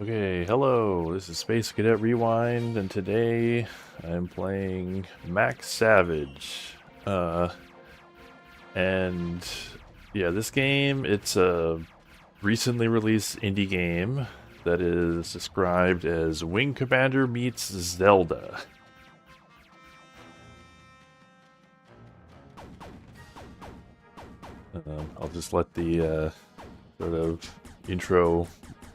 Okay, hello, this is Space Cadet Rewind, and today I'm playing Max Savage. And yeah, this game, it's a recently released indie game that is described as Wing Commander meets Zelda. I'll just let the sort of intro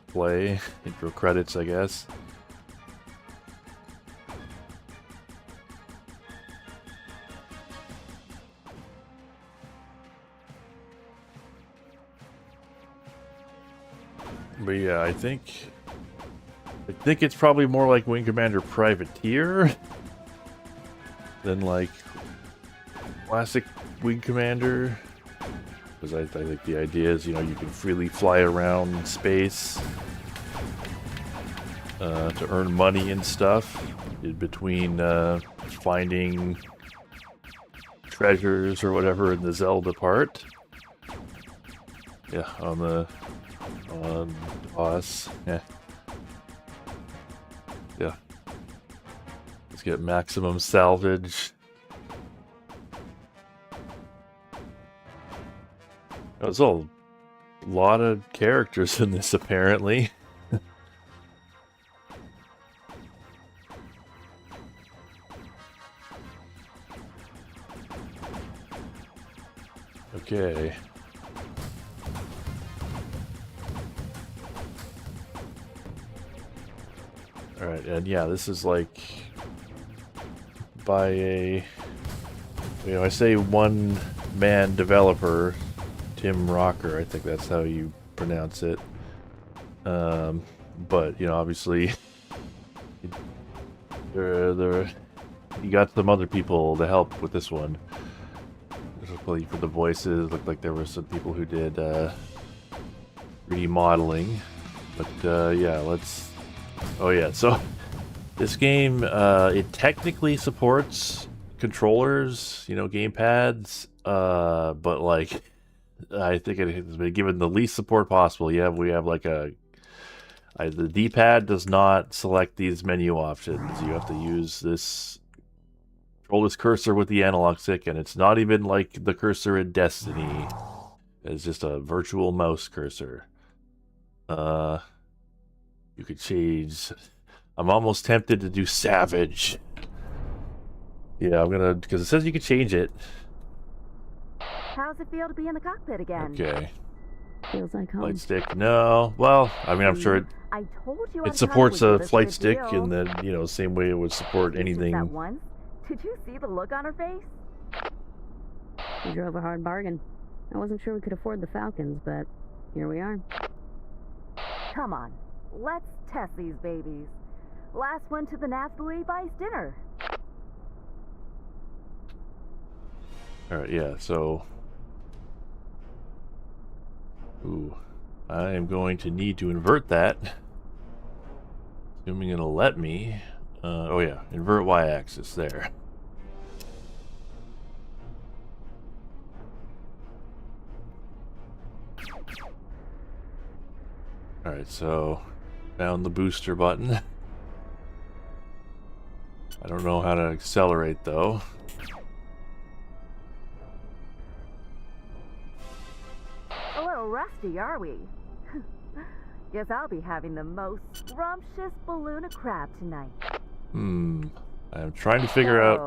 play, intro credits, I guess. But yeah, I think it's probably more like Wing Commander Privateer than like classic Wing Commander. Because I think the idea is, you know, you can freely fly around space to earn money and stuff in between finding treasures or whatever in the Zelda part. Yeah, on boss. Yeah. Yeah. Let's get maximum salvage. There's a lot of characters in this, apparently. Okay. Alright, and yeah, this is like by a, you know, I say one-man developer, Tim Rocker, I think that's how you pronounce it. But, you know, obviously, you got some other people to help with this one. Especially for the voices, looked like there were some people who did 3D modeling. But, yeah, let's... Oh, yeah, so this game, it technically supports controllers, you know, gamepads, but, like... I think it has been given the least support possible. We have like the D-pad does not select these menu options. You have to use control this cursor with the analog stick, and it's not even like the cursor in Destiny. It's just a virtual mouse cursor. You could change. I'm almost tempted to do Savage. Yeah, I'm gonna, because it says you could change it. How's it feel to be in the cockpit again? Okay. Feels like home. Flight stick? No. Well, I mean, I'm sure I told you it supports a flight stick in the, you know, same way it would support anything. That once? Did you see the look on her face? We drove a hard bargain. I wasn't sure we could afford the Falcons, but here we are. Come on, let's test these babies. Last one to the Nafbui buys dinner. Alright, yeah, so... Ooh. I am going to need to invert that. Assuming it'll let me. Oh yeah, invert y-axis there. Alright, so... Found the booster button. I don't know how to accelerate, though. A little rusty, are we? Guess I'll be having the most scrumptious balloon of crab tonight. I'm trying to figure out...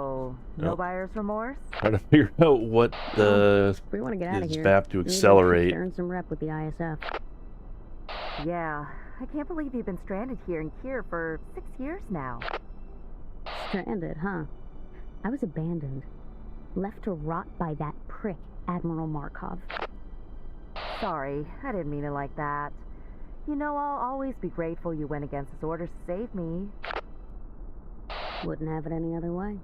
No buyer's remorse? Trying to figure out what If we want to get out of is here, map to we need accelerate. earn some rep with the ISF. Yeah, I can't believe you've been stranded here in Kier for 6 years now. Stranded, huh? I was abandoned. Left to rot by that prick, Admiral Markov. Sorry, I didn't mean it like that. You know, I'll always be grateful you went against his orders to save me. Wouldn't have it any other way.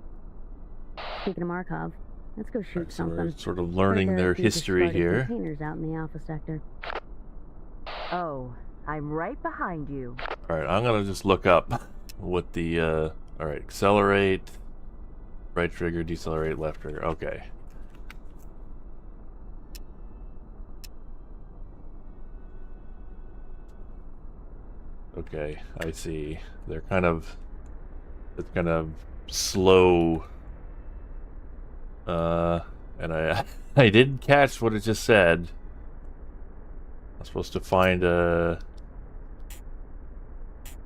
Speaking of Markov, let's go shoot So something. we're sort of learning their history here. Containers out in the Alpha sector. Oh, I'm right behind you. Alright, I'm gonna just look up what the, alright, accelerate, right trigger, decelerate, left trigger, okay. Okay, I see. They're kind of... It's kind of slow. And I I didn't catch what it just said. I'm supposed to find a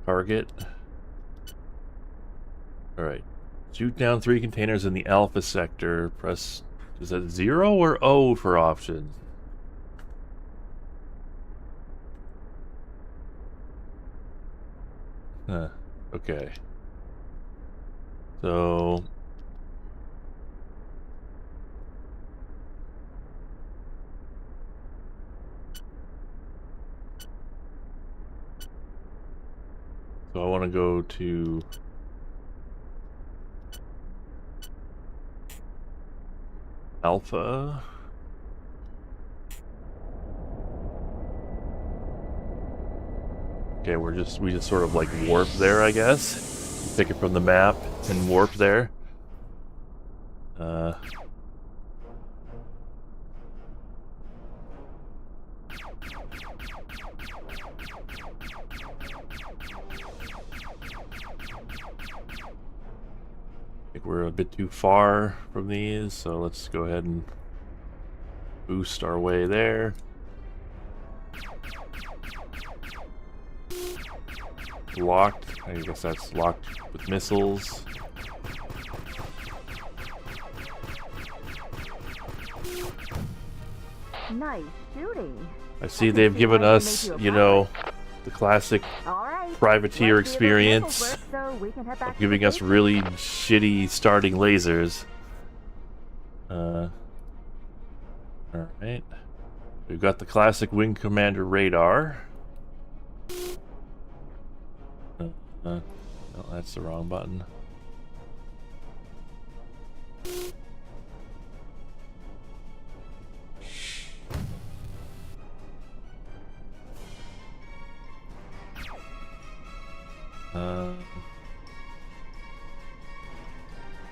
target. Alright. Shoot down 3 containers in the Alpha sector. Press... Is that 0 or O for options? Huh. Okay. So... So I want to go to... Alpha. Okay, we just sort of like warp there, I guess. Pick it from the map and warp there. I think we're a bit too far from these, so let's go ahead and boost our way there. Locked. I guess that's locked with missiles. Nice shooting. I see they've given us, you know, the classic privateer experience of giving us really shitty starting lasers. Alright. We've got the classic Wing Commander radar. No, that's the wrong button.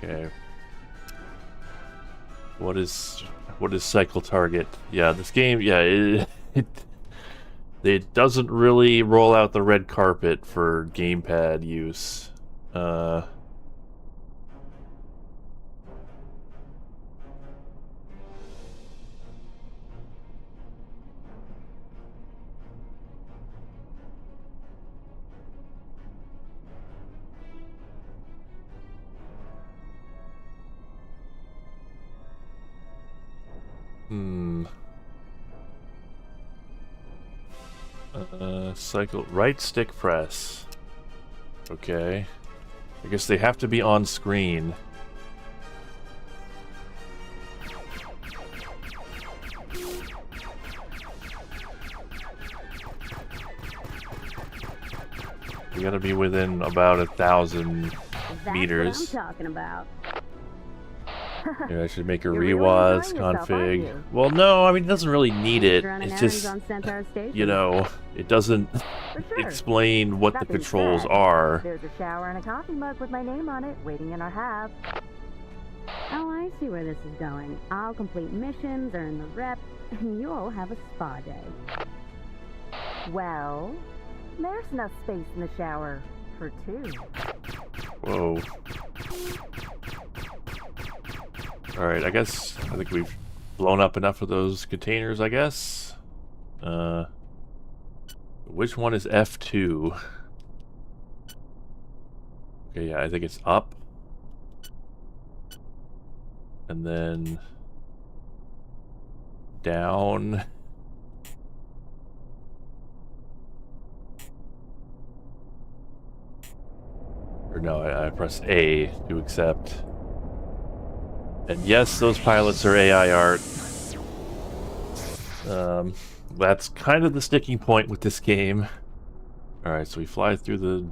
Okay. What is cycle target? Yeah, this game, yeah, it doesn't really roll out the red carpet for gamepad use. Cycle right stick press. Okay. I guess they have to be on screen. You gotta be within about 1,000 meters. That's what I'm talking about. Yeah, I should make a You're really rewas enjoying yourself, aren't config. you? Well, no, I mean, it doesn't really need it. Running It's errands just, on Centaur Station. you know, it doesn't For sure. explain what That the being controls said, are. There's a shower and a coffee mug with my name on it waiting in our hab. Oh, I see where this is going. I'll complete missions, earn the rep, and you'll have a spa day. Well, there's enough space in the shower for 2. Whoa. Alright, I think we've blown up enough of those containers, I guess. Which one is F2? Okay, yeah, I think it's up. And then down. Or no, I press A to accept. And yes, those pilots are AI art. That's kind of the sticking point with this game. Alright, so we fly through the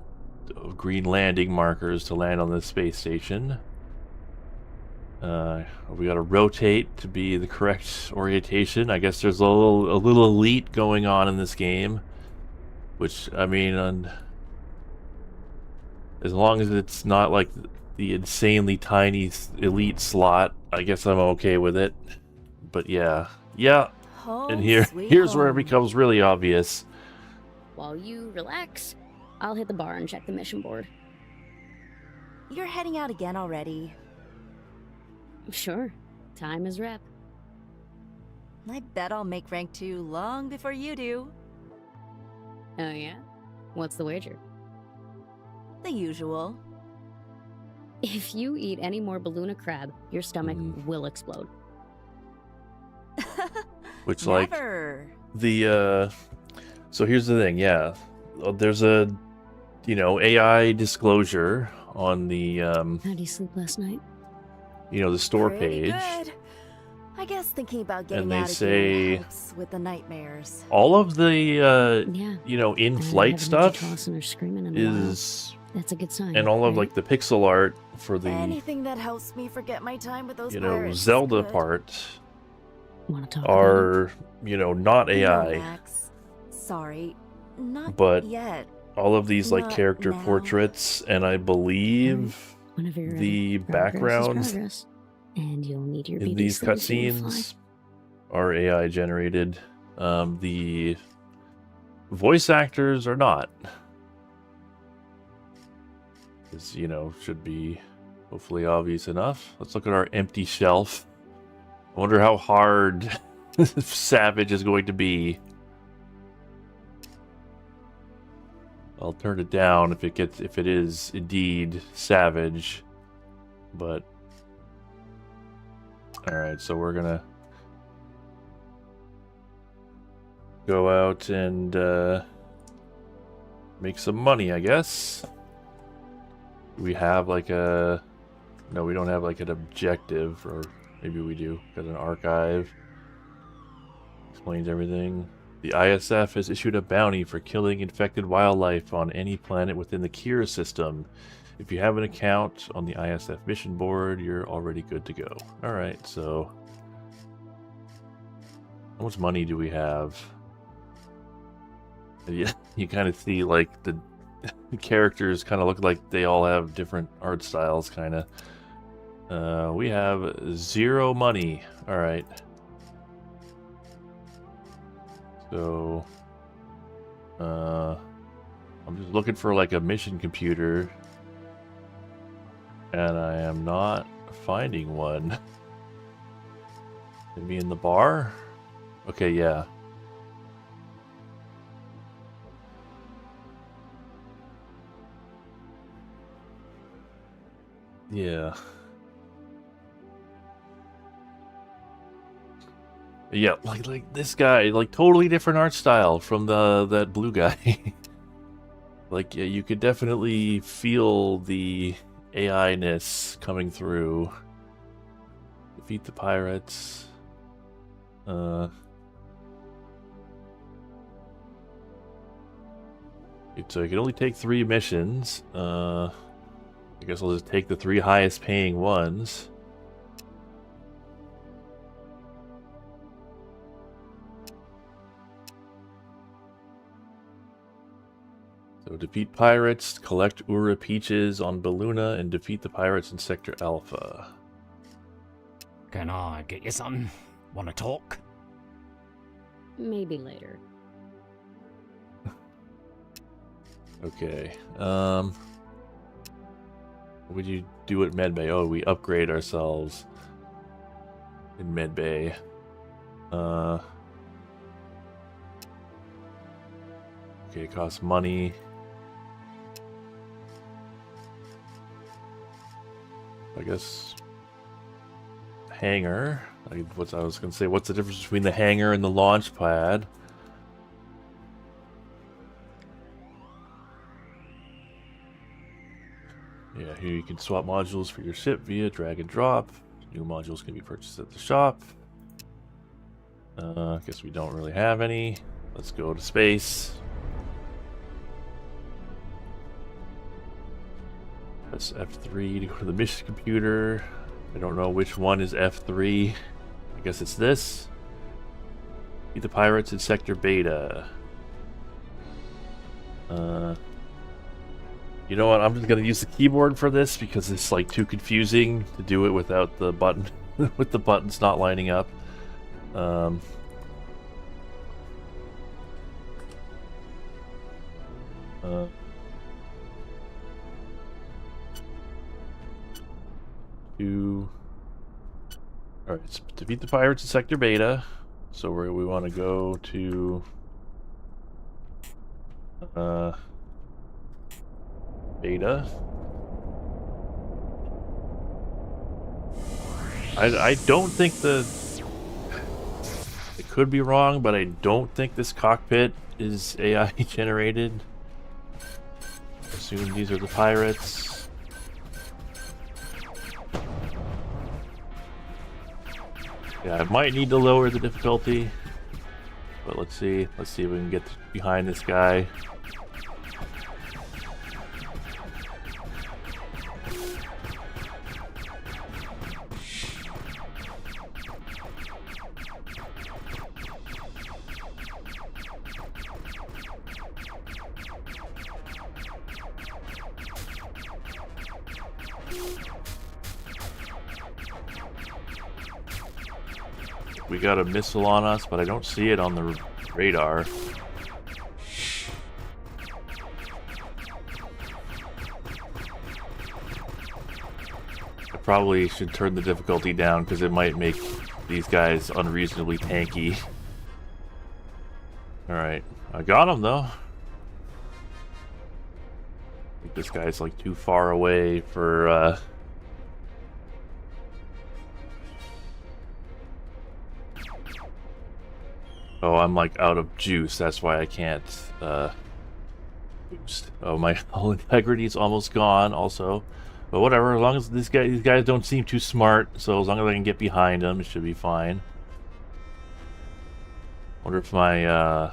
green landing markers to land on the space station. We gotta rotate to be the correct orientation. I guess there's a little elite going on in this game. Which, I mean, as long as it's not like the insanely tiny elite slot, I guess I'm okay with it. But yeah. Home, And here's sweet where it home. becomes really obvious. While you relax, I'll hit the bar and check the mission board. You're heading out again already. Sure. Time is rep. I bet I'll make rank 2 long before you do. Oh yeah? What's the wager? The usual. If you eat any more Balloona crab, your stomach will explode. Which, Never. like, the, so here's the thing, yeah. There's a, you know, AI disclosure on the, How'd you sleep last night? you know, the store Pretty page. good. I guess thinking about getting And they out of say here helps with the nightmares. all of the, Yeah. you know, I in-flight haven't stuff heard you tossing or screaming in a while. is, That's a good sign. and all of, right? like, the pixel art for the, Anything that helps me forget my time with those you know, pirates is Zelda good. part Want to talk about it? are, you know, not No, AI, Max. Sorry, not but yet. all of these, like, Not character now. portraits, and I believe Whenever you're the ready. Progress is backgrounds progress. And you'll need your in BD these skills to fly. cutscenes are AI generated. The voice actors are not. This, you know, should be hopefully obvious enough. Let's look at our empty shelf. I wonder how hard Savage is going to be. I'll turn it down if it is indeed Savage. But alright, so we're gonna go out and make some money, I guess. We have like a... No, we don't have like an objective, or maybe we do. Got an archive. Explains everything. The ISF has issued a bounty for killing infected wildlife on any planet within the Kira system. If you have an account on the ISF mission board, you're already good to go. Alright, so... how much money do we have? You kind of see, like, the characters kind of look like they all have different art styles, kind of. We have 0 money. Alright. So... I'm just looking for, like, a mission computer. And I am not finding one. Maybe in the bar? Okay, yeah. Yeah. Yeah, like this guy, like totally different art style from that blue guy. Like, yeah, you could definitely feel the AI-ness coming through. Defeat the pirates. So you can only take 3 missions. I guess I'll just take the 3 highest paying ones. So defeat pirates, collect Ura Peaches on Balloona, and defeat the pirates in Sector Alpha. Can I get you something? Wanna talk? Maybe later. Okay. What would you do at Medbay? Oh, we upgrade ourselves in Medbay. Okay, it costs money. I guess hangar. I was gonna say, what's the difference between the hangar and the launch pad? Yeah, here you can swap modules for your ship via drag and drop. New modules can be purchased at the shop. I guess we don't really have any. Let's go to space. Press F3 to go to the mission computer. I don't know which one is F3. I guess it's this. Beat the pirates in Sector Beta. You know what? I'm just gonna use the keyboard for this because it's like too confusing to do it without the button, with the buttons not lining up. to... Alright, let's defeat the pirates in Sector Beta. So we want to go to... Beta. I don't think the... It could be wrong, but I don't think this cockpit is AI generated. Assume these are the pirates. Yeah, I might need to lower the difficulty. But let's see. Let's see if we can get behind this guy. We got a missile on us, but I don't see it on the radar. I probably should turn the difficulty down because it might make these guys unreasonably tanky. Alright, I got him though. I think this guy's like too far away for Oh, I'm like out of juice. That's why I can't boost. Oh, my hull integrity is almost gone. Also, but whatever. As long as these guys don't seem too smart, so as long as I can get behind them, it should be fine. Wonder if my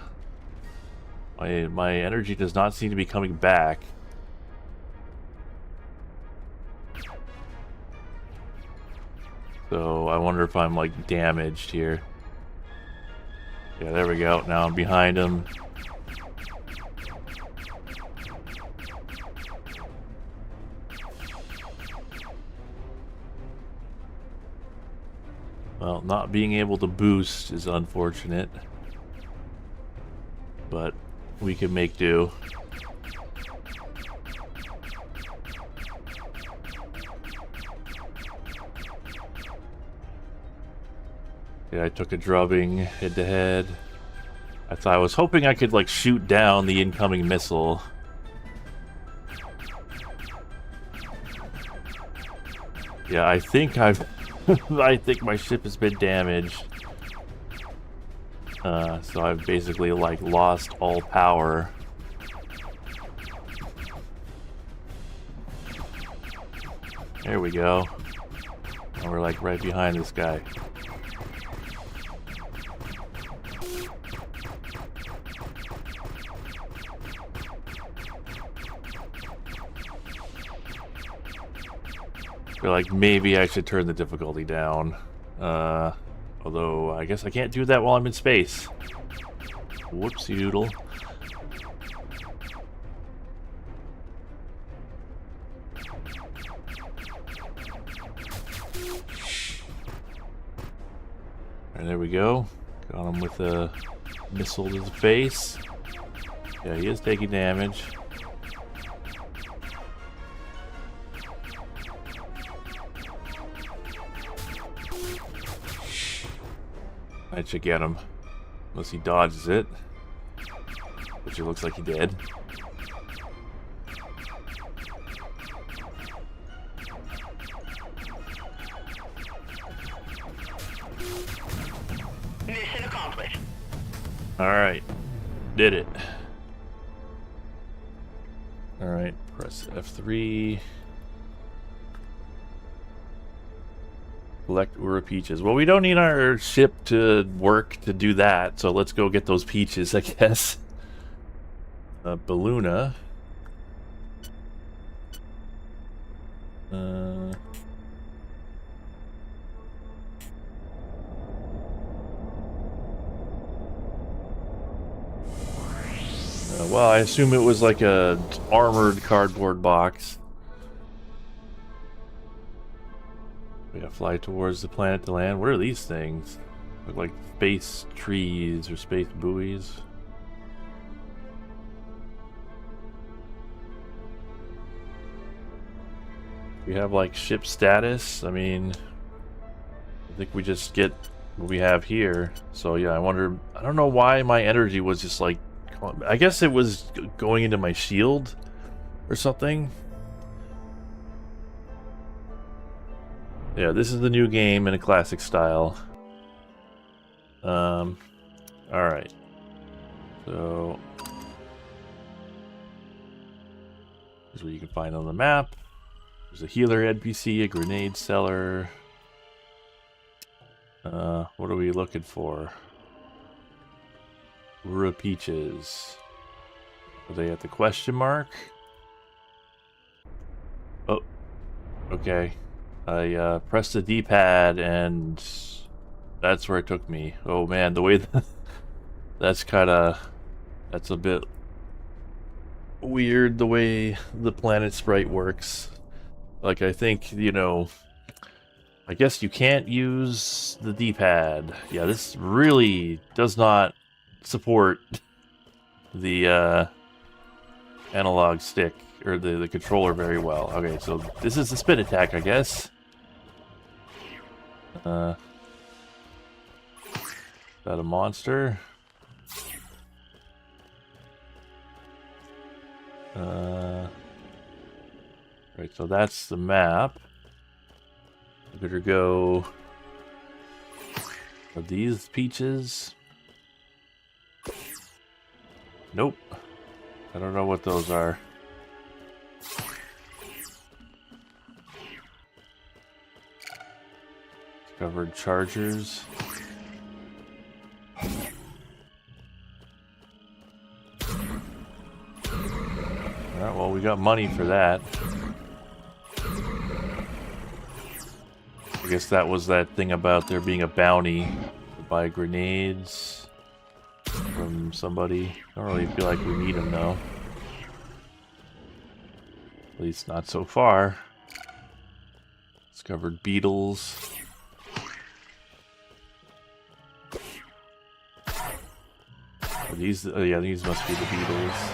my energy does not seem to be coming back. So I wonder if I'm like damaged here. Yeah, there we go. Now I'm behind him. Well, not being able to boost is unfortunate. But we can make do. Yeah, I took a drubbing head to head. I was hoping I could like shoot down the incoming missile. Yeah, I think I've I think my ship has been damaged. So I've basically like lost all power. There we go. And we're like right behind this guy. I feel like maybe I should turn the difficulty down. Although I guess I can't do that while I'm in space. Whoopsie doodle. And there we go. Got him with a missile to the face. Yeah, he is taking damage. I should get him. Unless he dodges it. Which it looks like he did. Mission accomplished. Alright. Did it. Alright, press F3. Collect Ura peaches. Well, we don't need our ship to work to do that, so let's go get those peaches, I guess. Balluna. Well, I assume it was like a armored cardboard box. We gotta fly towards the planet to land. What are these things? Look like space trees or space buoys. We have like ship status. I mean, I think we just get what we have here. So yeah, I wonder, I don't know why my energy was just like, I guess it was going into my shield or something. Yeah, this is the new game in a classic style. Alright. So here's what you can find on the map. There's a healer NPC, a grenade seller. What are we looking for? Ura Peaches. Are they at the question mark? Oh, okay. I pressed the D-pad and that's where it took me. Oh man, the way that's a bit weird the way the planet sprite works. Like, I think, you know, I guess you can't use the D-pad. Yeah, this really does not support the analog stick or the controller very well. Okay, so this is the spin attack, I guess. Is that a monster? Right, so that's the map. I better go. Are these peaches? Nope. I don't know what those are. Discovered chargers. Alright, well, we got money for that. I guess that was that thing about there being a bounty to buy grenades from somebody. I don't really feel like we need them, though. At least not so far. Discovered beetles. Are these, oh yeah, these must be the beetles.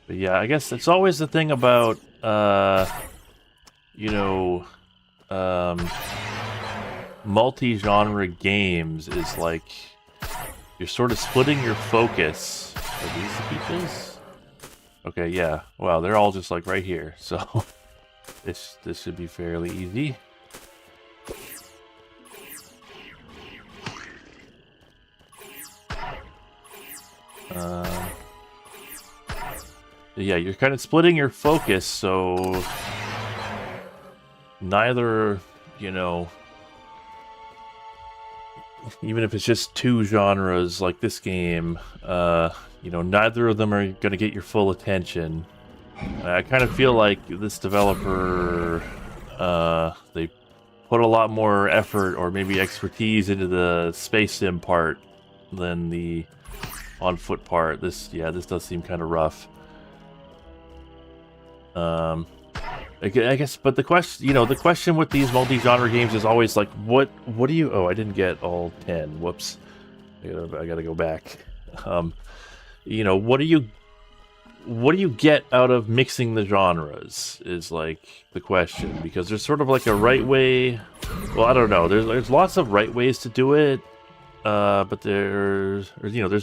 But yeah, I guess it's always the thing about, you know, multi-genre games is like, you're sort of splitting your focus. Are these the peaches? Okay, yeah. Wow, they're all just like right here, so this should be fairly easy. Yeah, you're kind of splitting your focus, so neither, you know, even if it's just two genres like this game, you know, neither of them are going to get your full attention. I kind of feel like this developer, they put a lot more effort or maybe expertise into the space sim part than the on-foot part. This does seem kind of rough. I guess, but the question, you know, the question with these multi-genre games is always like, what do you? Oh, I didn't get all 10. Whoops. I gotta go back. You know, what do you get out of mixing the genres is like the question, because there's sort of like a right way. Well, I don't know. There's lots of right ways to do it. But there's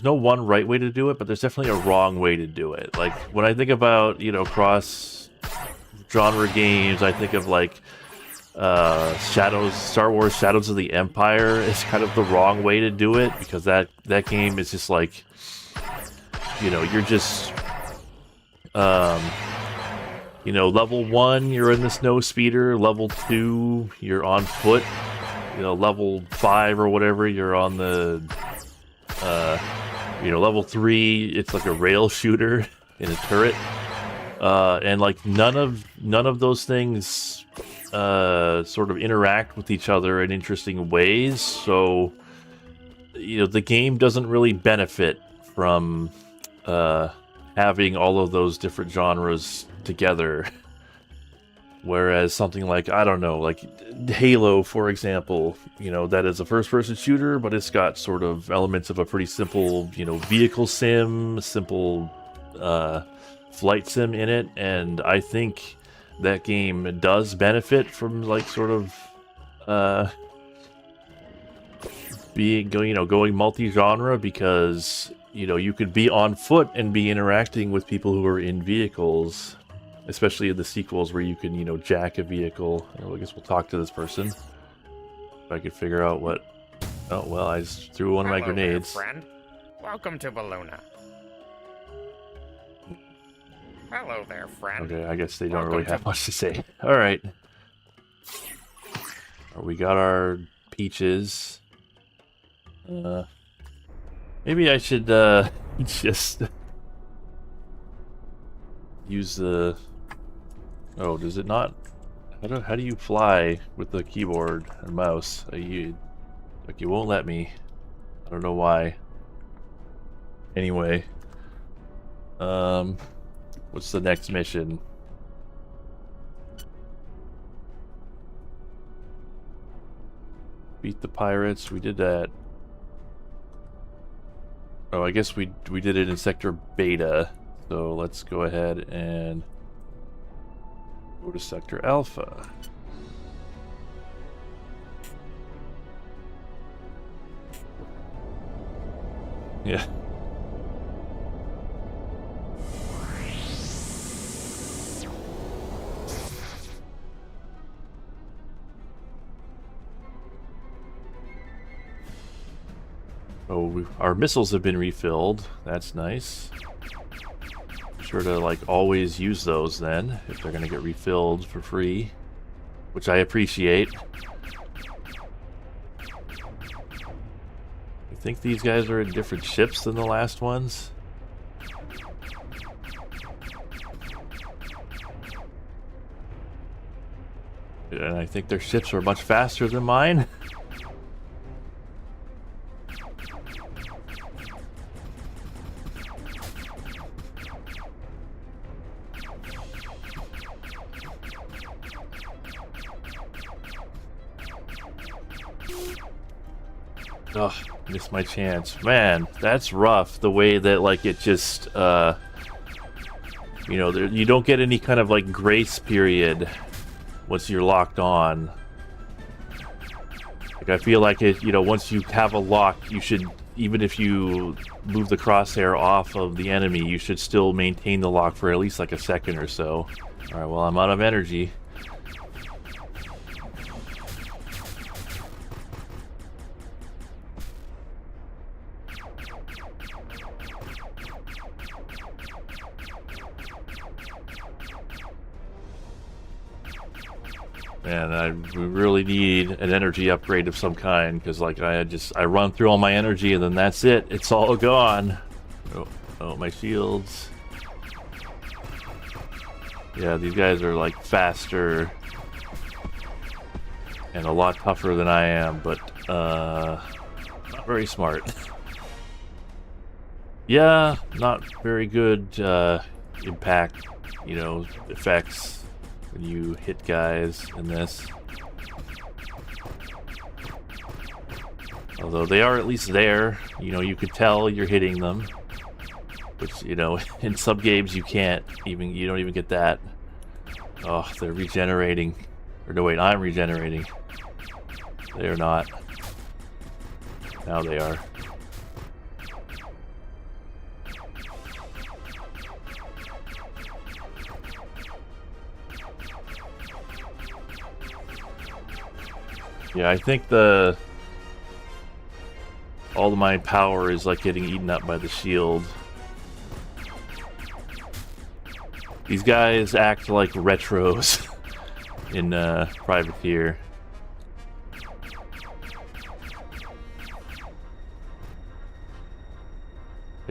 no one right way to do it, but there's definitely a wrong way to do it. Like, when I think about, you know, cross-genre games, I think of, like, Star Wars Shadows of the Empire is kind of the wrong way to do it, because that game is just, like, you know, you're just, you know, level 1, you're in the snow speeder, level 2, you're on foot. You know, level 5 or whatever, you're on the, you know, level 3, it's like a rail shooter in a turret. And like none of those things sort of interact with each other in interesting ways. So, you know, the game doesn't really benefit from having all of those different genres together. Whereas something like, I don't know, like Halo, for example, you know, that is a first-person shooter, but it's got sort of elements of a pretty simple, you know, vehicle sim, simple flight sim in it, and I think that game does benefit from like sort of going multi-genre, because you know you could be on foot and be interacting with people who are in vehicles, especially in the sequels where you can, you know, jack a vehicle. I guess we'll talk to this person if I could figure out what. Oh well, I just threw one of my grenades. There, friend. Welcome to Balloona. Hello there, friend. Okay, I guess they don't really have much to say. All right, we got our peaches. Maybe I should just use the. Oh, does it not? How do you fly with the keyboard and mouse? You won't let me. I don't know why. Anyway, what's the next mission? Beat the pirates. We did that. Oh, I guess we did it in Sector Beta. So let's go ahead and go to Sector Alpha. Yeah. Oh, our missiles have been refilled. That's nice. Be sure to like always use those then, if they're gonna get refilled for free, which I appreciate. I think these guys are in different ships than the last ones. And I think their ships are much faster than mine. Ugh, missed my chance. Man, that's rough. The way that, like, it just, you know, you don't get any kind of, like, grace period once you're locked on. Like, I feel like it, you know, once you have a lock, you should, even if you move the crosshair off of the enemy, you should still maintain the lock for at least, like, a second or so. Alright, well, I'm out of energy. And we really need an energy upgrade of some kind, because like I run through all my energy and then that's it. It's all gone. Oh, my shields. Yeah, these guys are like faster and a lot tougher than I am, but not very smart. Yeah, not very good impact, you know, effects when you hit guys in this. Although they are at least there, you know, you could tell you're hitting them. Which, you know, in some games you don't even get that. Oh, they're regenerating. Or no, wait, I'm regenerating. They are not. Now they are. Yeah, I think all of my power is like getting eaten up by the shield. These guys act like retros in Privateer.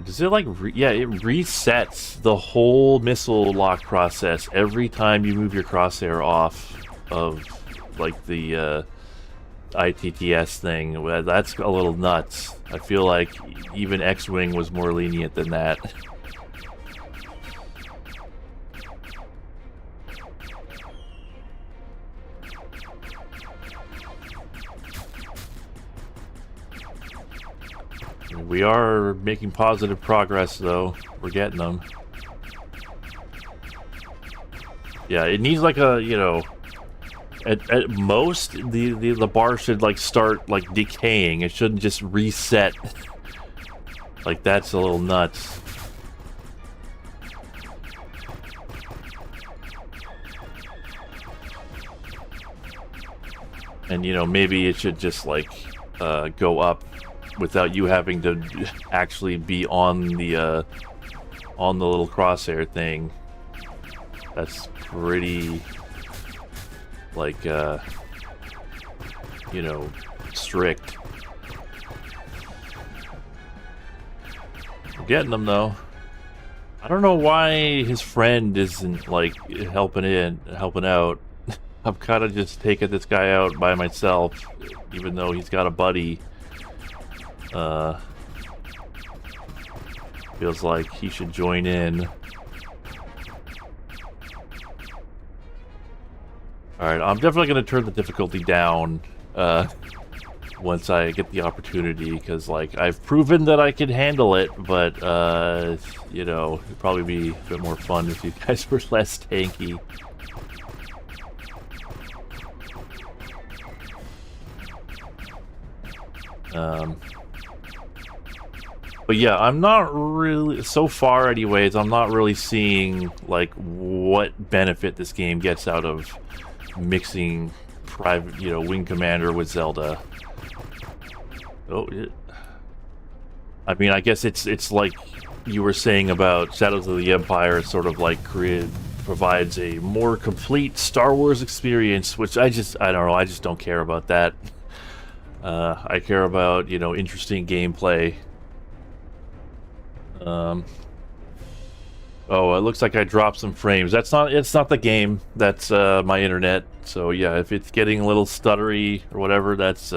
Does it like yeah, it resets the whole missile lock process every time you move your crosshair off of like the ITTS thing. Well, that's a little nuts. I feel like even X-Wing was more lenient than that. We are making positive progress, though. We're getting them. Yeah, it needs like a, you know, at most the bar should like start like decaying. It shouldn't just reset. Like that's a little nuts. And you know, maybe it should just like go up without you having to actually be on the little crosshair thing. That's pretty like you know, strict. We're getting them though. I don't know why his friend isn't like helping out. I'm kind of just taking this guy out by myself, even though he's got a buddy. Feels like he should join in. Alright, I'm definitely going to turn the difficulty down once I get the opportunity, because, like, I've proven that I can handle it, but, you know, it'd probably be a bit more fun if you guys were less tanky. But yeah, I'm not really, so far anyways, I'm not really seeing, like, what benefit this game gets out of mixing private, you know, Wing Commander with Zelda. Oh, I mean, I guess it's like you were saying about Shadows of the Empire, it's sort of like provides a more complete Star Wars experience, which I don't know, I just don't care about that. I care about, you know, interesting gameplay. Oh, it looks like I dropped some frames. It's not the game. That's my internet. So yeah, if it's getting a little stuttery or whatever, that's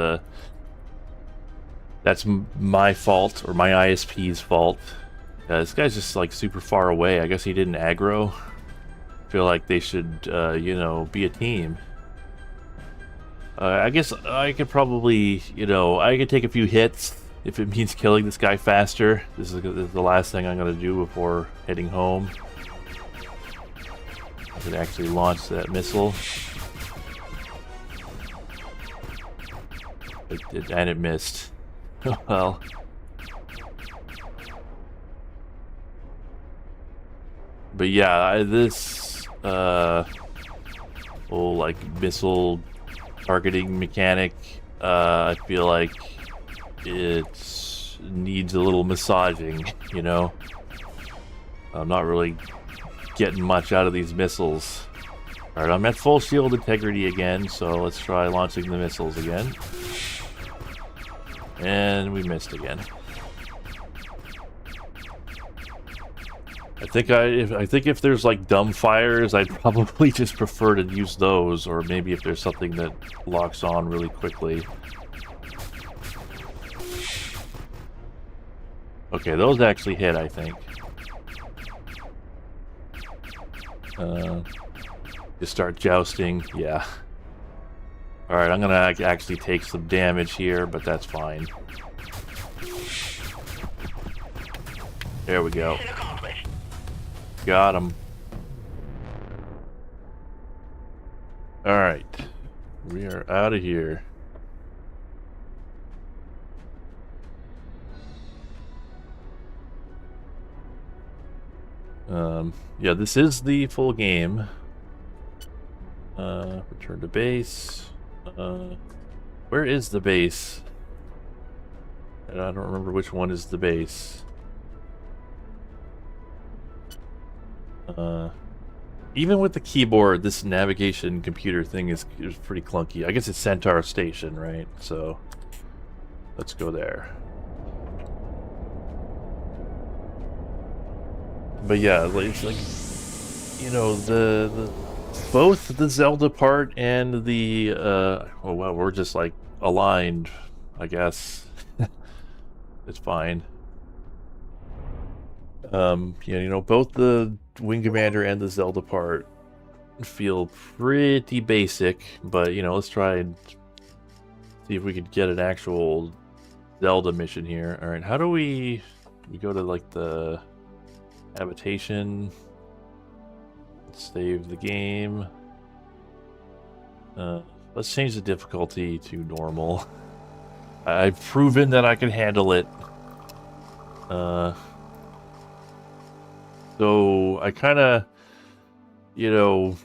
my fault or my ISP's fault. This guy's just like super far away. I guess he didn't aggro. I feel like they should, you know, be a team. I guess I could probably, you know, I could take a few hits if it means killing this guy faster. This is the last thing I'm going to do before heading home. I could actually launch that missile. And it missed. Well. But yeah, this whole like missile targeting mechanic, I feel like it needs a little massaging, you know? I'm not really getting much out of these missiles. Alright, I'm at full shield integrity again, so let's try launching the missiles again. And we missed again. I think if there's like dumb fires, I'd probably just prefer to use those, or maybe if there's something that locks on really quickly. Okay, those actually hit, I think. Just start jousting, yeah. Alright, I'm gonna actually take some damage here, but that's fine. There we go. Got him. Alright. We are out of here. Yeah, this is the full game. Return to base. Where is the base? I don't remember which one is the base. Even with the keyboard, this navigation computer thing is pretty clunky. I guess it's Centaur Station, right? So, let's go there. But yeah, it's like, you know, both the Zelda part and the, oh well, we're just like aligned, I guess. It's fine. Yeah, you know, both the Wing Commander and the Zelda part feel pretty basic, but, you know, let's try and see if we could get an actual Zelda mission here. All right, how do we go to like the habitation, save the game. Let's change the difficulty to normal. I've proven that I can handle it. So I kind of, you know,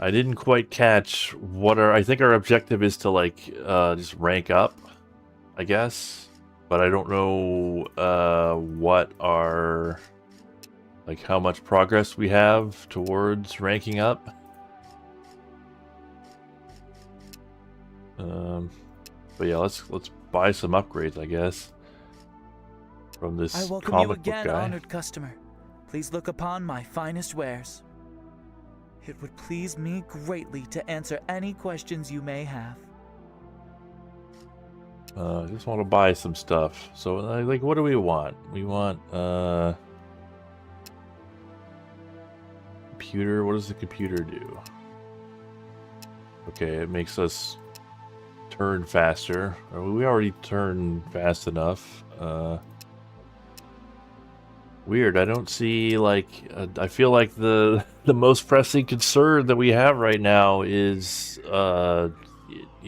I didn't quite catch what I think our objective is to like just rank up, I guess, but I don't know what our, like, how much progress we have towards ranking up. But yeah, let's buy some upgrades, I guess, from this I welcome comic you book again, guy. honored customer. Please look upon my finest wares. It would please me greatly to answer any questions you may have. I just want to buy some stuff. So, like, what do we want? We want, computer. What does the computer do? Okay, it makes us turn faster. We already turn fast enough. Weird. I don't see, like, I feel like the most pressing concern that we have right now is, you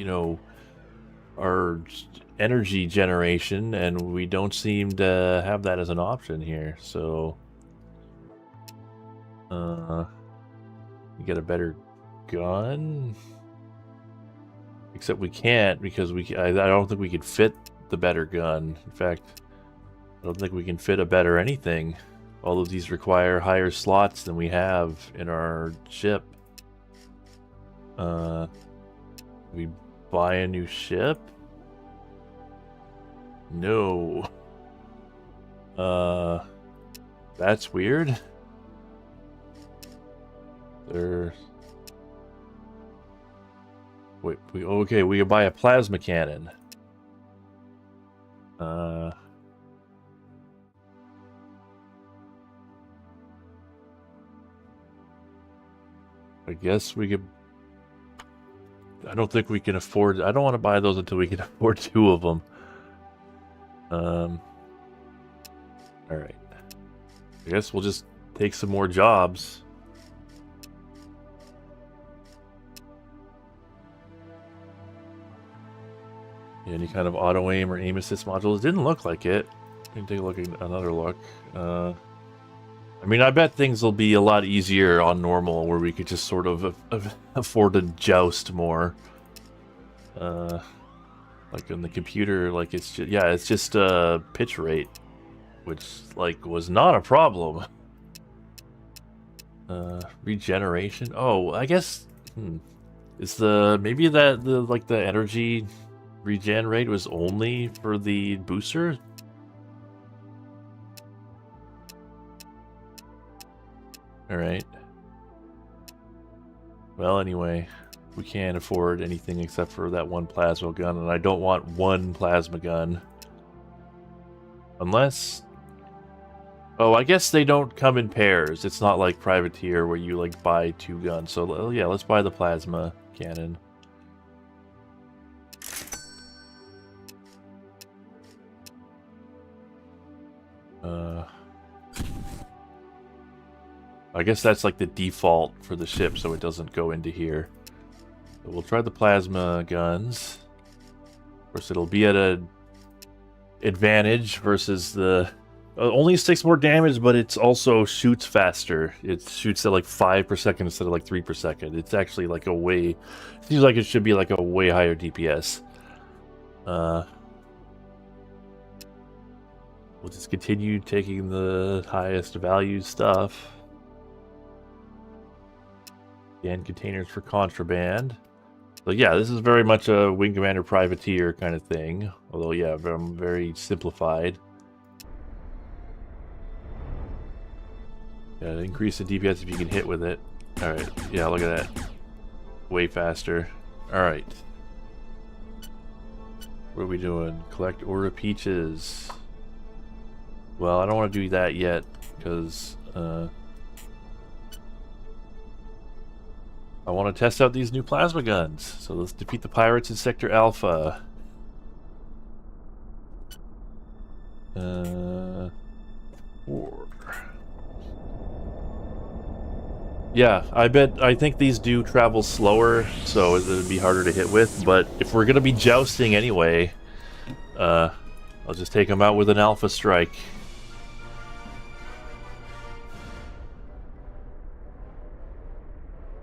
know, our energy generation, and we don't seem to have that as an option here. So, we get a better gun. Except we can't, because I don't think we could fit the better gun. In fact, I don't think we can fit a better anything. All of these require higher slots than we have in our ship. We buy a new ship? No. That's weird. Wait, okay, we can buy a plasma cannon. I guess we could. I don't think we can afford. I don't want to buy those until we can afford 2 of them. All right. I guess we'll just take some more jobs. Any kind of auto aim or aim assist modules? Didn't look like it. Let me take a look at another look. I mean, I bet things will be a lot easier on normal, where we could just sort of afford to joust more. Like on the computer, like it's just, yeah, it's just pitch rate, which like was not a problem. Regeneration. Oh, I guess. Is maybe the like the energy regen rate was only for the booster? Alright. Well, anyway, we can't afford anything except for that one plasma gun, and I don't want one plasma gun. Unless... Oh, I guess they don't come in pairs. It's not like Privateer where you, like, buy 2 guns. So, yeah, let's buy the plasma cannon. I guess that's like the default for the ship, so it doesn't go into here. So we'll try the plasma guns. Of course, it'll be at an advantage versus the... only 6 more damage, but it also shoots faster. It shoots at like 5 per second instead of like 3 per second. It's actually like a way... It seems like it should be like a way higher DPS. We'll just continue taking the highest value stuff. And containers for contraband. So yeah, this is very much a Wing Commander Privateer kind of thing. Although, yeah, very simplified. Yeah, increase the DPS if you can hit with it. Alright, yeah, look at that. Way faster. Alright. What are we doing? Collect Aura Peaches. Well, I don't want to do that yet, because... I want to test out these new plasma guns. So let's defeat the pirates in Sector Alpha. 4. Yeah, I think these do travel slower, so it would be harder to hit with, but if we're gonna be jousting anyway, I'll just take them out with an alpha strike.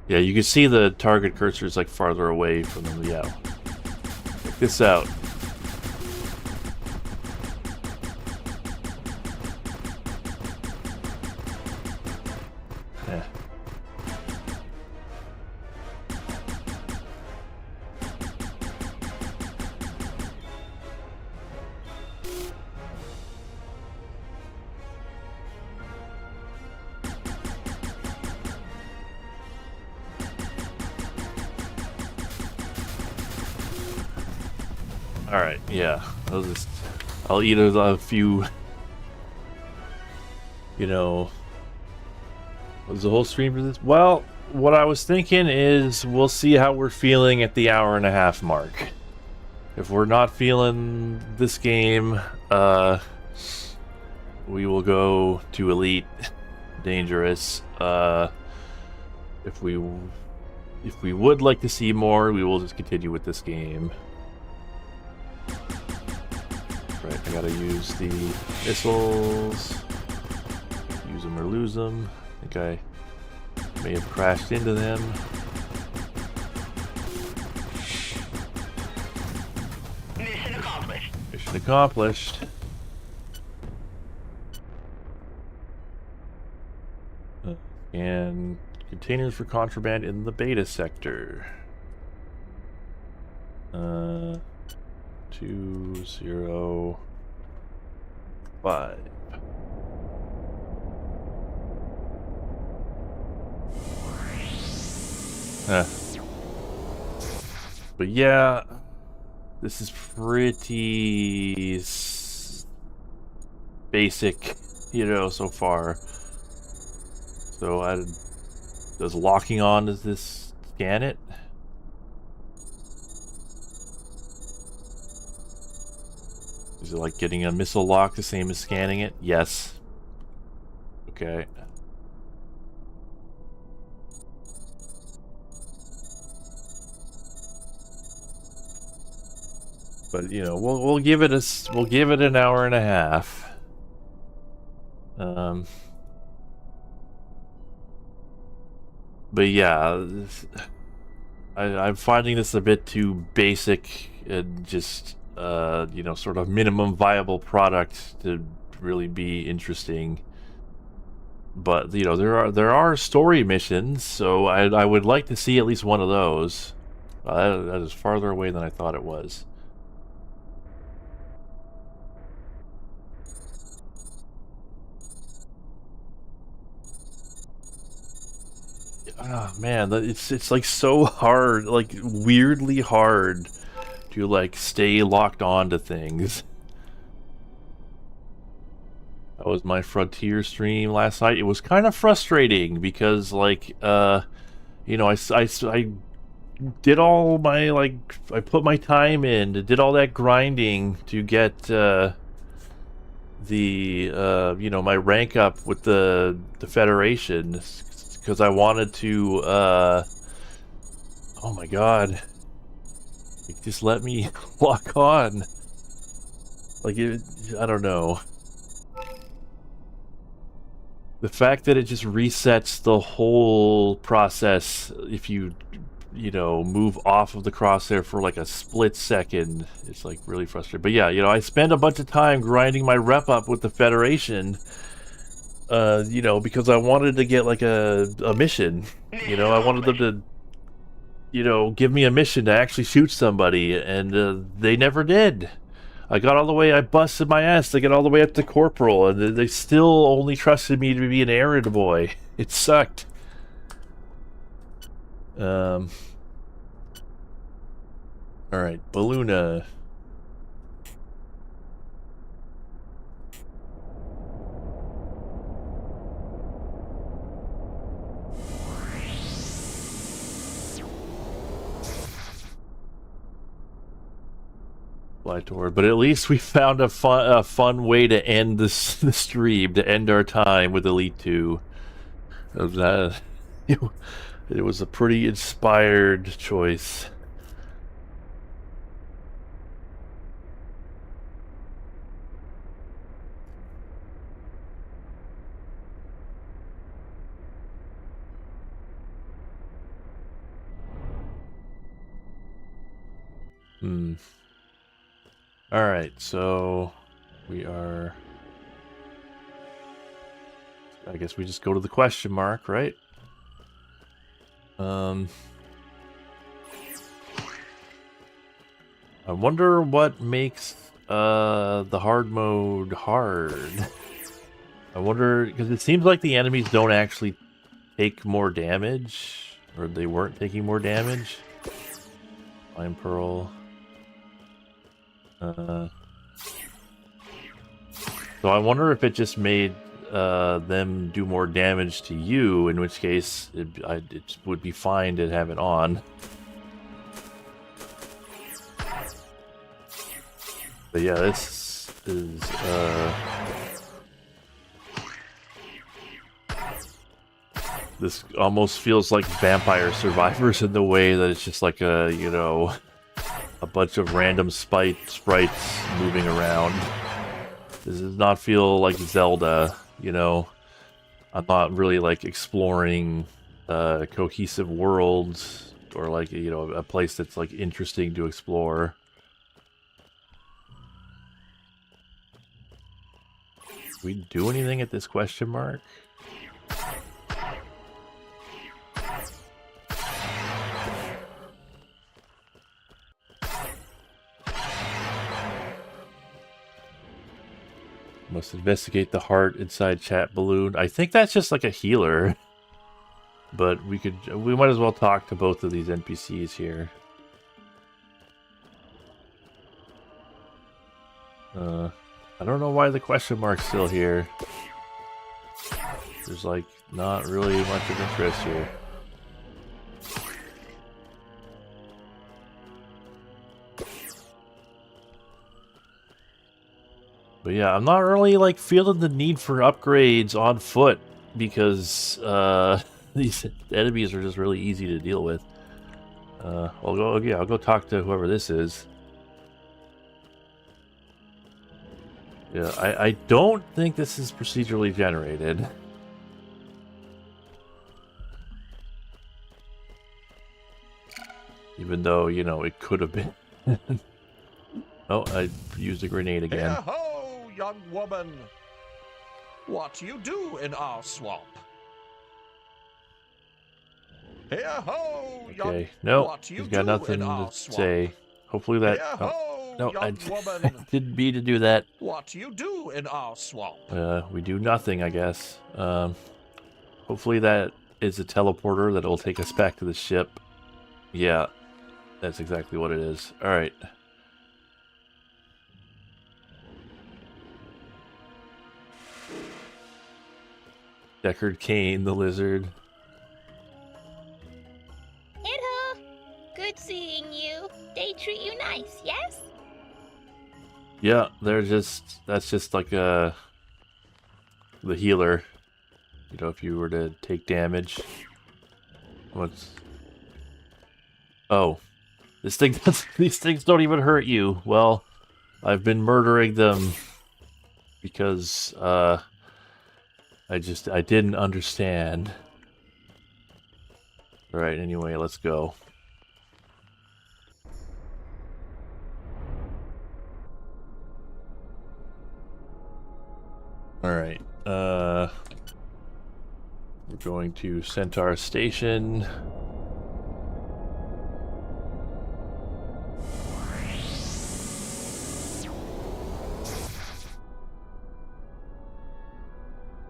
Yeah, you can see the target cursor is like farther away from them. Yeah. Check this out. Yeah. Alright, yeah. I'll eat a few, you know. Was the whole stream for this? Well, what I was thinking is we'll see how we're feeling at the hour-and-a-half mark. If we're not feeling this game, we will go to Elite, Dangerous. If we would like to see more, we will just continue with this game. Right, I gotta use the missiles. Use them or lose them. I think I may have crashed into them. Mission accomplished. Mission accomplished. And containers for contraband in the beta sector. 205. But yeah, this is pretty basic, you know, so far. So does locking on, does this scan it? Is it like getting a missile lock the same as scanning it? Yes. Okay. But you know, we'll give it an hour and a half. But yeah, I'm finding this a bit too basic and just you know, sort of minimum viable product to really be interesting. But you know, there are story missions, so I would like to see at least one of those. That is farther away than I thought it was. Oh man, it's like so hard, like weirdly hard to like stay locked on to things. That was my Frontier stream last night. It was kind of frustrating because like you know, I did all my, like, I put my time in, did all that grinding to get the you know, my rank up with the Federation, because I wanted to oh my god, just let me lock on. Like, I don't know. The fact that it just resets the whole process if you know, move off of the crosshair for like a split second, it's like really frustrating. But yeah, you know, I spent a bunch of time grinding my rep up with the Federation, you know, because I wanted to get like a mission. You know, I wanted them to, you know, give me a mission to actually shoot somebody, and they never did. I got all the way, I busted my ass to get all the way up to Corporal, and they still only trusted me to be an errand boy. It sucked. Alright, Balluna. fly toward. But at least we found a fun way to end the stream, to end our time with Elite 2. It was a pretty inspired choice. Alright, so we are... I guess we just go to the question mark, right? I wonder what makes the hard mode hard. I wonder, because it seems like the enemies don't actually take more damage, or they weren't taking more damage. Fine Pearl. So I wonder if it just made them do more damage to you, in which case it would be fine to have it on. But yeah, this is this almost feels like Vampire Survivors in the way that it's just like a, you know, a bunch of random sprites moving around. This does not feel like Zelda, you know. I'm not really like exploring cohesive worlds or like, you know, a place that's like interesting to explore. Did we do anything at this question mark? Must investigate the heart inside chat balloon. I think that's just like a healer. But we might as well talk to both of these NPCs here. I don't know why the question mark's still here. There's like not really much of interest here. But yeah, I'm not really like feeling the need for upgrades on foot because these enemies are just really easy to deal with. I'll go talk to whoever this is. Yeah, I don't think this is procedurally generated. Even though, you know, it could have been. Oh, I used a grenade again. Ho, young woman! What you do in our swamp? Ho, young... Okay, no, what you he's got do nothing in our to swamp? say. Hopefully that... Ho, no, young woman! I didn't mean to do that. What you do in our swamp? We do nothing, I guess. Hopefully that is a teleporter that will take us back to the ship. Yeah, that's exactly what it is. Alright. Deckard Cain, the lizard. Hello. Good seeing you. They treat you nice, yes? Yeah, that's just like the healer. You know, if you were to take damage. Oh. These things don't even hurt you. Well, I've been murdering them because I didn't understand. Alright, anyway, let's go. Alright, we're going to Centaur Station.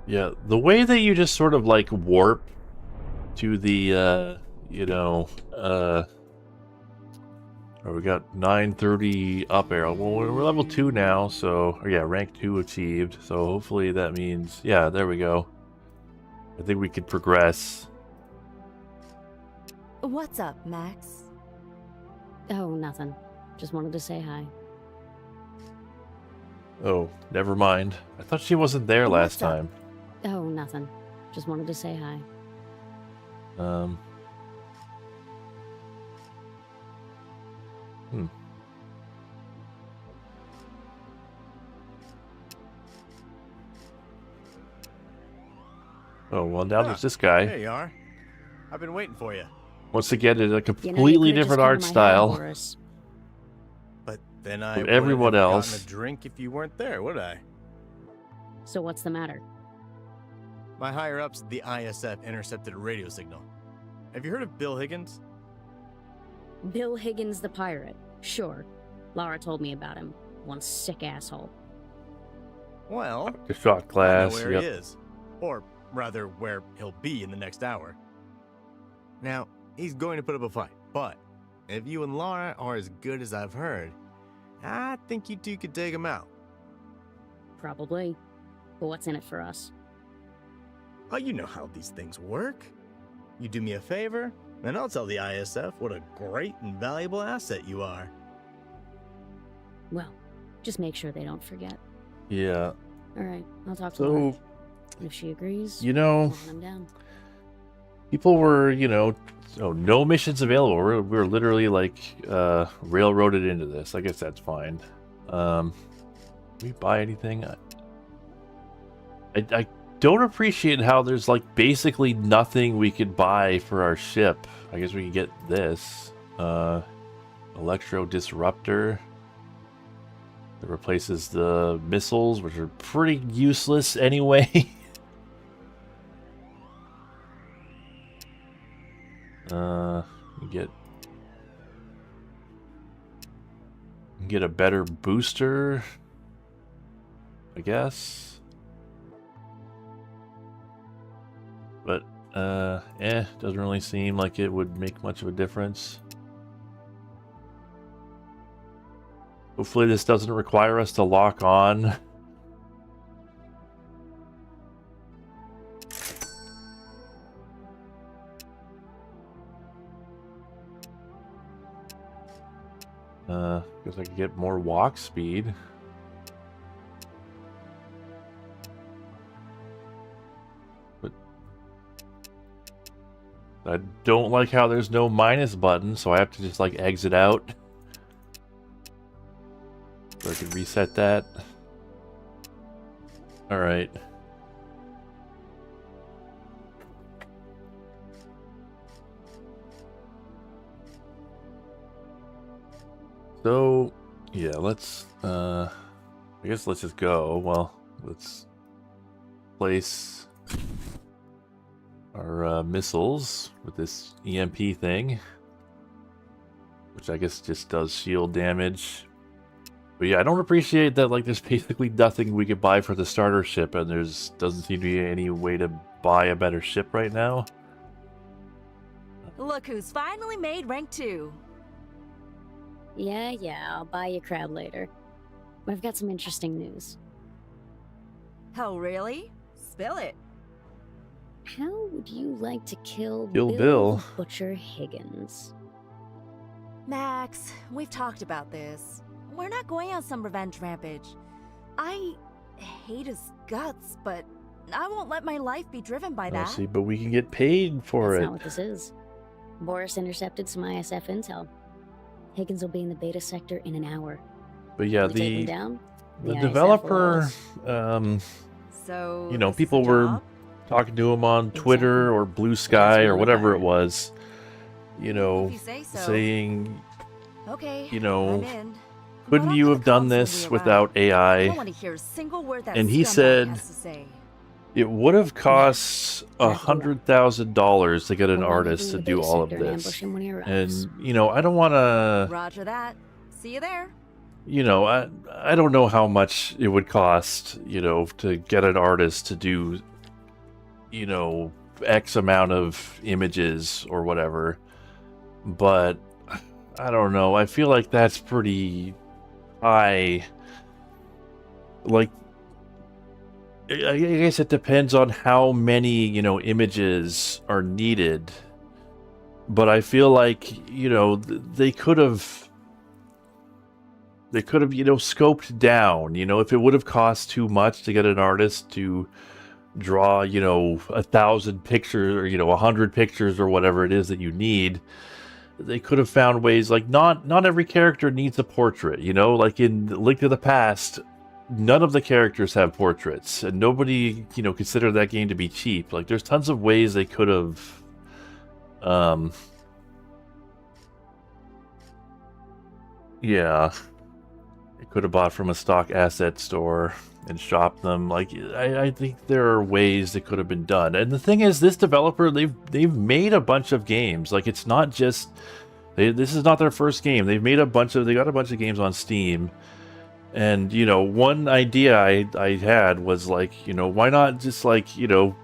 Yeah, the way that you just sort of like warp to the, you know, oh, we got 930 up arrow. Well, we're level 2 now, so, yeah, rank 2 achieved. So hopefully that means, yeah, there we go. I think we could progress. What's up, Max? Oh, nothing. Just wanted to say hi. Oh, never mind. I thought she wasn't there last What's up? time. Oh, nothing. Just wanted to say hi. Hmm. Oh, well, now there's this guy. There you are. I've been waiting for you. Once again, in a You completely could've just different come to art my house, style. Boris. But then I From wouldn't everyone have else. gotten a drink if you weren't there, would I? So what's the matter? My higher-ups at the ISF intercepted a radio signal. Have you heard of Bill Higgins? Bill Higgins the pirate. Sure. Laura told me about him. One sick asshole. Well, The shot I know glass. where Yep. he is. Or rather, where he'll be in the next hour. Now, he's going to put up a fight, but if you and Laura are as good as I've heard, I think you two could take him out. Probably. But what's in it for us? Oh, you know how these things work. You do me a favor, and I'll tell the ISF what a great and valuable asset you are. Well, just make sure they don't forget. Yeah. Alright, I'll talk to Laura. So, And if she agrees, you know, I'll hunt him down. people were, no missions available. We're literally like railroaded into this. I guess that's fine. We buy anything? I don't appreciate how there's like basically nothing we could buy for our ship. I guess we can get this electro disruptor that replaces the missiles, which are pretty useless anyway. You get a better booster, I guess. But doesn't really seem like it would make much of a difference. Hopefully this doesn't require us to lock on. Guess I could get more walk speed. But I don't like how there's no minus button, so I have to just like exit out. So I can reset that. Alright. So, yeah, let's, I guess let's just go. Well, let's place our missiles with this EMP thing, which I guess just does shield damage. But yeah, I don't appreciate that, like, there's basically nothing we could buy for the starter ship, and there's doesn't seem to be any way to buy a better ship right now. Look who's finally made rank 2. Yeah, I'll buy you crowd later. But I've got some interesting news. Oh, really? Spill it. How would you like to kill Bill? Butcher Higgins? Max, we've talked about this. We're not going on some revenge rampage. I hate his guts, but I won't let my life be driven by that. See, but we can get paid for That's it. not what this is. Boris intercepted some ISF intel. Higgins will be in the beta sector in an hour. But yeah, We take him the down, the ISF developer, will So, you know, this is people a were job? talking to him on Twitter Exactly. or Blue Sky or really whatever bad. it was, you know, If you say so. saying, Okay, you know, I'm in. couldn't But you after have the done comms will this be without around. I don't AI? want to hear a single word that And he scumbag said has to say. It would have cost $100,000 to get an We'll run artist to through the do beta all of sector and this. ambush him when he arrives. And, you know, I don't want to, Roger that. See you there. you know, I don't know how much it would cost, you know, to get an artist to do, you know, X amount of images or whatever. But I don't know. I feel like that's pretty high. Like, I guess it depends on how many, you know, images are needed. But I feel like, you know, they could have, they could have, you know, scoped down, you know, if it would have cost too much to get an artist to draw, you know, 1,000 pictures or, you know, 100 pictures or whatever it is that you need, they could have found ways, like, not every character needs a portrait, you know, like in Link to the Past, none of the characters have portraits, and nobody, you know, considered that game to be cheap. Like, there's tons of ways they could have, yeah, they could have bought from a stock asset store and shopped them. Like, I think there are ways that could have been done. And the thing is, this developer, they've made a bunch of games. Like, it's not just this is not their first game. They got a bunch of games on Steam. And, you know, one idea I had was, like, you know, why not just, like, you know,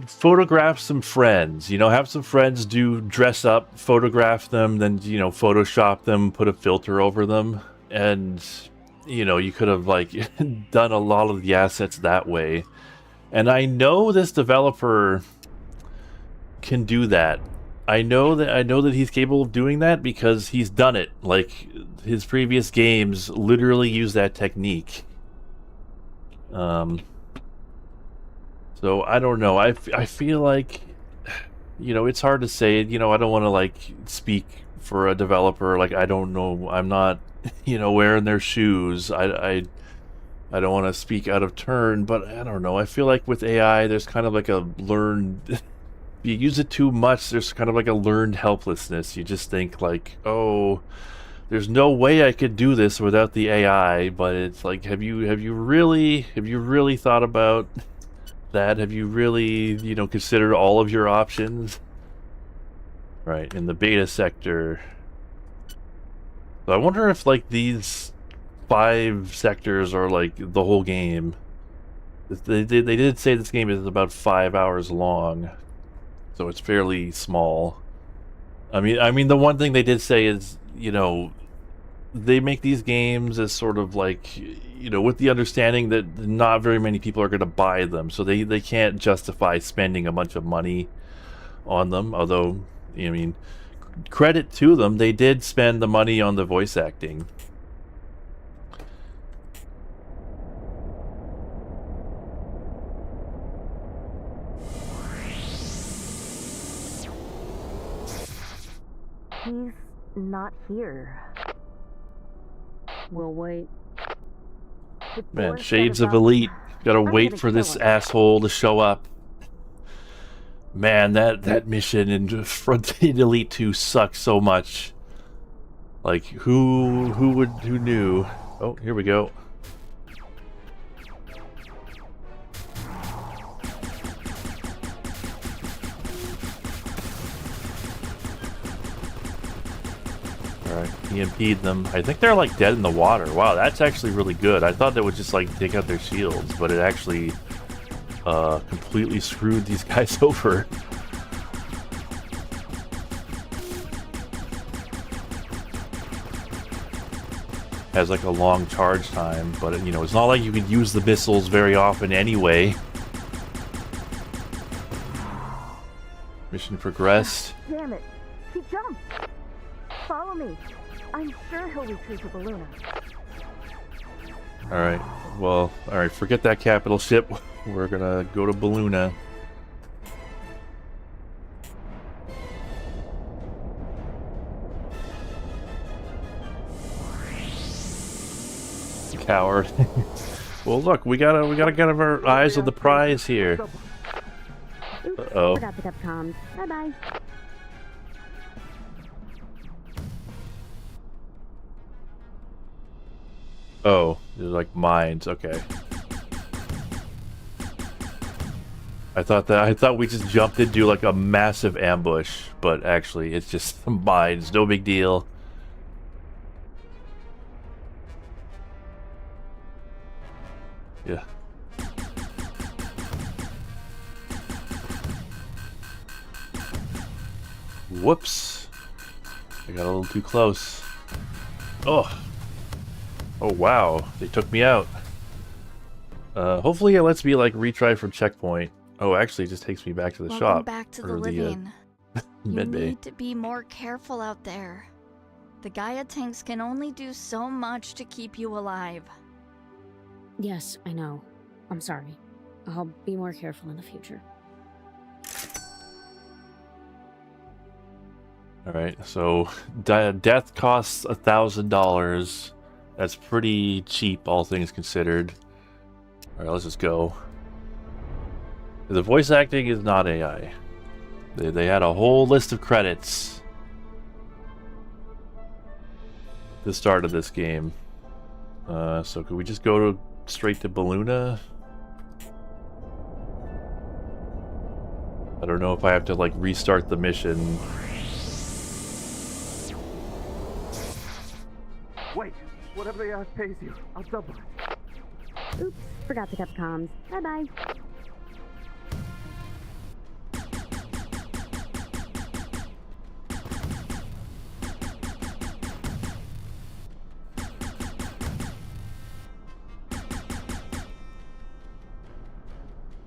photograph some friends, you know, have some friends dress up, photograph them, then, you know, Photoshop them, put a filter over them, and, you know, you could have, like, done a lot of the assets that way. And I know this developer can do that. I know that he's capable of doing that because he's done it. Like, his previous games literally use that technique. So I don't know. I feel like, you know, it's hard to say. You know, I don't want to, like, speak for a developer. Like, I don't know. I'm not, you know, wearing their shoes. I don't want to speak out of turn, but I don't know. I feel like with AI, there's kind of like a learned. You use it too much, there's kind of like a learned helplessness. You just think, like, oh, there's no way I could do this without the AI. But it's like, have you really thought about that? Have you really, you know, considered all of your options? Right, in the beta sector. So I wonder if, like, these 5 sectors are like the whole game. They did say this game is about 5 hours long. So it's fairly small. I mean, the one thing they did say is, you know, they make these games as sort of like, you know, with the understanding that not very many people are going to buy them, so they can't justify spending a bunch of money on them. Although, I mean, credit to them, they did spend the money on the voice acting. He's not here. We'll wait. Man, Shades of Elite. Gotta wait for this asshole to show up. Man, that mission in Frontier Elite 2 sucks so much. Like, who knew? Oh, here we go. Alright, EMP'd them. I think they're, like, dead in the water. Wow, that's actually really good. I thought that would just, like, take out their shields, but it actually completely screwed these guys over. Has, like, a long charge time, but, you know, it's not like you can use the missiles very often anyway. Mission progressed. Damn it! He jumped! Follow me. I'm sure he'll retreat to Balluna. Alright, well, alright, forget that capital ship. We're gonna go to Balluna. Coward. Well, look, we gotta get our eyes on the prize here. Uh-oh. Forgot to pick up comms. Bye-bye. Oh, they're like mines. Okay. I thought we just jumped into like a massive ambush, but actually it's just mines. No big deal. Yeah. Whoops. I got a little too close. Oh. Oh wow, they took me out. Hopefully it lets me like retry from checkpoint. Oh, actually it just takes me back to the shop. Back to or the living. med bay. Need to be more careful out there. The Gaia tanks can only do so much to keep you alive. Yes, I know. I'm sorry. I'll be more careful in the future. Alright, so death costs $1,000. That's pretty cheap, all things considered. Alright, let's just go. The voice acting is not AI. They had a whole list of credits at the start of this game. So could we just go straight to Balluna? I don't know if I have to like restart the mission. Wait, whatever they ask pays you. I'll double it. Oops, forgot to cut the comms. Bye-bye.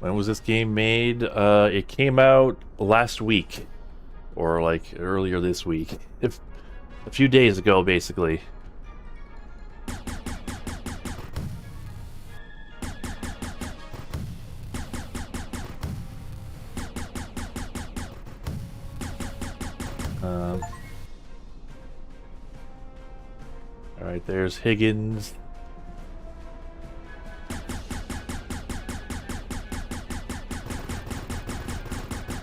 When was this game made? It came out last week. Or like earlier this week. If a few days ago, basically. Alright, there's Higgins.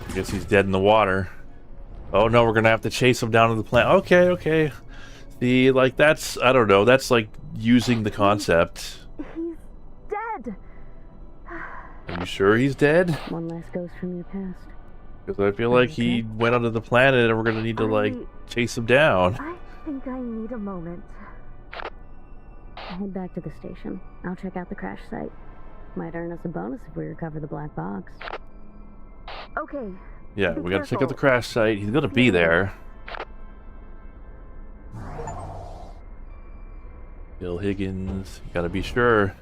I guess he's dead in the water. Oh no, we're gonna have to chase him down to the plant. Okay, okay. See, like that's, I don't know, that's like using the concept. He's dead! Are you sure he's dead? One less ghost from your past. Because I feel like he went onto the planet and we're gonna need to like chase him down. I think I need a moment. Head back to the station. I'll check out the crash site. Might earn us a bonus if we recover the black box. Okay. Yeah, we gotta check out the crash site. He's gonna be there. Bill Higgins, you gotta be sure.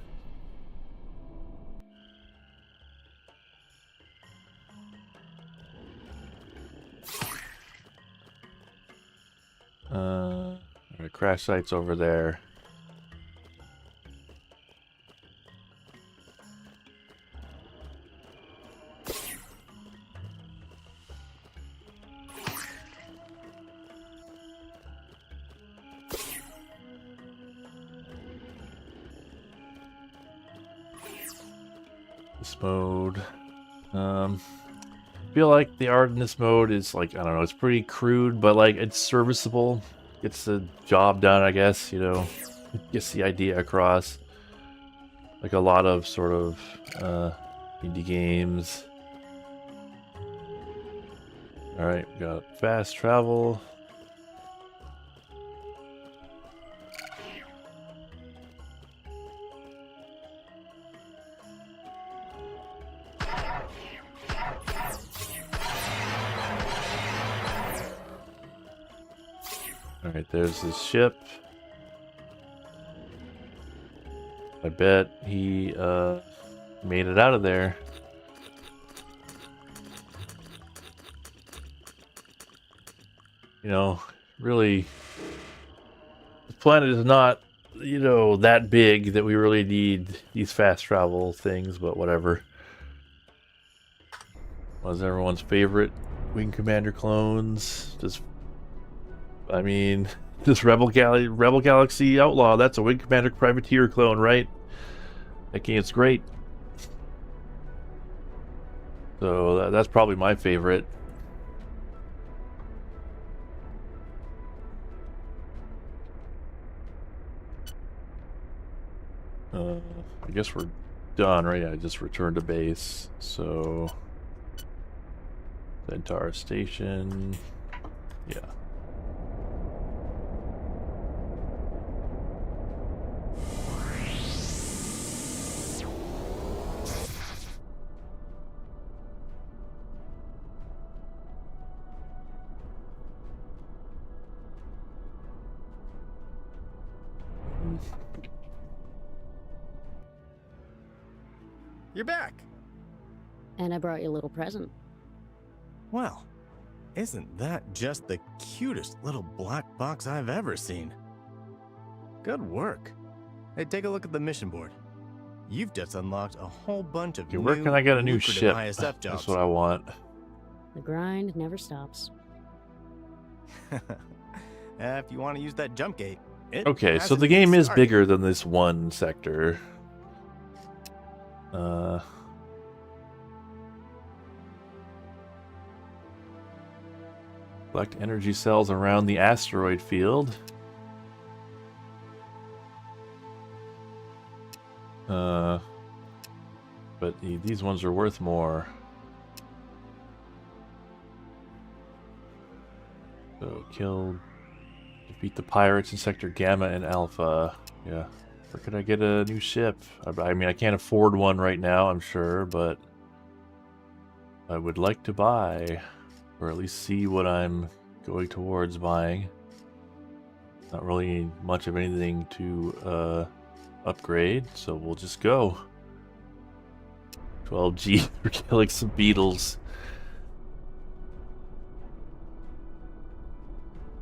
Alright, crash site's over there. This mode. I feel like the art in this mode is like, I don't know, it's pretty crude, but like it's serviceable. Gets the job done, I guess, you know. Gets the idea across. Like a lot of sort of indie games. Alright, we got fast travel. Alright, there's his ship. I bet he made it out of there. You know, really, the planet is not, you know, that big that we really need these fast travel things, but whatever. Was everyone's favorite Wing Commander clones? Just, I mean, this Rebel Galaxy Outlaw, that's a Wing Commander Privateer clone, right? That game's great. So that's probably my favorite. I guess we're done, right? Yeah, I just returned to base. So, Centaur Station. Yeah. You're back. And I brought you a little present. Well, Isn't that just the cutest little black box I've ever seen? Good work. Hey, take a look at the mission board. You've just unlocked a whole bunch of Okay, where can I get a new lucrative ship? ISF jobs. That's what I want. The grind never stops. If you want to use that jump gate. Okay, so hasn't the even game is started. bigger than this one sector. Collect energy cells around the asteroid field. But these ones are worth more. So defeat the pirates in Sector Gamma and Alpha. Yeah. Where could I get a new ship? I mean, I can't afford one right now, I'm sure, but I would like to buy, or at least see what I'm going towards buying. Not really much of anything to upgrade, so we'll just go. 12G for killing some beetles.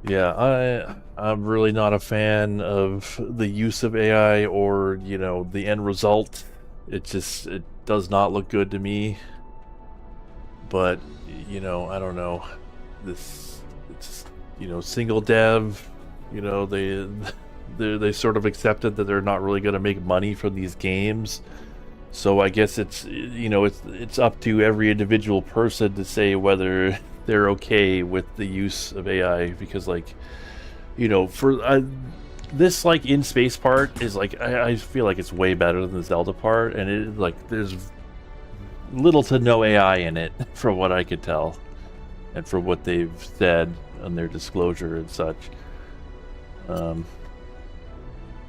Yeah, I'm really not a fan of the use of AI or, you know, the end result. It does not look good to me. But, you know, I don't know. It's you know, single dev, you know, they sort of accepted that they're not really going to make money from these games. So I guess it's, you know, it's up to every individual person to say whether they're okay with the use of AI, because, like, you know, for this, like, in space part is like, I feel like it's way better than the Zelda part, and it, like, there's little to no AI in it from what I could tell, and from what they've said on their disclosure and such.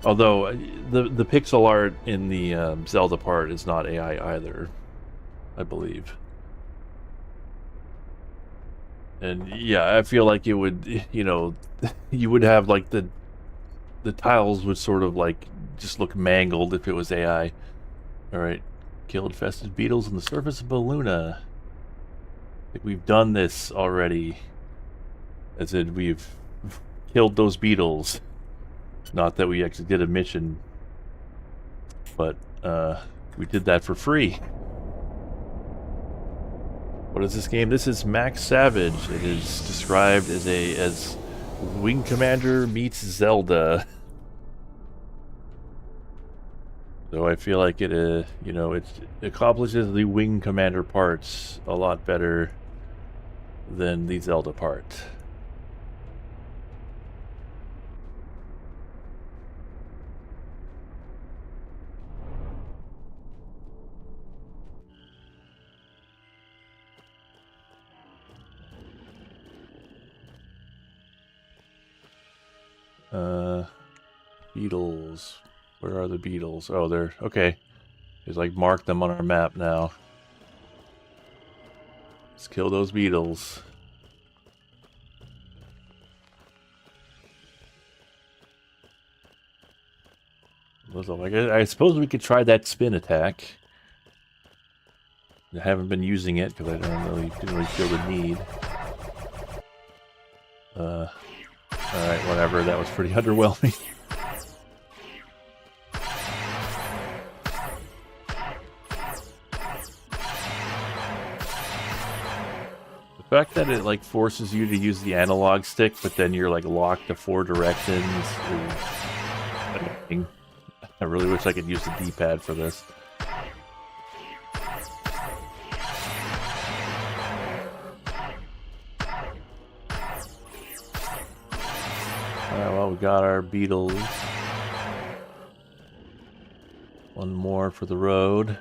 Although the pixel art in the Zelda part is not AI either, I believe. And yeah, I feel like it would, you know, you would have, like, the tiles would sort of, like, just look mangled if it was AI. Alright, kill infested beetles on the surface of Balluna. I think we've done this already. As in, we've killed those beetles. Not that we actually did a mission, but we did that for free. What is this game? This is Max Savage. It is described as Wing Commander meets Zelda. So I feel like it, you know, it accomplishes the Wing Commander parts a lot better than the Zelda part. Beetles. Where are the beetles? Oh, they're okay. Just like mark them on our map now. Let's kill those beetles. I suppose we could try that spin attack. I haven't been using it because I didn't really feel the need. Alright, whatever. That was pretty underwhelming. The fact that it, like, forces you to use the analog stick, but then you're, like, locked to 4 directions is annoying. I really wish I could use the D-pad for this. Alright, well, we got our beetles. One more for the road.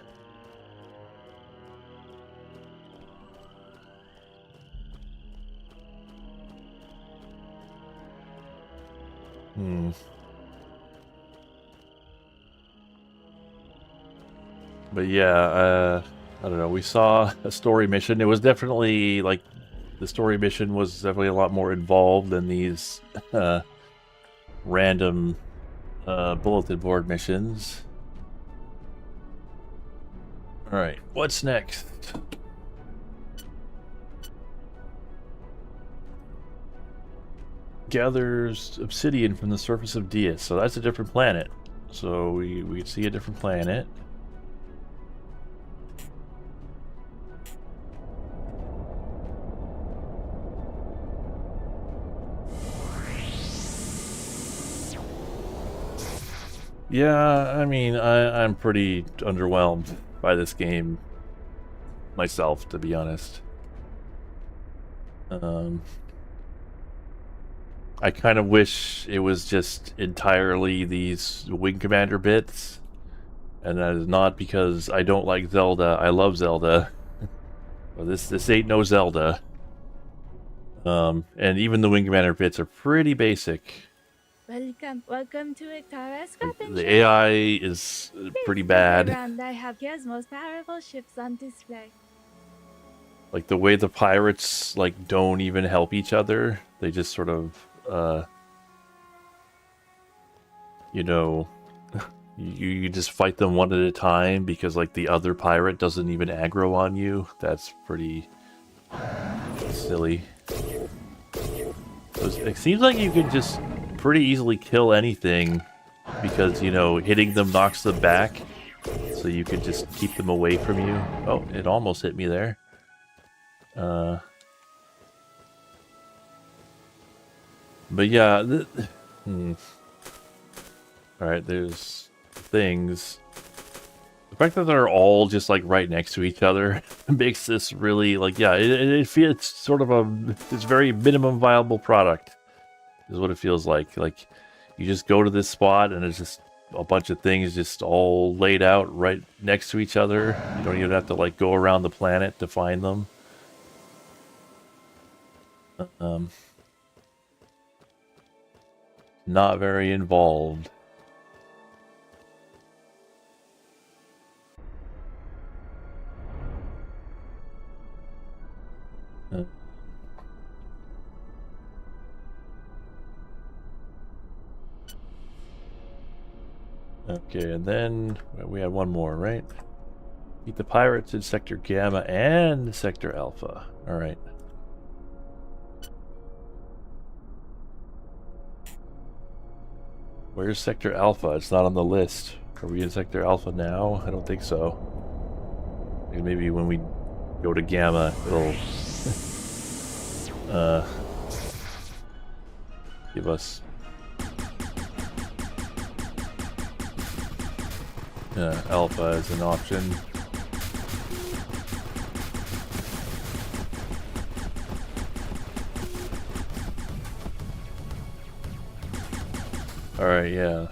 But yeah, I don't know, we saw a story mission. It was definitely, like, the story mission was definitely a lot more involved than these random bulletin board missions. Alright, what's next? gathers obsidian from the surface of Dias. So that's a different planet. So we see a different planet. Yeah, I mean, I'm pretty underwhelmed by this game myself, to be honest. I kind of wish it was just entirely these Wing Commander bits, and that is not because I don't like Zelda. I love Zelda. But this ain't no Zelda. And even the Wing Commander bits are pretty basic. Welcome to Ictara's The AI is pretty bad. I have here's most powerful ships on display. Like the way the pirates like don't even help each other. They just sort of you know, you just fight them one at a time because like the other pirate doesn't even aggro on you. That's pretty silly. It seems like you can just pretty easily kill anything because, you know, hitting them knocks them back, so you can just keep them away from you. Oh, it almost hit me there. But yeah, alright, there's things. The fact that they're all just like right next to each other makes this really like, yeah, it feels sort of it's very minimum viable product is what it feels like. Like you just go to this spot and it's just a bunch of things just all laid out right next to each other. You don't even have to like go around the planet to find them. Not very involved. Okay, and then we had one more, right? Meet the pirates in Sector Gamma and Sector Alpha. Alright. Where's Sector Alpha? It's not on the list. Are we in Sector Alpha now? I don't think so. Maybe when we go to Gamma, it'll give us Alpha as an option. Alright, yeah.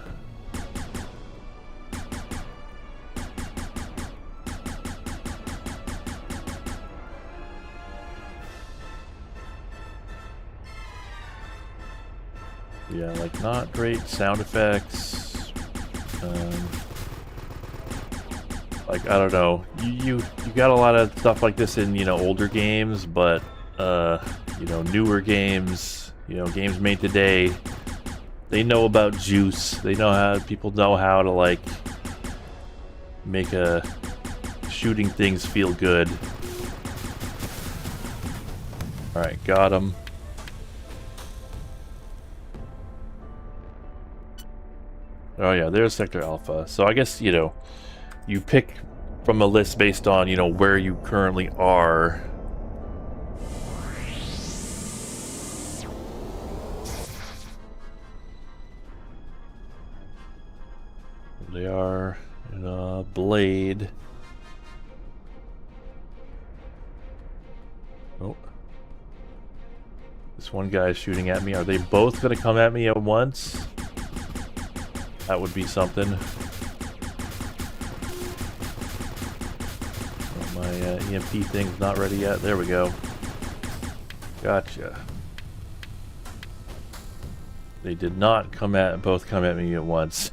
Yeah, like not great sound effects. Like I don't know, you got a lot of stuff like this in, you know, older games, but you know, newer games, you know, games made today, they know about juice. They know how people know how to like make shooting things feel good. All right, got him. Oh yeah, there's Sector Alpha. So I guess, you know, you pick from a list based on, you know, where you currently are. They are in a blade. Oh. This one guy is shooting at me. Are they both going to come at me at once? That would be something. Oh, my EMP thing's not ready yet. There we go. Gotcha. They did not both come at me at once.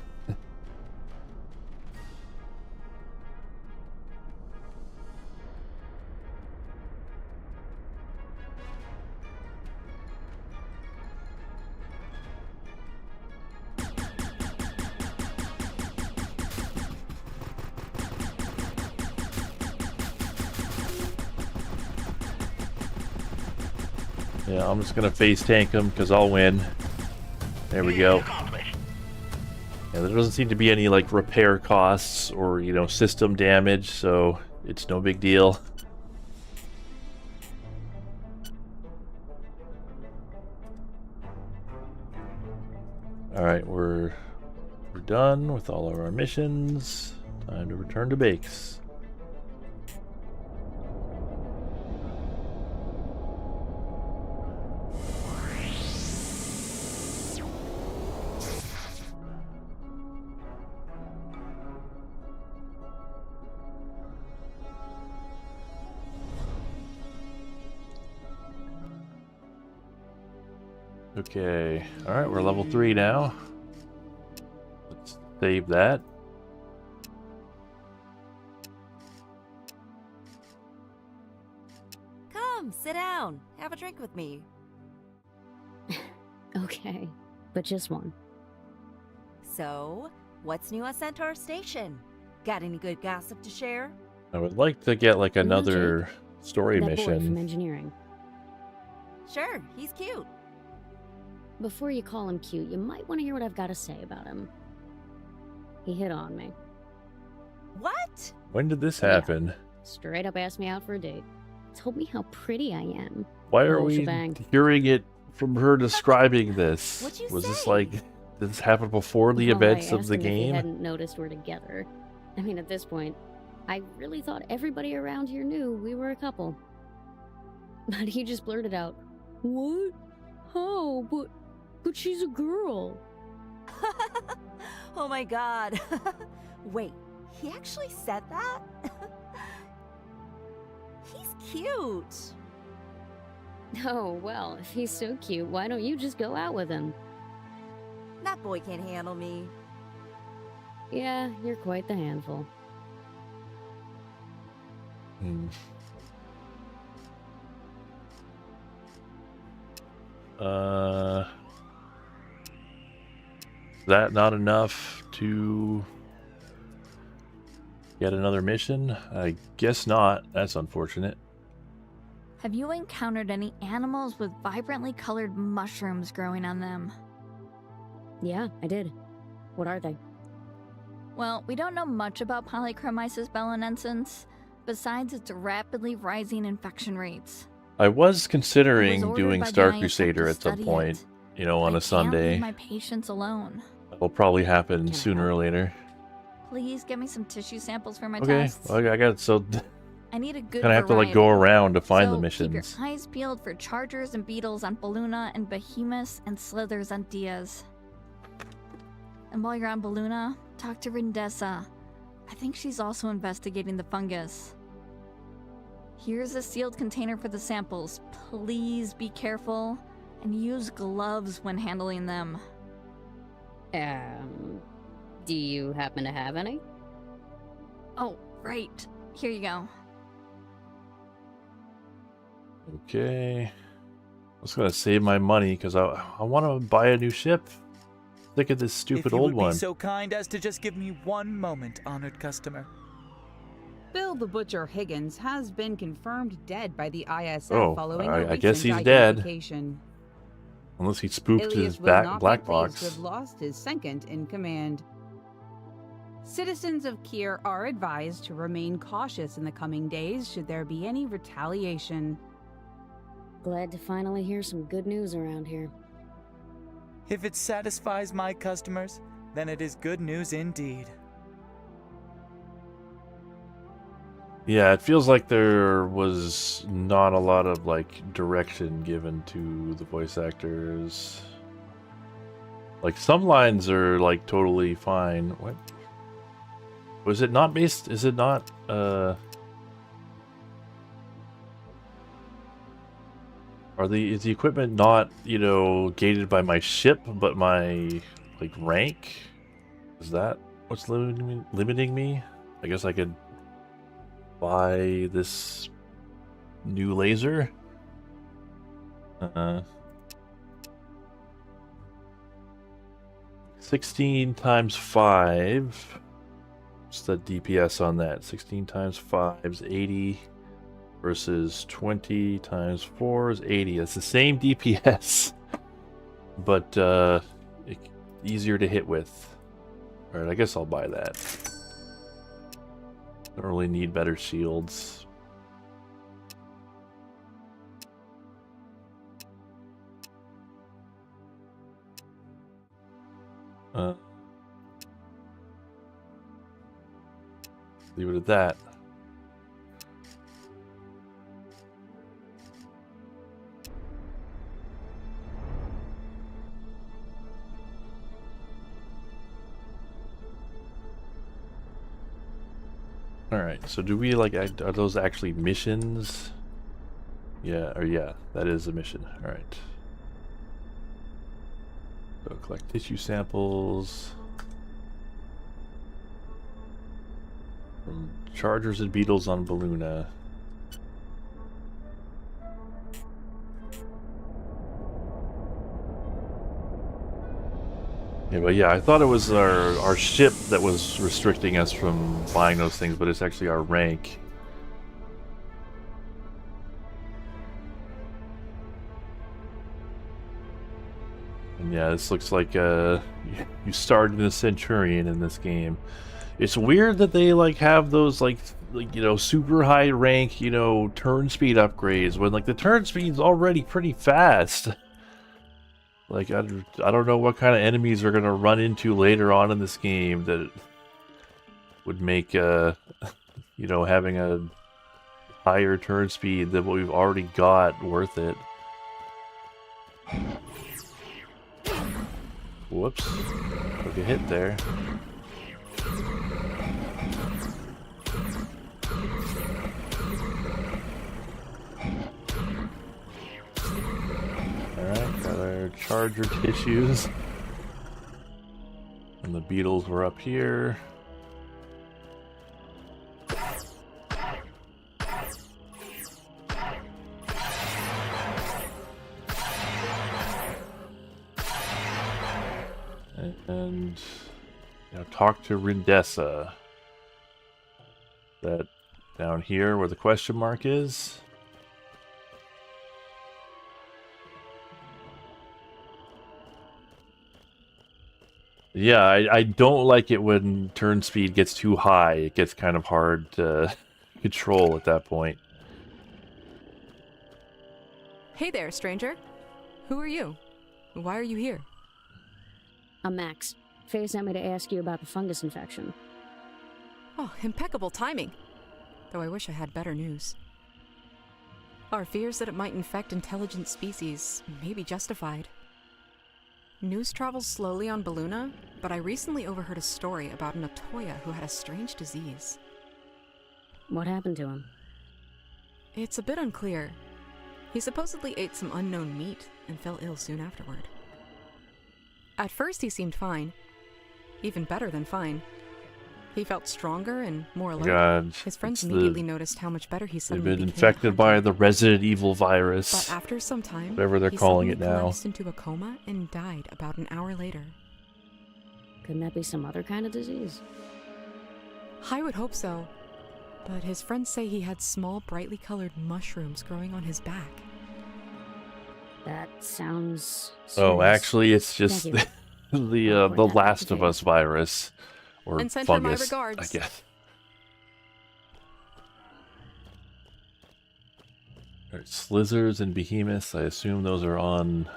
Yeah, I'm just gonna face tank him because I'll win. There we go. Yeah, there doesn't seem to be any like repair costs or, you know, system damage, so it's no big deal. Alright, we're done with all of our missions. Time to return to base. Okay, alright, we're level 3 now. Let's save that. Come, sit down. Have a drink with me. Okay, but just one. So, what's new at Centaur Station? Got any good gossip to share? I would like to get like another story That boy from mission. engineering. Sure, he's cute. Before you call him cute, you might want to hear what I've got to say about him. He hit on me. What? When did this Yeah. happen? Straight up asked me out for a date. Told me how pretty I am. Why are Whole we shebang. hearing it from her describing this? What'd you Was this say? like, did this happen before the Well, events I of asked the him if he game? hadn't noticed we're together. I mean, at this point, I really thought everybody around here knew we were a couple. But he just blurted out, "What? How? But she's a girl." Oh my god. Wait, he actually said that? He's cute. Oh, well, if he's so cute, why don't you just go out with him? That boy can't handle me. Yeah, you're quite the handful. Hmm. That not enough to get another mission? I guess not. That's unfortunate. Have you encountered any animals with vibrantly colored mushrooms growing on them? Yeah, I did. What are they? Well, we don't know much about Polychromyces belenensis, besides its rapidly rising infection rates. I was considering ordered doing by the Star ISF Crusader to at some study point, it. you know, on I a Sunday. Can't leave my patients alone. That'll probably happen Can I sooner or help? later. Please get me some tissue samples for my Okay, tests. well, I got so I need a good kind of have to like go variety. around to find the So missions. Keep your eyes peeled for chargers and beetles on Baluna and behemoths and slithers on Diaz. And while you're on Baluna, talk to Rindessa. I think she's also investigating the fungus. Here's a sealed container for the samples. Please be careful and use gloves when handling them. Do you happen to have any? Oh, right. Here you go. Okay. I was gonna save my money because I want to buy a new ship. Look at this stupid If you old would one. be so kind as to just give me one moment, honored customer. Bill the Butcher Higgins has been confirmed dead by the ISF Oh, following I a guess recent he's dead. identification. Unless he spooked Ilias his will not black be pleased box. to have lost his second in command. Citizens of Kier are advised to remain cautious in the coming days should there be any retaliation. Glad to finally hear some good news around here. If it satisfies my customers, then it is good news indeed. Yeah, it feels like there was not a lot of like direction given to the voice actors. Like some lines are like totally fine. What? Was it not based? Is it not? Is the equipment not, you know, gated by my ship, but my like rank? Is that what's limiting me? I guess I could buy this new laser. 16 times 5. What's the DPS on that? 16 times 5 is 80 versus 20 times 4 is 80. That's the same DPS, but easier to hit with. Alright, I guess I'll buy that. Don't really need better shields. Leave it at that. Alright, so do we like, are those actually missions? Yeah, or yeah, that is a mission. Alright. So collect tissue samples from chargers and beetles on Balluna. Yeah, but yeah, I thought it was our ship that was restricting us from buying those things, but it's actually our rank. And yeah, this looks like you started in a Centurion in this game. It's weird that they like have those like you know, super high rank, you know, turn speed upgrades when like the turn speed's already pretty fast. Like, I don't know what kind of enemies we're gonna run into later on in this game that would make, you know, having a higher turn speed than what we've already got worth it. Whoops. Took a hit there. Alright, got our charger tissues. And the beetles were up here. And you know, talk to Rindessa. That down here where the question mark is. Yeah, I don't like it when turn speed gets too high. It gets kind of hard to control at that point. Hey there, stranger. Who are you? Why are you here? I'm Max. Faye sent me to ask you about the fungus infection. Oh, impeccable timing. Though I wish I had better news. Our fears that it might infect intelligent species may be justified. News travels slowly on Balluna, but I recently overheard a story about an Otoya who had a strange disease. What happened to him? It's a bit unclear. He supposedly ate some unknown meat and fell ill soon afterward. At first he seemed fine. Even better than fine. He felt stronger and more alert. God, his friends immediately noticed how much better he suddenly they've been became. infected by the Resident Evil virus. But after some time, whatever they're he calling it suddenly now. collapsed into a coma and died about an hour later. Couldn't that be some other kind of disease? I would hope so. But his friends say he had small, brightly colored mushrooms growing on his back. That sounds Oh, serious. actually, it's just Thank you. the Last of Us virus. Or And send her my fungus, regards. I guess. Alright, Slizzers and Behemoths, I assume those are on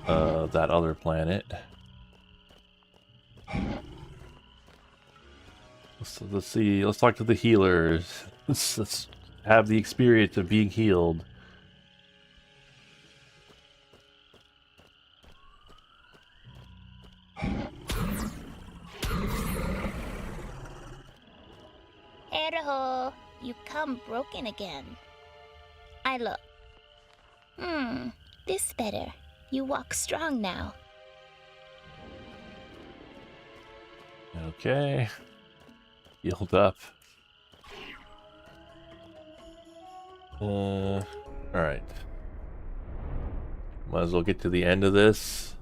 that other planet. Let's see, let's talk to the healers. Let's have the experience of being healed. Erho, you come broken again. I look. This better. You walk strong now. Okay. Healed up. Alright. Might as well get to the end of this.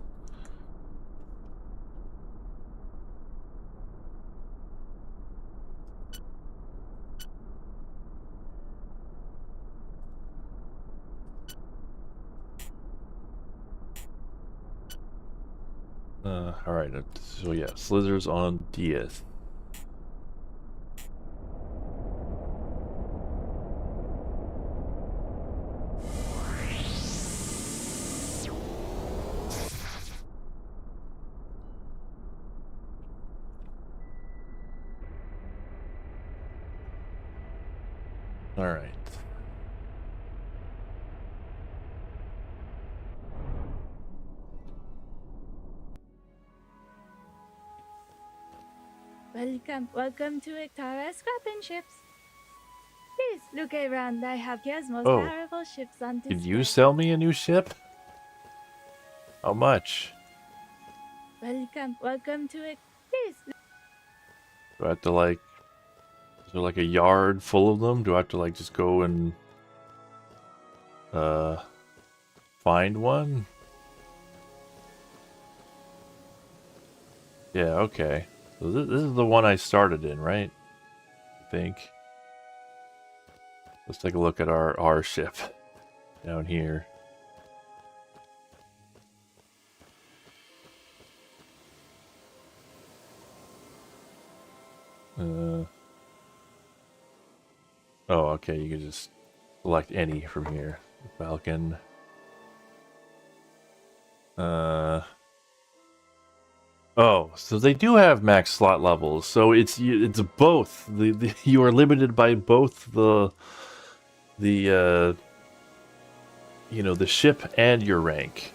Alright, so yeah, Slithers on Dieth. Alright. Welcome to Iktara Scrapping Ships. Please look around. I have here's most Oh. powerful ships on display. Could you sell me a new ship? How much? Welcome to it. Please. Do I have to like... Is there like a yard full of them? Do I have to like just go and... find one? Yeah, okay. So this is the one I started in, right? I think. Let's take a look at our ship down here. Oh, okay, you can just select any from here. Falcon. Oh, so they do have max slot levels. So it's both. You are limited by both the you know, the ship and your rank.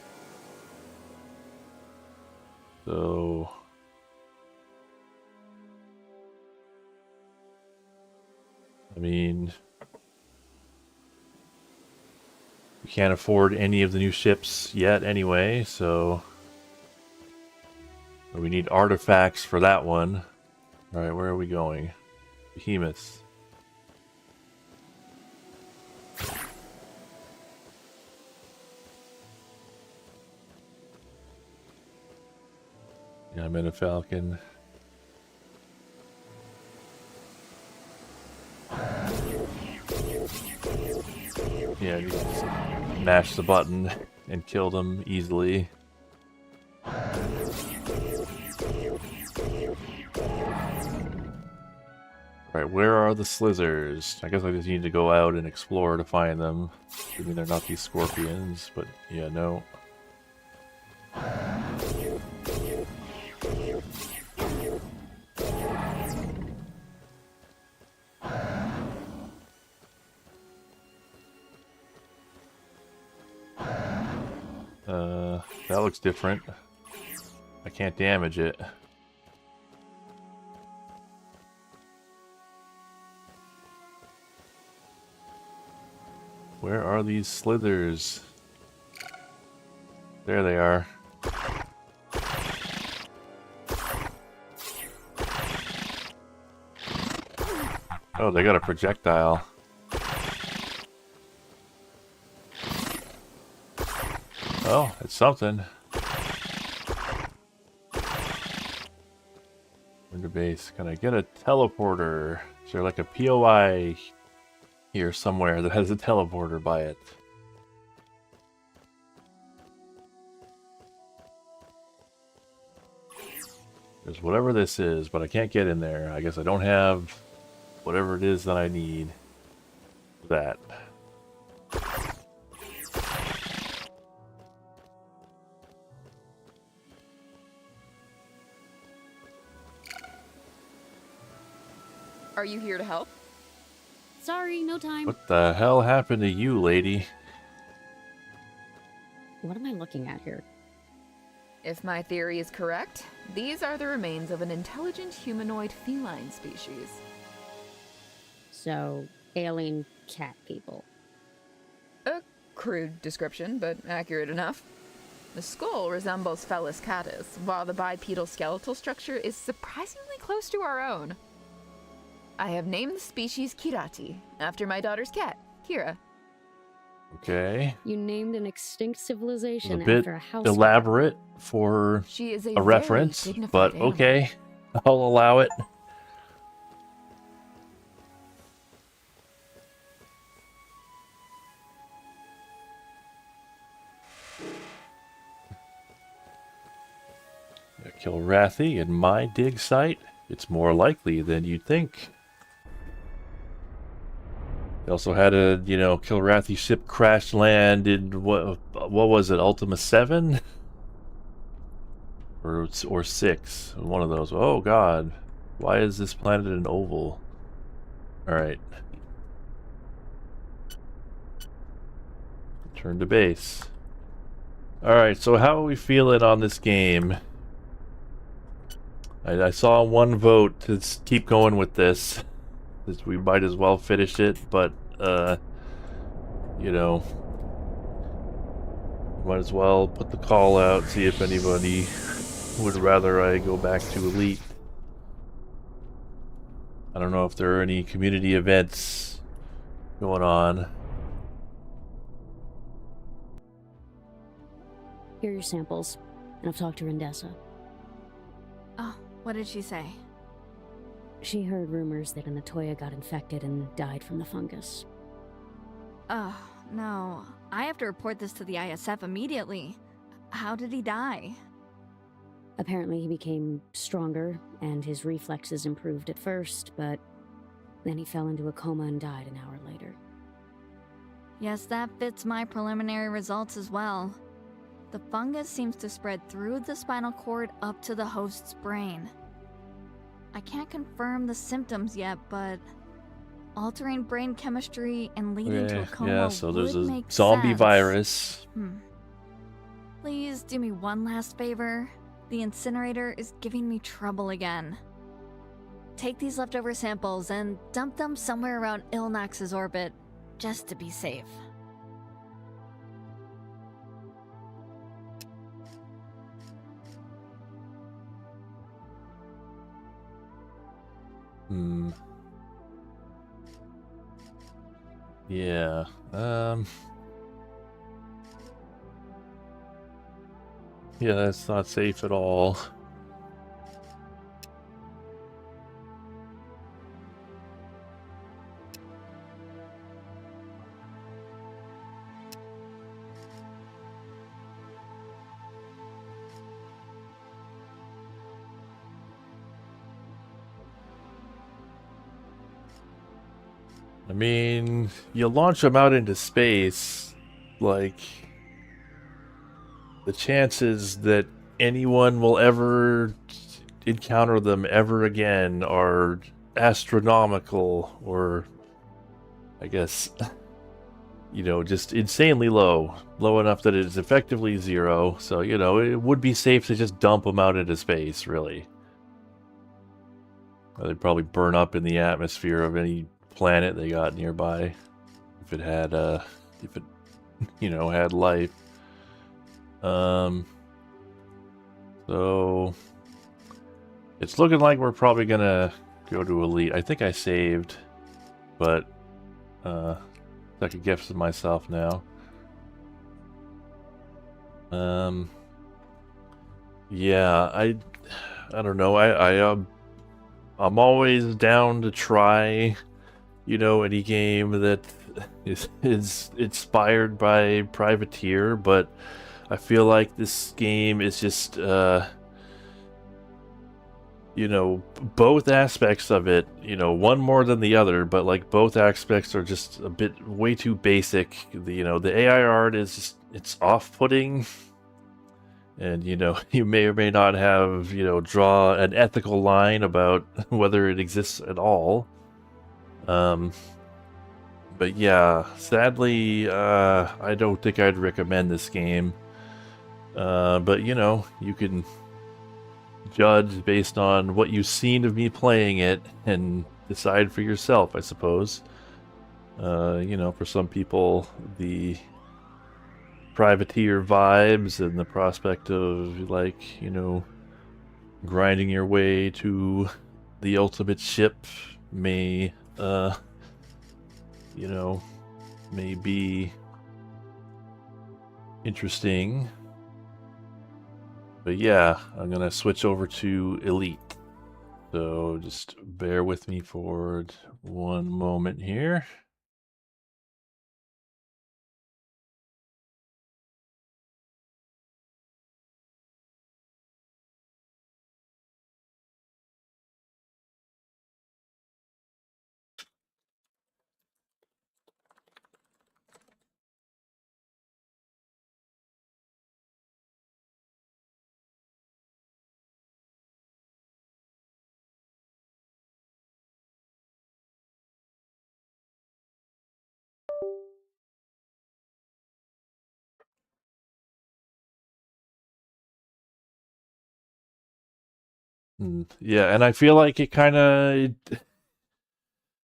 So I mean, we can't afford any of the new ships yet anyway, so we need artifacts for that one. Alright, where are we going? Behemoth. Yeah, I'm in a Falcon. Yeah, you just mash the button and kill them easily. Right, where are the Slithers? I guess I just need to go out and explore to find them. I mean, they're not these scorpions, but yeah, no. That looks different. I can't damage it. Where are these Slithers? There they are. Oh, they got a projectile. Oh, it's something. Winter base. Can I get a teleporter? Is there like a POI here somewhere that has a teleporter by it? There's whatever this is, but I can't get in there. I guess I don't have whatever it is that I need for that. Are you here to help? Sorry, no time. What the hell happened to you, lady? What am I looking at here? If my theory is correct, these are the remains of an intelligent humanoid feline species. So, alien cat people. A crude description, but accurate enough. The skull resembles Felis catus, while the bipedal skeletal structure is surprisingly close to our own. I have named the species Kirati, after my daughter's cat, Kira. Okay. You named an extinct civilization A bit after a house. elaborate for She is a a reference, very dignified but animal. okay. I'll allow it. Kilrathi in my dig site? It's more likely than you'd think. They also had a, Kilrathi ship crash land in, what was it, Ultima 7? Or 6, one of those. Oh god, why is this planet an oval? Alright. Return to base. Alright, so how are we feeling on this game? I saw one vote to keep going with this. We might as well finish it, but, might as well put the call out, see if anybody would rather I go back to Elite. I don't know if there are any community events going on. Here are your samples, and I've talked to Rindessa. Oh, what did she say? She heard rumors that an Atoya got infected and died from the fungus. Oh, no. I have to report this to the ISF immediately. How did he die? Apparently he became stronger, and his reflexes improved at first, but then he fell into a coma and died an hour later. Yes, that fits my preliminary results as well. The fungus seems to spread through the spinal cord up to the host's brain. I can't confirm the symptoms yet, but altering brain chemistry and leading to a coma so there's would a make zombie sense. virus. Please do me one last favor. The incinerator is giving me trouble again. Take these leftover samples and dump them somewhere around Ilnax's orbit, just to be safe. Yeah, yeah, that's not safe at all. I mean, you launch them out into space, like, the chances that anyone will ever encounter them ever again are astronomical, or, I guess, just insanely low. Low enough that it is effectively zero, so, it would be safe to just dump them out into space, really. They'd probably burn up in the atmosphere of any planet they got nearby, if it had had life. So it's looking like we're probably gonna go to Elite. I think I saved, but second guess to myself now. Yeah, I don't know. I'm always down to try, any game that is inspired by Privateer, but I feel like this game is just, both aspects of it, one more than the other, but like both aspects are just a bit way too basic. The AI art is just, it's off-putting. And, you may or may not have, draw an ethical line about whether it exists at all. But yeah, sadly, I don't think I'd recommend this game. But, you can judge based on what you've seen of me playing it and decide for yourself, I suppose. For some people, the Privateer vibes and the prospect of, like, grinding your way to the ultimate ship may, may be interesting. But yeah, I'm gonna switch over to Elite. So just bear with me for one moment here. Yeah, and I feel like it kind of...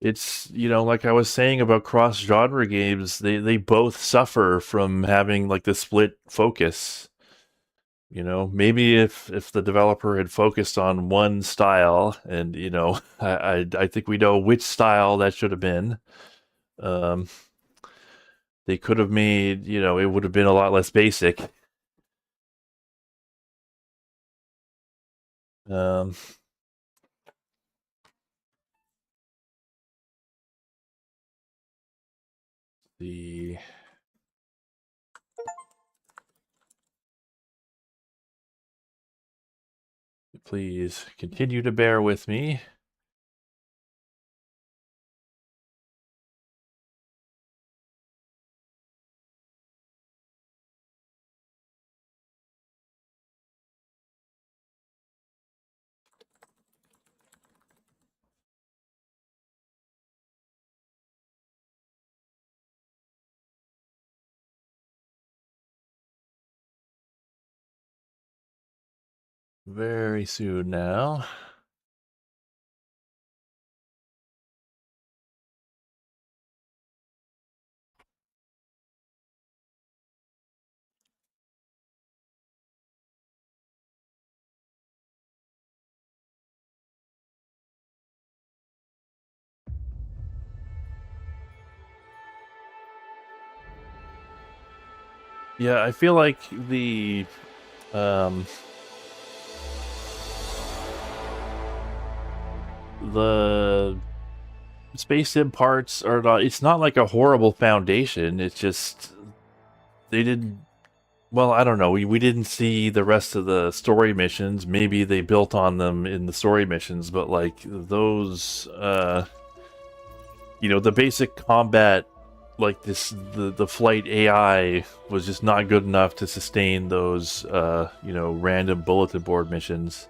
It's, you know, like I was saying about cross-genre games, they both suffer from having, like, the split focus. You know, maybe if the developer had focused on one style, and, you know, I think we know which style that should have been. They could have made, you know, it would have been a lot less basic. The Please continue to bear with me. Very soon now. Yeah, I feel like the Space Sim parts are not... It's not like a horrible foundation. It's just they didn't... Well, I don't know. We didn't see the rest of the story missions. Maybe they built on them in the story missions, but like those, you know, the basic combat, like the flight AI was just not good enough to sustain those, you know, random bulletin board missions.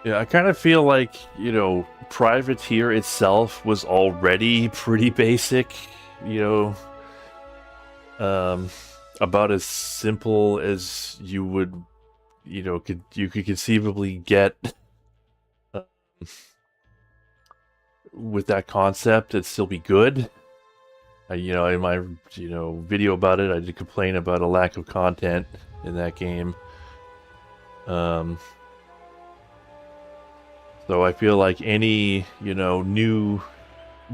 Yeah, I kind of feel like, you know, Privateer itself was already pretty basic, you know, about as simple as you would, you know, you could conceivably get with that concept and still be good. You know, in my, you know, video about it, I did complain about a lack of content in that game. So I feel like any, you know, new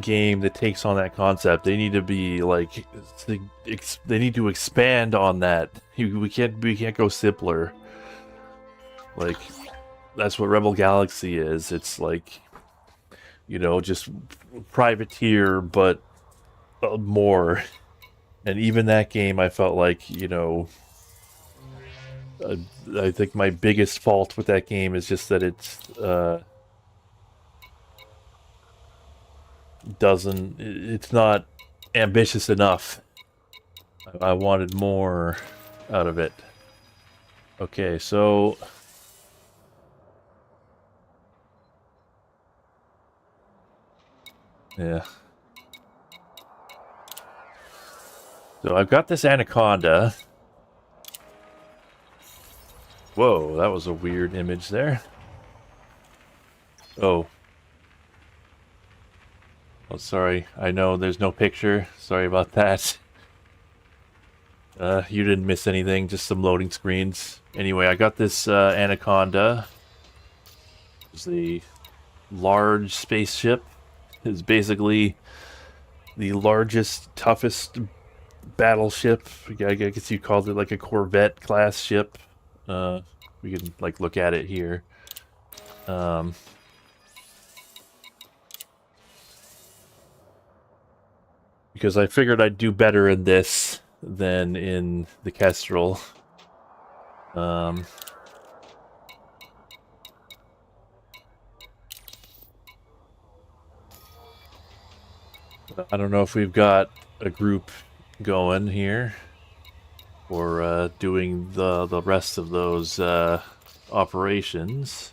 game that takes on that concept, they need to be like, they need to expand on that. We can't go simpler. Like, that's what Rebel Galaxy is. It's like, you know, just Privateer, but more. And even that game, I felt like, you know, I think my biggest fault with that game is just that it's it's not ambitious enough. I wanted more out of it. Okay, so yeah. So I've got this anaconda. Whoa, that was a weird image there. Oh. Oh, sorry. I know there's no picture. Sorry about that. You didn't miss anything, just some loading screens. Anyway, I got this anaconda. It's the large spaceship. It's basically the largest, toughest battleship. I guess you called it like a Corvette class ship. We can like look at it here. Because I figured I'd do better in this than in the Kestrel. I don't know if we've got a group going here for doing the rest of those operations.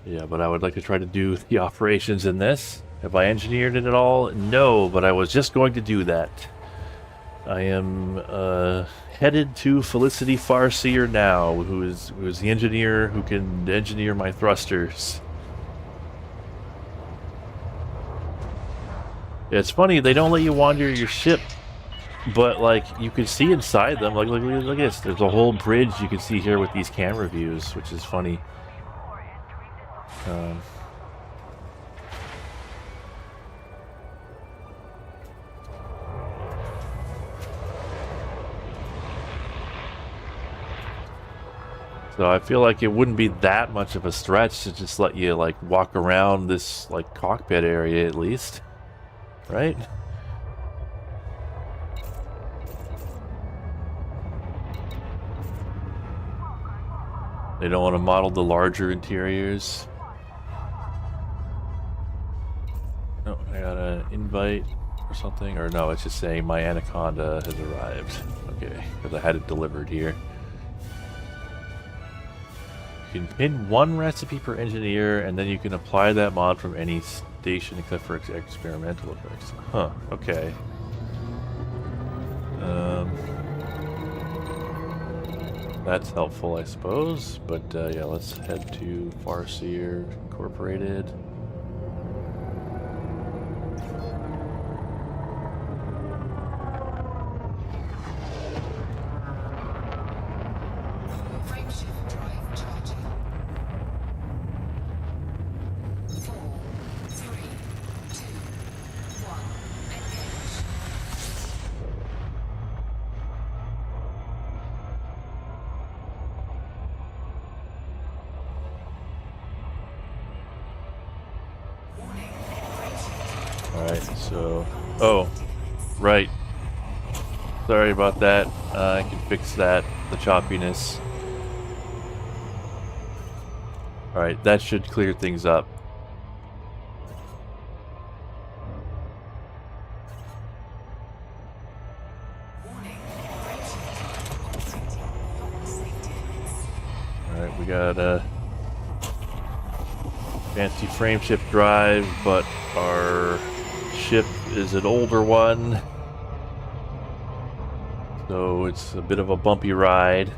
Yeah, but I would like to try to do the operations in this. Have I engineered it at all? No, but I was just going to do that. I am headed to Felicity Farseer now, who is the engineer who can engineer my thrusters. It's funny, they don't let you wander your ship, but like you can see inside them. Like look at this. There's a whole bridge you can see here with these camera views, which is funny. So I feel like it wouldn't be that much of a stretch to just let you like walk around this like cockpit area at least, right? They don't want to model the larger interiors. No, I got an invite or something, or no, it's just saying my Anaconda has arrived. Okay, because I had it delivered here. You can pin one recipe per engineer, and then you can apply that mod from any station except for experimental effects. Huh, okay. That's helpful, I suppose. But yeah, let's head to Farseer Incorporated. Alright, so... Oh, right. Sorry about that. I can fix that, the choppiness. Alright, that should clear things up. Alright, we got a fancy frameshift drive, but our ship is an older one, so it's a bit of a bumpy ride.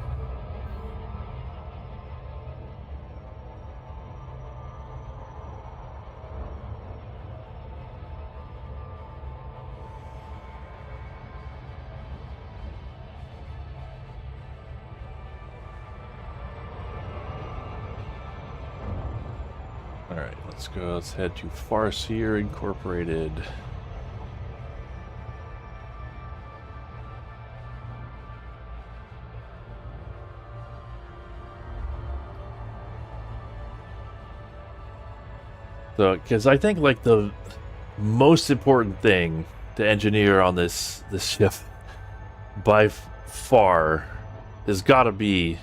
Alright, let's go. Let's head to Farseer Incorporated. So, because I think like the most important thing to engineer on this ship by far has got to be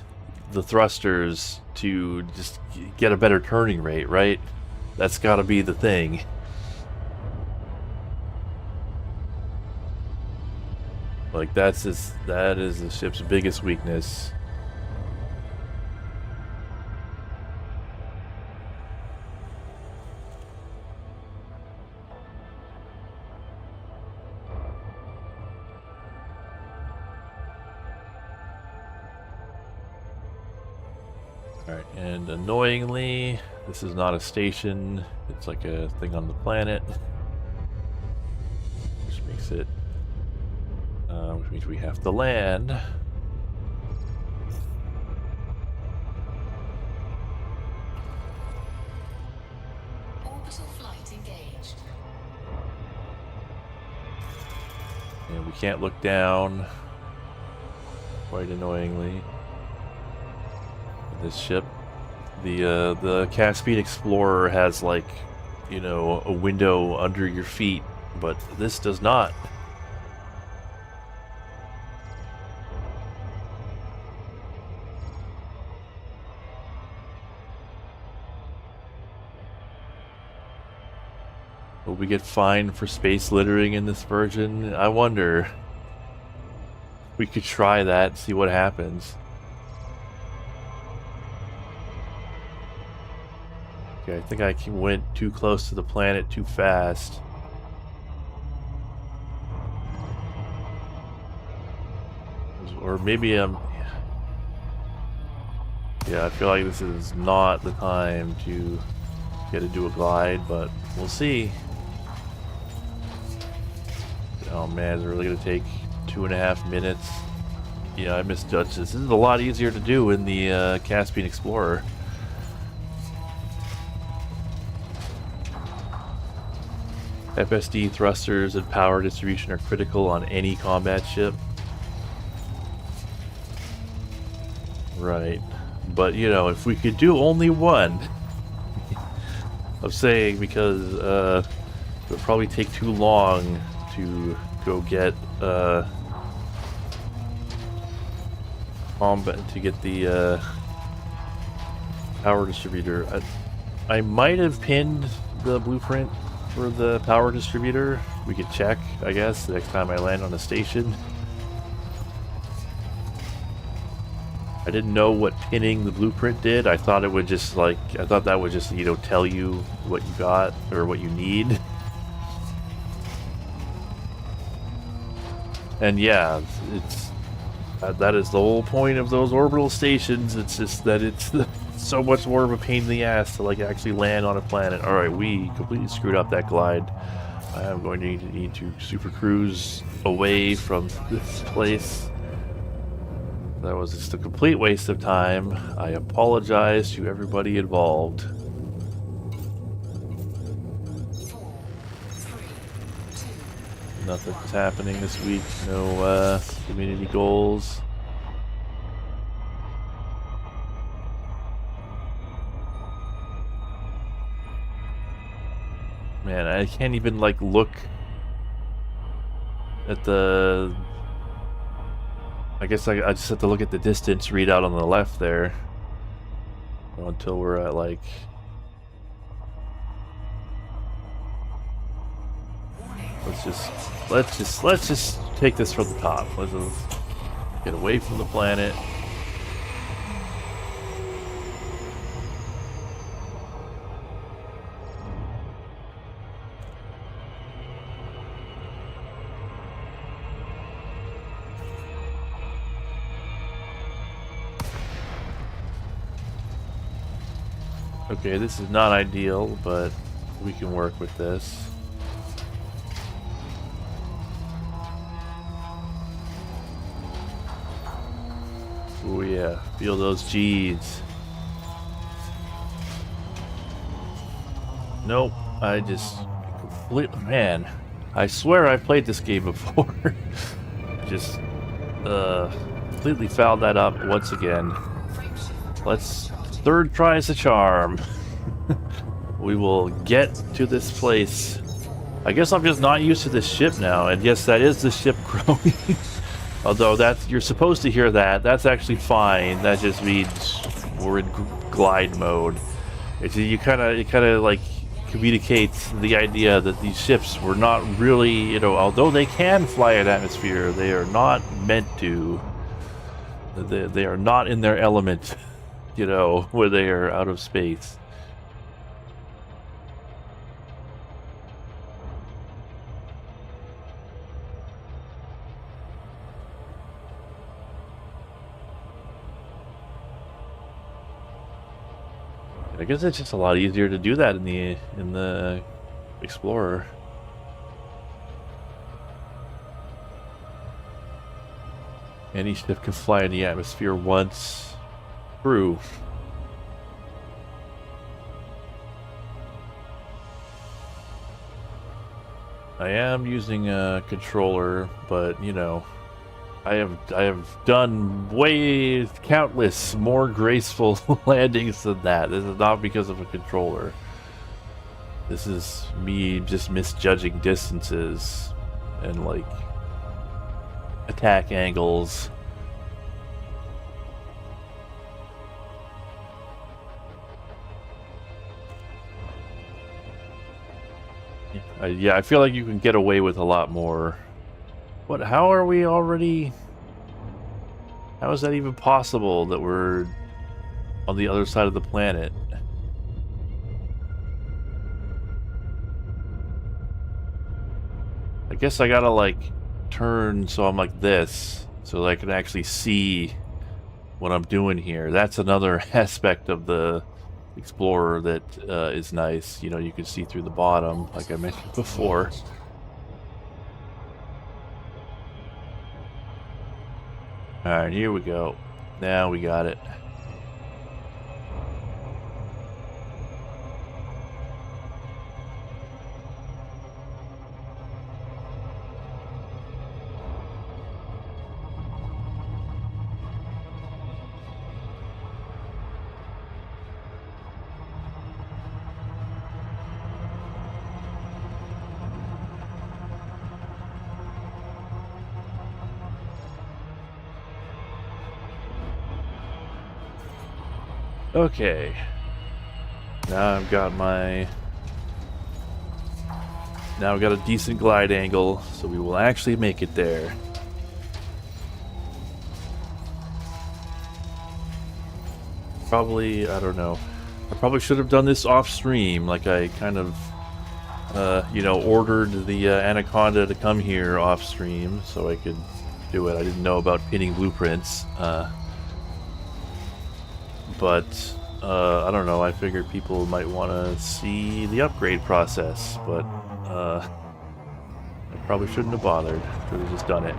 the thrusters to just get a better turning rate, right? That's got to be the thing. Like that is the ship's biggest weakness. Alright, and annoyingly, this is not a station, it's like a thing on the planet. Which makes it, which means we have to land. Orbital flight engaged. And we can't look down, quite annoyingly. This ship, the Caspian Explorer has like, you know, a window under your feet, but this does not. Oh we get fined for space littering in this version? I wonder. We could try that, see what happens. Okay, I think I went too close to the planet too fast. Or maybe I'm... Yeah, I feel like this is not the time to get to do a glide, but we'll see. Oh man, is it really going to take 2.5 minutes? Yeah, I misjudged this. This is a lot easier to do in the Caspian Explorer. FSD thrusters and power distribution are critical on any combat ship. Right. But, you know, if we could do only one... I'm saying because it would probably take too long to go get combat to get the power distributor. I might have pinned the blueprint for the power distributor. We could check, I guess, the next time I land on a station. I didn't know what pinning the blueprint did. I thought it would just like, I thought that would just, you know, tell you what you got or what you need. And yeah, it's that is the whole point of those orbital stations. It's just that it's so much more of a pain in the ass to like actually land on a planet. All right, we completely screwed up that glide. I am going to need to super cruise away from this place. That was just a complete waste of time. I apologize to everybody involved. 4, 3, 2. Nothing's happening this week. No community goals. Man, I can't even like look at the... I guess I just have to look at the distance readout on the left there until we're at like... Let's just take this from the top. Let's just get away from the planet. Okay, this is not ideal, but we can work with this. Oh yeah, feel those G's. Nope, I just completely... Man, I swear I've played this game before. Just completely fouled that up once again. Let's... Third try is a charm. We will get to this place. I guess I'm just not used to this ship now, and yes, that is the ship growing. Although you're supposed to hear that. That's actually fine. That just means we're in glide mode. It kind of like communicates the idea that these ships were not really, you know, although they can fly in atmosphere, they are not meant to. They are not in their element. You know, where they are out of space. I guess it's just a lot easier to do that in the Explorer. Any ship can fly in the atmosphere once. True. I am using a controller, but you know, I have done way countless more graceful landings than that. This is not because of a controller. This is me just misjudging distances and like attack angles. Yeah, I feel like you can get away with a lot more. What? How are we already... How is that even possible that we're on the other side of the planet? I guess I gotta, like, turn so I'm like this, so that I can actually see what I'm doing here. That's another aspect of the Explorer that is nice. You know, you can see through the bottom, like I mentioned before. Alright, here we go. Now we got it. Okay. Now I've got my... Now I've got a decent glide angle, so we will actually make it there. Probably, I don't know. I probably should have done this off stream, like I kind of, you know, ordered the Anaconda to come here off stream so I could do it. I didn't know about pinning blueprints. But I don't know, I figured people might want to see the upgrade process, but I probably shouldn't have bothered. Should have just done it.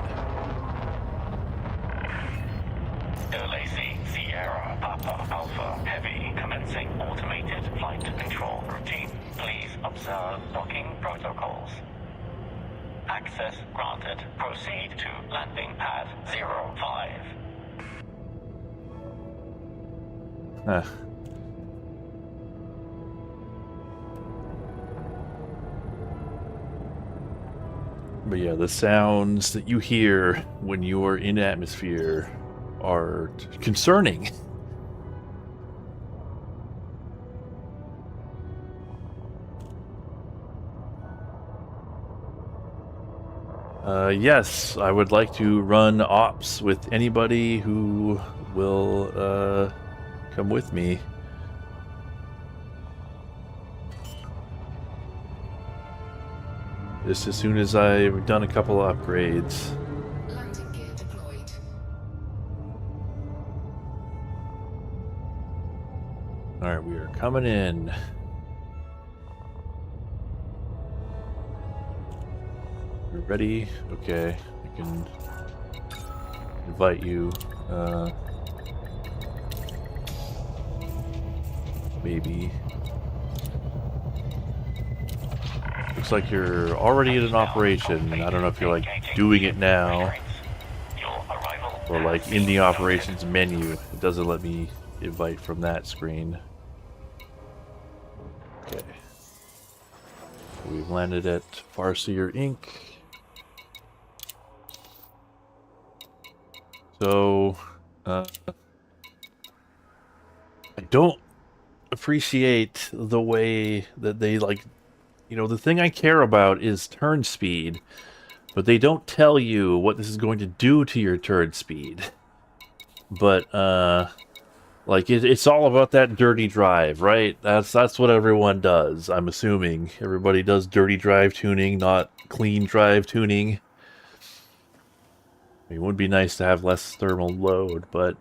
Sierra Papa Alpha Heavy commencing automated flight control routine. Please observe docking protocols. Access granted. Proceed to landing pad 05. Huh. But yeah, the sounds that you hear when you are in atmosphere are concerning. Yes, I would like to run ops with anybody who will come with me. Just as soon as I've done a couple of upgrades. Landing gear deployed. Alright, we are coming in. You're ready? Okay, I can invite you. Maybe. Looks like you're already in an operation. I don't know if you're like doing it now or like in the operations menu. It doesn't let me invite from that screen. Okay. We've landed at Farseer Inc. So, I don't appreciate the way that they, like, you know, the thing I care about is turn speed, but they don't tell you what this is going to do to your turn speed. But, like, it's all about that dirty drive, right? That's what everyone does, I'm assuming. Everybody does dirty drive tuning, not clean drive tuning. It would be nice to have less thermal load, but,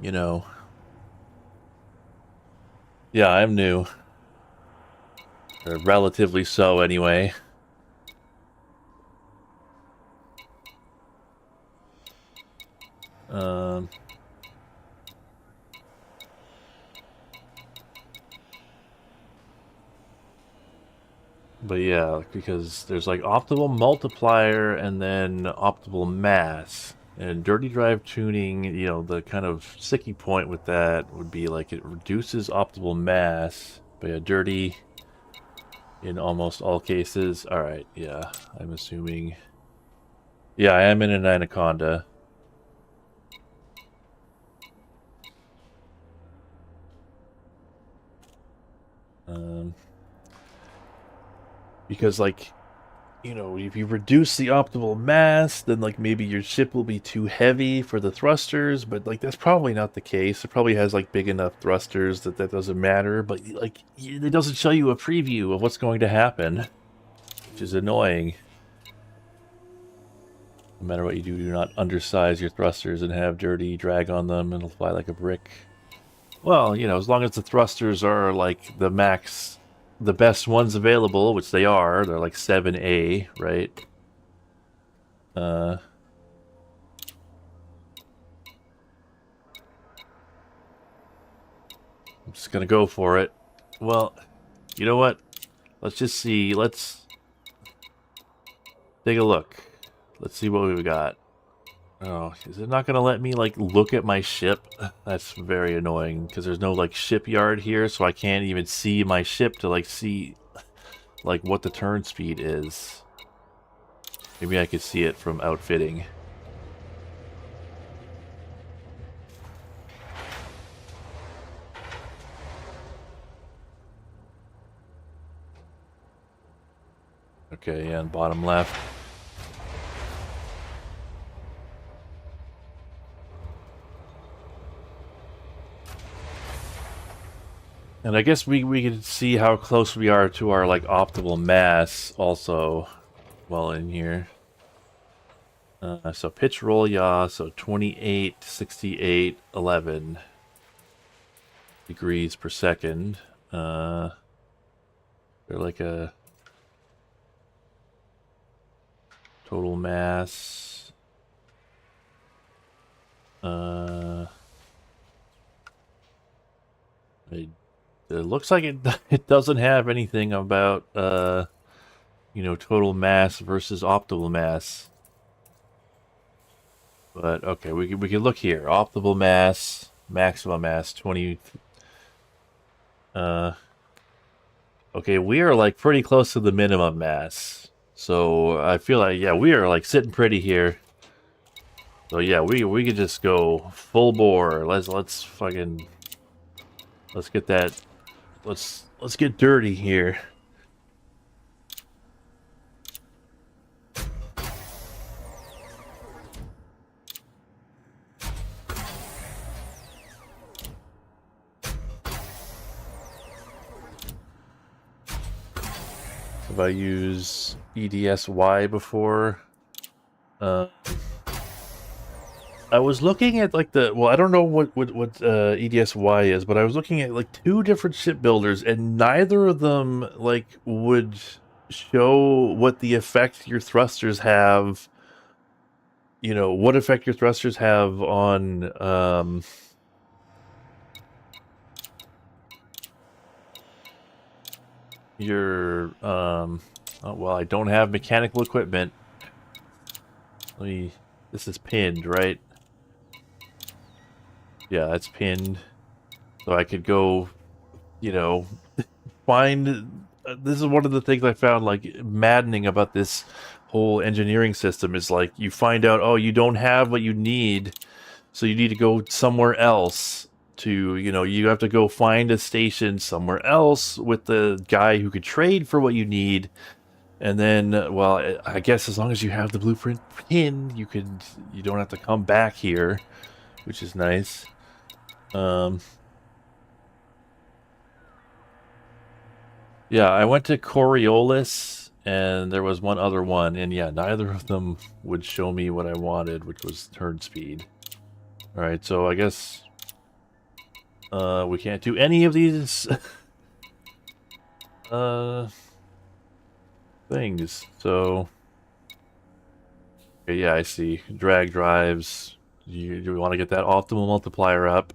you know. Yeah, I'm new. Or relatively so, anyway. But yeah, because there's like optimal multiplier and then optimal mass. And dirty drive tuning, you know, the kind of sticky point with that would be like it reduces optimal mass. But yeah, dirty in almost all cases. Alright, yeah, I'm assuming. Yeah, I am in an Anaconda. Because, like, you know, if you reduce the optimal mass, then, like, maybe your ship will be too heavy for the thrusters, but, like, that's probably not the case. It probably has, like, big enough thrusters that that doesn't matter, but, like, it doesn't show you a preview of what's going to happen, which is annoying. No matter what you do not undersize your thrusters and have dirty drag on them, and it'll fly like a brick. Well, you know, as long as the thrusters are, like, the max, the best ones available, which they are, they're like 7A, right? I'm just gonna go for it. Well, you know what? Let's just see. Let's take a look. Let's see what we've got. Oh, is it not gonna let me, like, look at my ship? That's very annoying, because there's no, like, shipyard here, so I can't even see my ship to, like, see, like, what the turn speed is. Maybe I could see it from outfitting. Okay, yeah, and bottom left. And I guess we can see how close we are to our, like, optimal mass also while in here. So pitch roll yaw, so 28, 68, 11 degrees per second. They're like a total mass. It looks like it doesn't have anything about you know, total mass versus optimal mass. But okay, we can look here. Optimal mass, maximum mass, 20. Okay, we are like pretty close to the minimum mass. So I feel like, yeah, we are like sitting pretty here. So yeah, we could just go full bore. Let's fucking get that. Let's get dirty here. Have I used EDSY before? I was looking at, like, well, I don't know what EDSY is, but I was looking at, like, 2 different shipbuilders, and neither of them, like, would show what the effect your thrusters have, you know, what effect your thrusters have on, your, oh, well, I don't have mechanical equipment. This is pinned, right? Yeah, that's pinned. So I could go, you know, find... this is one of the things I found, like, maddening about this whole engineering system is, like, you find out, oh, you don't have what you need, so you need to go somewhere else to, you know, you have to go find a station somewhere else with the guy who could trade for what you need. And then, well, I guess as long as you have the blueprint pinned, you don't have to come back here, which is nice. Yeah, I went to Coriolis, and there was one other one, and yeah, neither of them would show me what I wanted, which was turn speed. Alright, so I guess we can't do any of these things, so... Okay, yeah, I see. Drag drives. You want to get that optimal multiplier up.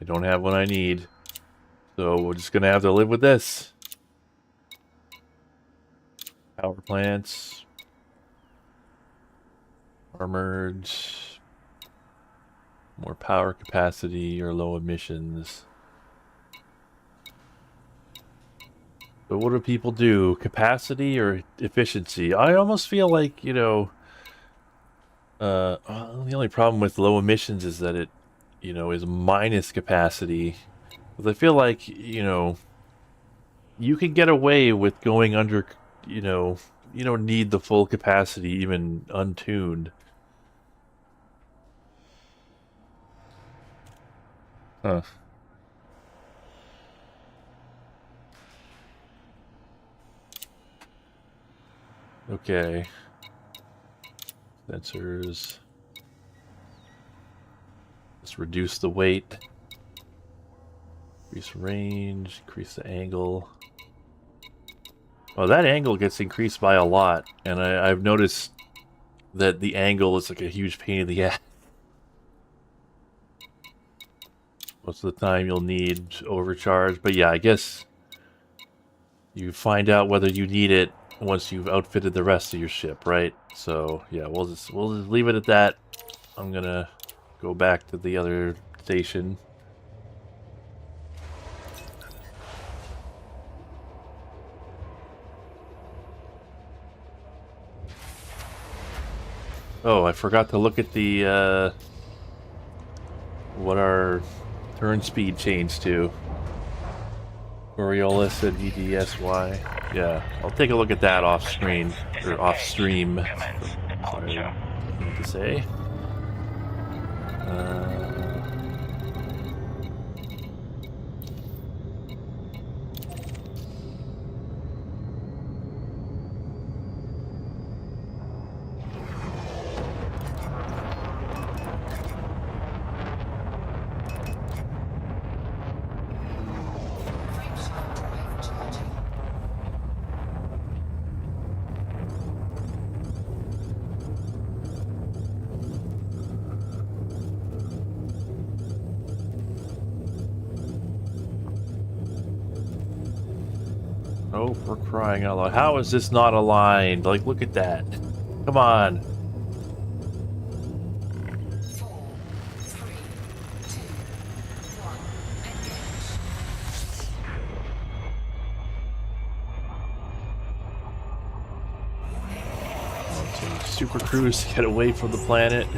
I don't have what I need. So we're just gonna have to live with this. Power plants. Armored. More power capacity or low emissions. But what do people do? Capacity or efficiency? I almost feel like, you know... the only problem with low emissions is that it, you know, is minus capacity. Because I feel like, you know, you can get away with going under, you know, you don't need the full capacity even untuned. Huh. Okay. Sensors. Let's reduce the weight. Increase range, increase the angle. Oh, that angle gets increased by a lot, and I've noticed that the angle is like a huge pain in the ass. Most of the time you'll need overcharge, but yeah, I guess you find out whether you need it once you've outfitted the rest of your ship, right? So yeah, we'll just leave it at that. I'm gonna go back to the other station. Oh, I forgot to look at the what our turn speed changed to. Coriolis and EDSY. Yeah, I'll take a look at that off screen or off stream. Sorry, what to say. Oh, for crying out loud. How is this not aligned? Like, look at that. Come on. Super cruise to get away from the planet.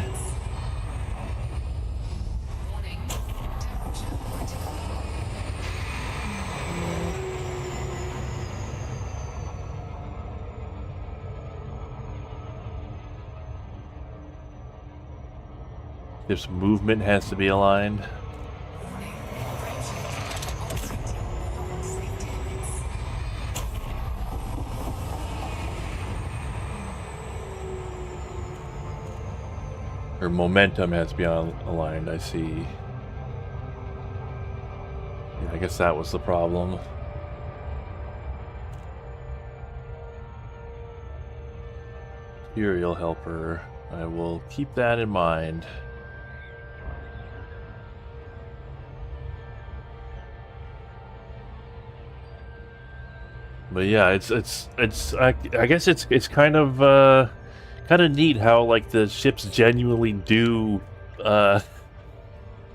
Ship's movement has to be aligned. Or momentum has to be aligned, I see. Yeah, I guess that was the problem. Material helper. I will keep that in mind. But yeah, I guess it's kind of neat how like the ships genuinely do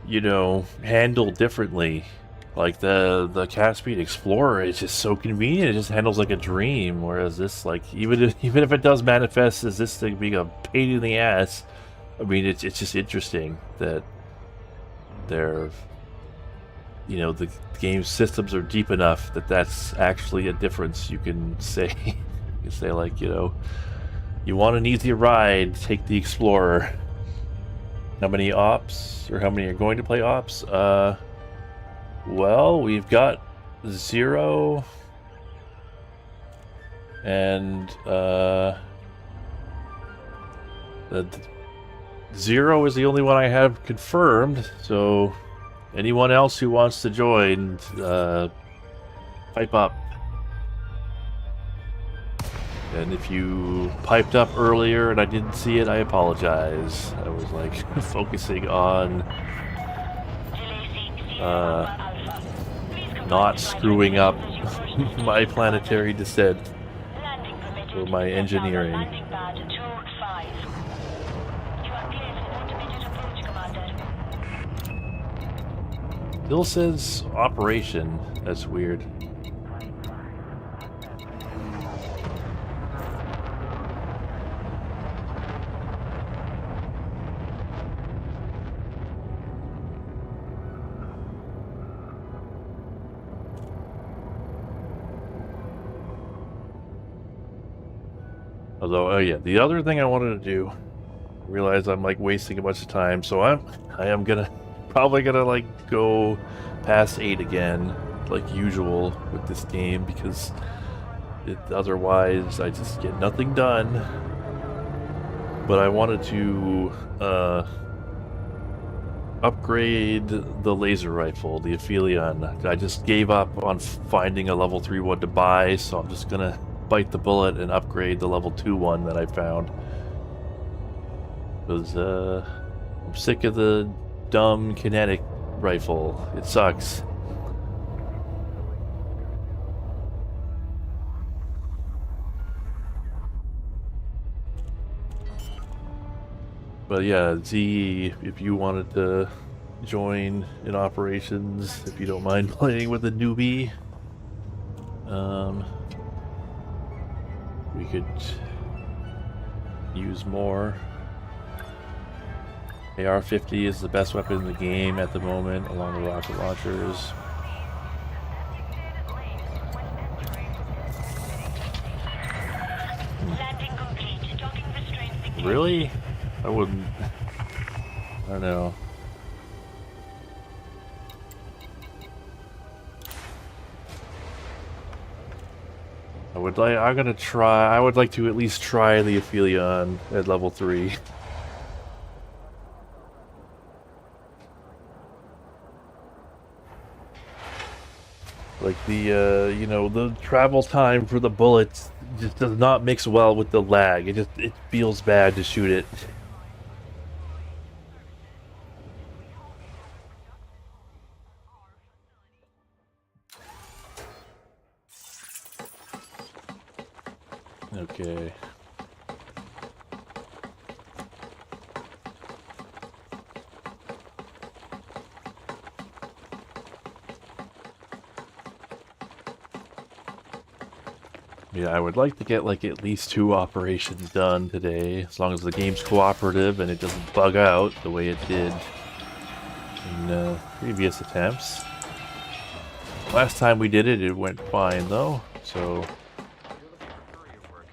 you know, handle differently. Like the Caspian Explorer is just so convenient, it just handles like a dream, whereas this, like, even if it does manifest as this thing being a pain in the ass, I mean it's just interesting that they're, you know, the game systems are deep enough that that's actually a difference. You can say you can say, like, you know, you want an easy ride, take the Explorer. How many ops, or how many are going to play ops? Well, we've got 0 and the 0 is the only one I have confirmed, so anyone else who wants to join, pipe up. And if you piped up earlier and I didn't see it, I apologize. I was like focusing on not screwing up my planetary descent or my engineering. Still says operation. That's weird. Although, oh yeah, the other thing I wanted to do, I realize I'm like wasting a bunch of time, so I am probably gonna like go past 8 again, like usual with this game, because otherwise I just get nothing done. But I wanted to upgrade the laser rifle, the Aphelion. I just gave up on finding a level 3 one to buy, so I'm just gonna bite the bullet and upgrade the level 2 one that I found. Because I'm sick of the dumb kinetic rifle. It sucks. But yeah, Z, if you wanted to join in operations, if you don't mind playing with a newbie, we could use more. AR-50 is the best weapon in the game at the moment, along with rocket launchers. Really? I wouldn't. I don't know. I would like to at least try the Aphelion at level 3. Like the, you know, the travel time for the bullets just does not mix well with the lag. It feels bad to shoot it. Okay. Yeah, I would like to get like at least 2 operations done today, as long as the game's cooperative and it doesn't bug out the way it did in previous attempts. Last time we did it, it went fine though, so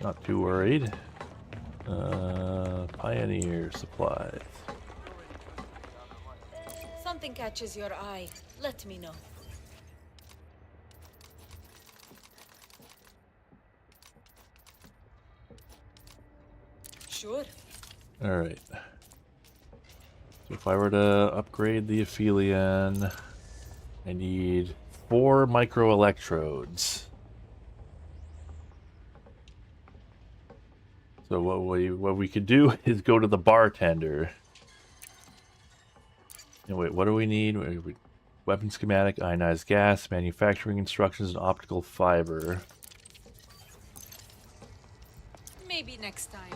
not too worried. Pioneer supplies. Something catches your eye. Let me know. Sure. Alright. So if I were to upgrade the Aphelion, I need 4 microelectrodes. So what we could do is go to the bartender. And wait, what do we need? Weapon schematic, ionized gas, manufacturing instructions, and optical fiber. Maybe next time.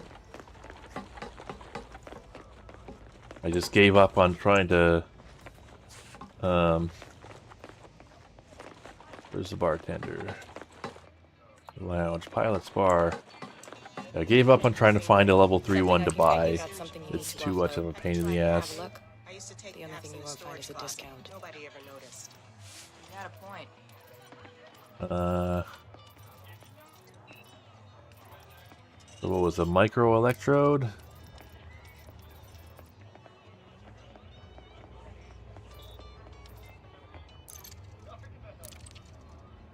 I just gave up on trying to, where's the bartender? Lounge, pilot's bar. I gave up on trying to find a level 3 one to buy. It's too much of a pain in the ass. The only thing you won't find is a discount. Nobody ever noticed. You had a point. So what was a microelectrode?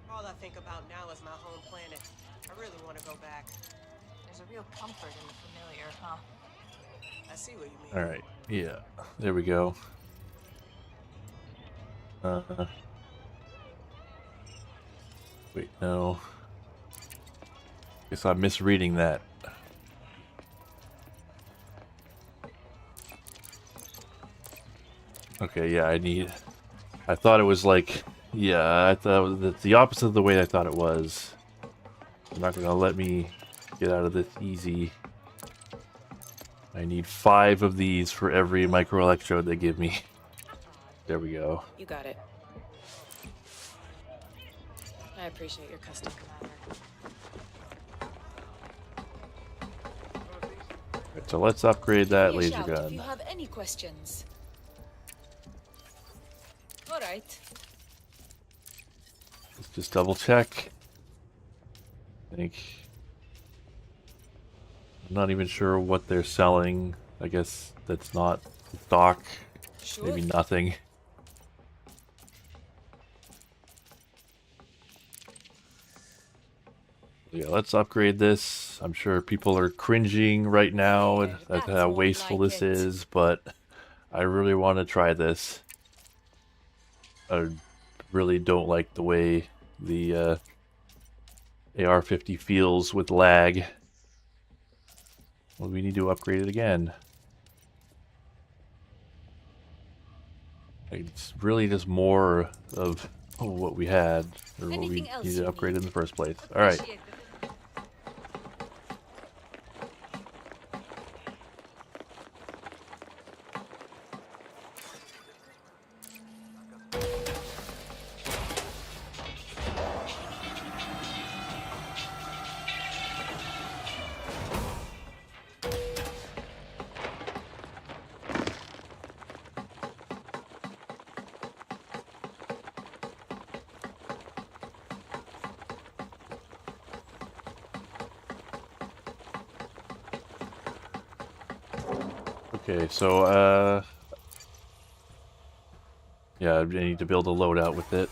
All I think about now is my home planet. I really want to go back. There's a real comfort in the familiar, huh? I see what you mean. Alright, yeah. There we go. Wait, no. Guess I'm misreading that. Okay, yeah, I thought it was like, yeah, I thought that's the opposite of the way I thought it was. They're not gonna let me get out of this easy. I need 5 of these for every microelectrode they give me. There we go. You got it. I appreciate your custom, Commander. Right, so let's upgrade that Give me a laser shout gun. If you have any questions. All right. Let's just double check. I think. I'm not even sure what they're selling. I guess that's not stock. Maybe nothing. Yeah, let's upgrade this. I'm sure people are cringing right now at how wasteful this is, but I really want to try this. I really don't like the way the AR-50 feels with lag. Well, we need to upgrade it again. It's really just more of what we had, or what we needed to upgrade in the first place. Alright. Okay, so, yeah, I need to build a loadout with it.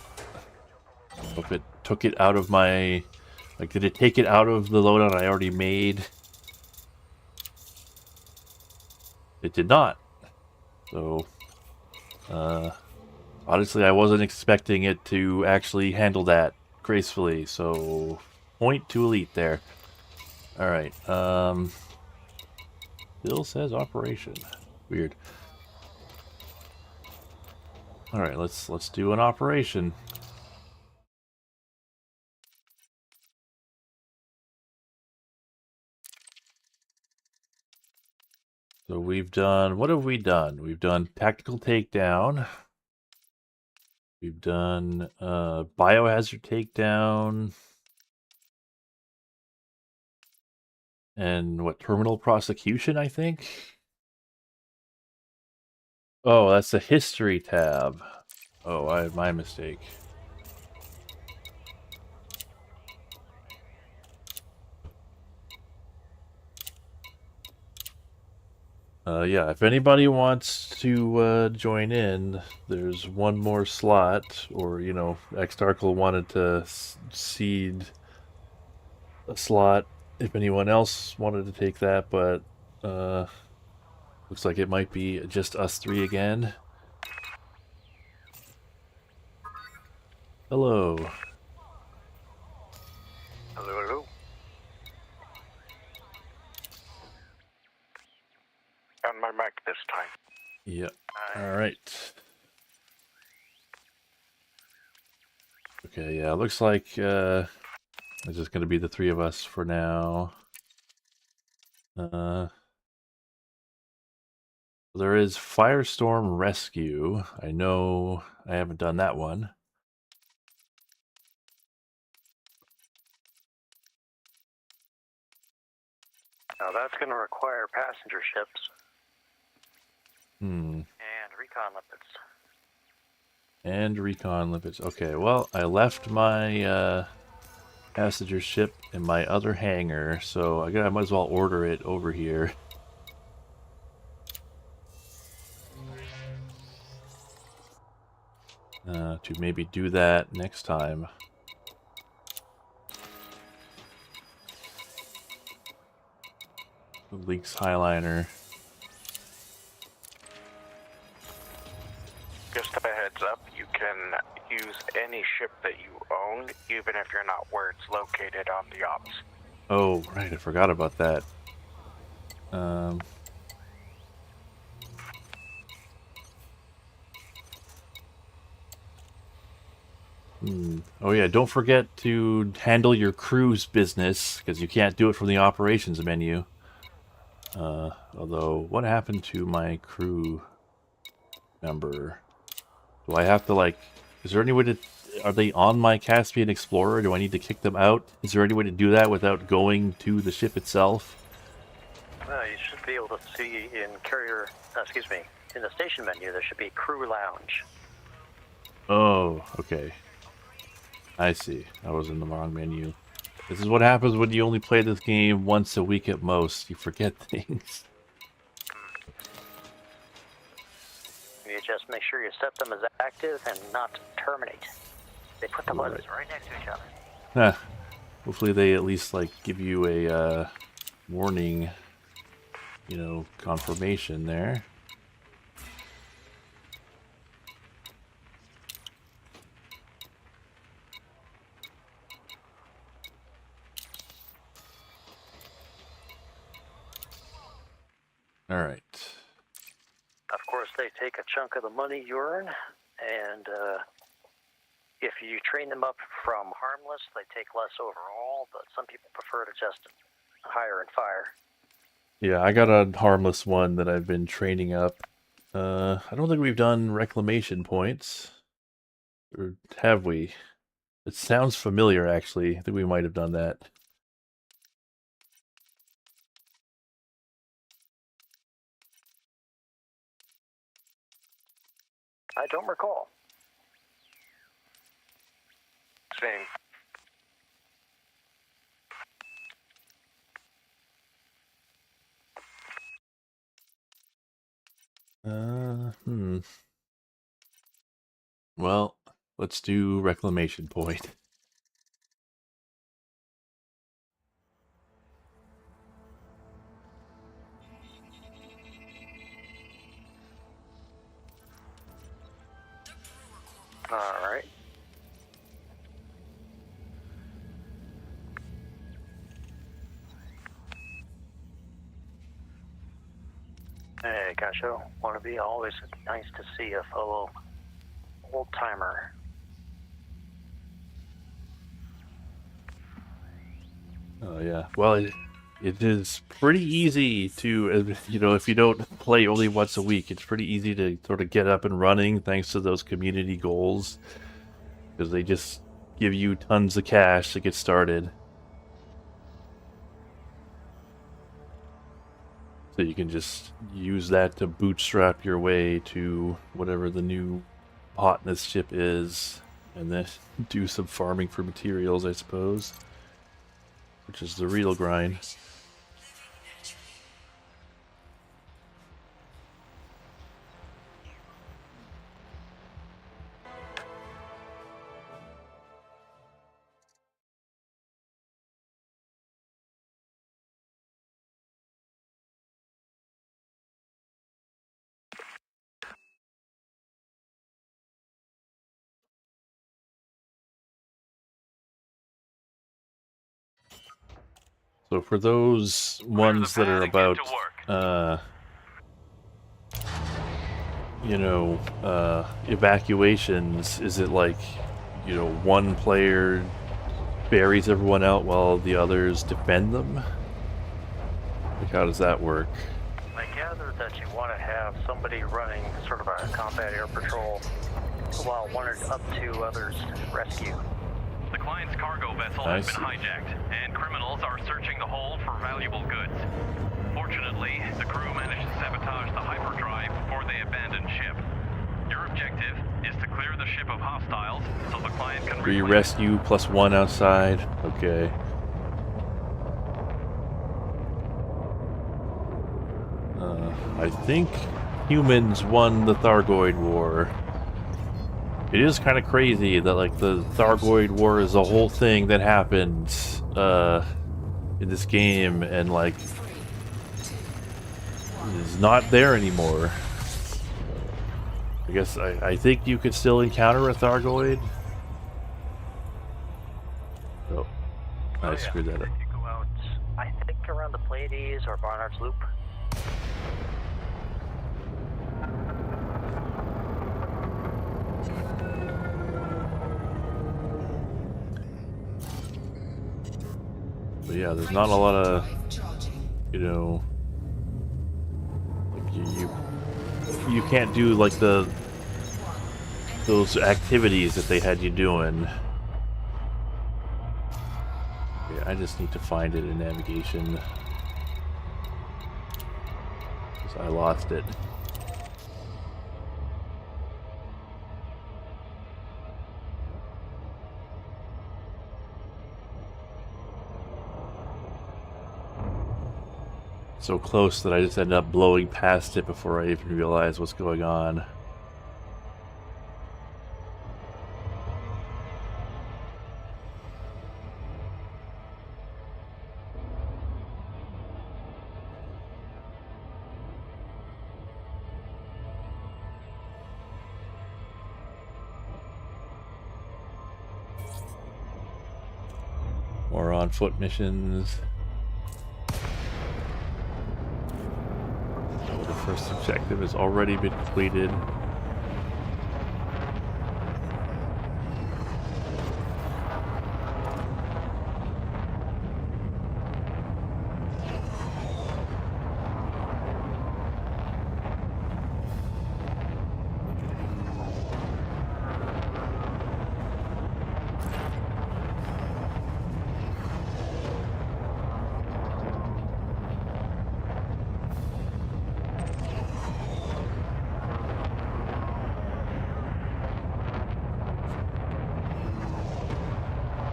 Hope it took it out of my... Like, did it take it out of the loadout I already made? It did not. So, honestly, I wasn't expecting it to actually handle that gracefully, so... Point to elite there. Alright, Bill says operation. Weird. Alright, let's do an operation. So we've done, what have we done? We've done tactical takedown. We've done biohazard takedown. And what, terminal prosecution, I think? Oh, that's the history tab. Oh, my mistake. Yeah, if anybody wants to join in, there's one more slot, or, you know, Xtarkle wanted to seed a slot if anyone else wanted to take that, but looks like it might be just us three again. Hello. Hello, hello. On my mic this time. Yep. Alright. Okay, yeah, looks like it's just gonna be the three of us for now. There is Firestorm Rescue. I know I haven't done that one. Now that's going to require passenger ships Hmm. and recon lipids. And recon lipids. Okay, well, I left my passenger ship in my other hangar, so I might as well order it over here. To maybe do that next time. Leaks Highliner. Just a heads up, you can use any ship that you own, even if you're not where it's located on the ops. Oh, right, I forgot about that. Oh yeah, don't forget to handle your crew's business, because you can't do it from the operations menu. Although, what happened to my crew member? Do I have to, like... Is there any way to... Are they on my Caspian Explorer? Do I need to kick them out? Is there any way to do that without going to the ship itself? You should be able to see in carrier, in the station menu, there should be crew lounge. Oh, okay. I see. I was in the wrong menu. This is what happens when you only play this game once a week at most. You forget things. You just make sure you set them as active and not terminate. They put the buttons right next to each other. Hopefully they at least like give you a warning, you know, confirmation there. All right. Of course, they take a chunk of the money you earn, and if you train them up from harmless, they take less overall, but some people prefer to just hire and fire. Yeah, I got a harmless one that I've been training up. I don't think we've done reclamation points. Or have we? It sounds familiar, actually. I think we might have done that. I don't recall. Same. Well, let's do reclamation point. All right. Hey, Gacho, wannabe, always nice to see a fellow old-timer. Oh yeah. Well, it is pretty easy to, you know, if you don't play only once a week, it's pretty easy to sort of get up and running thanks to those community goals, because they just give you tons of cash to get started. So you can just use that to bootstrap your way to whatever the new hotness ship is, and then do some farming for materials, I suppose, which is the real grind. So for those ones that are about, you know, evacuations, is it like, you know, one player buries everyone out while the others defend them? Like, how does that work? I gather that you want to have somebody running sort of a combat air patrol while one or up to others rescue. The client's cargo vessel has been hijacked, and criminals are searching the hold for valuable goods. Fortunately, the crew managed to sabotage the hyperdrive before they abandoned ship. Your objective is to clear the ship of hostiles so the client can Rescue +1 outside. Okay. I think humans won the Thargoid War. It is kind of crazy that, like, the Thargoid War is a whole thing that happened in this game, and, like, is not there anymore. I guess I think you could still encounter a Thargoid. Oh, I screwed that up. You go out, I think, around the Pleiades or Barnard's Loop. But yeah, there's not a lot of, you know, like you can't do like those activities that they had you doing. Yeah, I just need to find it in navigation, because I lost it. So close that I just ended up blowing past it before I even realized what's going on. More on foot missions. The first objective has already been completed.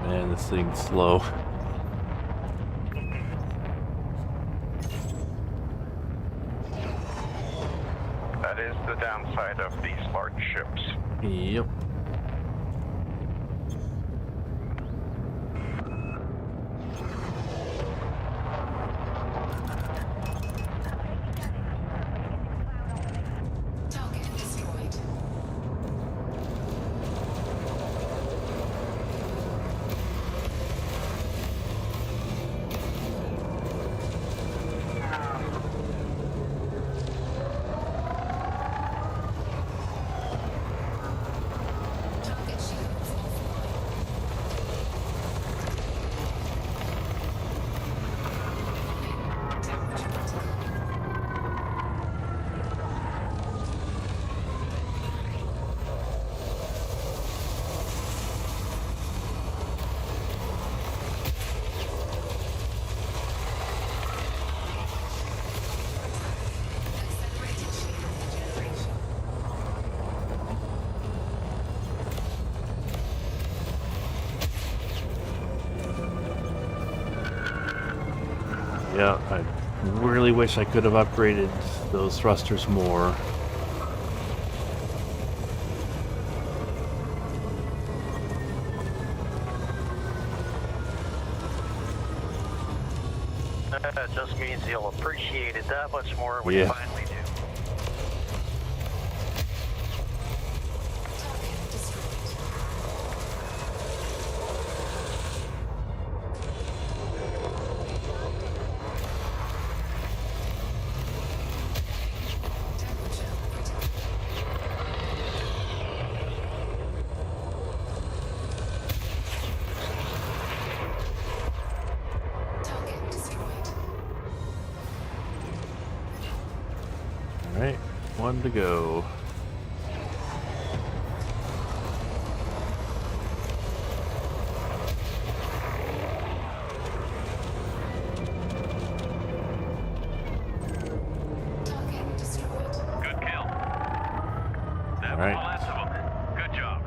Man, this thing's slow. That is the downside of these large ships. Yep. Yeah, I really wish I could have upgraded those thrusters more. That just means you'll appreciate it that much more when Yeah. you finally do. Alright, one to go. Good kill. That All right. was the last of them. Good job.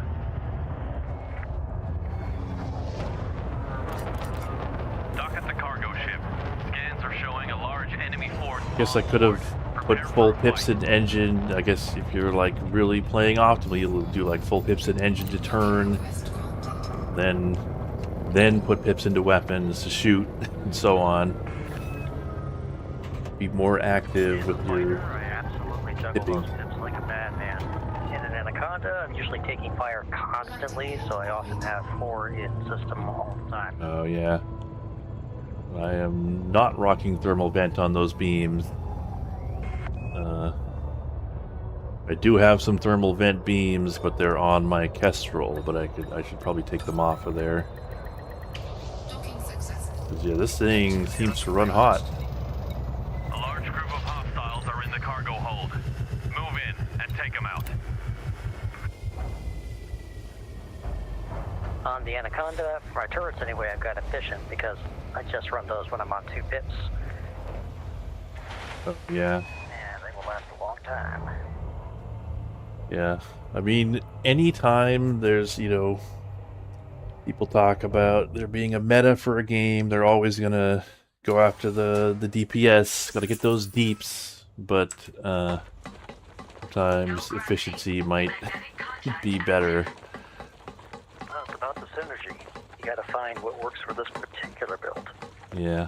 Dock at the cargo ship. Scans are showing a large enemy force. Guess I could have put full pips in engine. I guess if you're like really playing optimally, you'll do like full pips in engine to turn, then put pips into weapons to shoot, and so on. Be more active with your I absolutely juggle pipping. those pips like a madman. In an Anaconda, I'm usually taking fire constantly, so I often have 4 in system all the time. Oh yeah. I am not rocking thermal vent on those beams. I do have some thermal vent beams, but they're on my Kestrel, but I should probably take them off of there. 'Cause, yeah, this thing seems to run hot. A large group of hostiles are in the cargo hold. Move in and take them out. On the Anaconda, for my turrets anyway, I've got efficient because I just run those when I'm on 2 pips. Oh, yeah. And they will last a long time. Yeah, I mean, anytime there's, you know, people talk about there being a meta for a game, they're always gonna go after the DPS. Gotta get those deeps, but sometimes efficiency might be better. Well, it's about the synergy. You gotta find what works for this particular build. Yeah.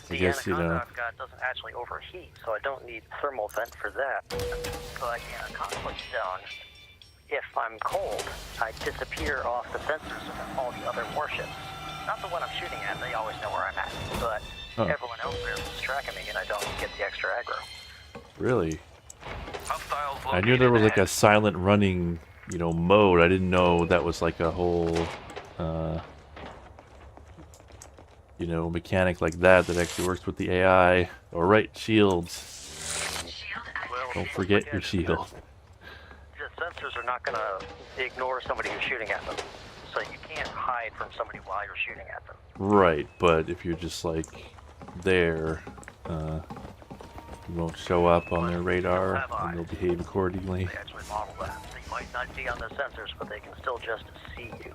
I guess, you know. I've got doesn't actually overheat, so I don't need thermal vent for that. But in a conflict zone, if I'm cold, I disappear off the sensors of all the other warships. Not the one I'm shooting at, they always know where I'm at, but everyone else there is tracking me and I don't get the extra aggro. Really? I knew there was like a silent running, you know, mode. I didn't know that was like a whole, you know, mechanic like that actually works with the AI. All right, shields. Don't forget your shield. The sensors are not going to ignore somebody who's shooting at them, so you can't hide from somebody while you're shooting at them. Right, but if you're just like there, you won't show up on their radar and they'll behave accordingly. They actually model that. They might not be on the sensors, but they can still just see you.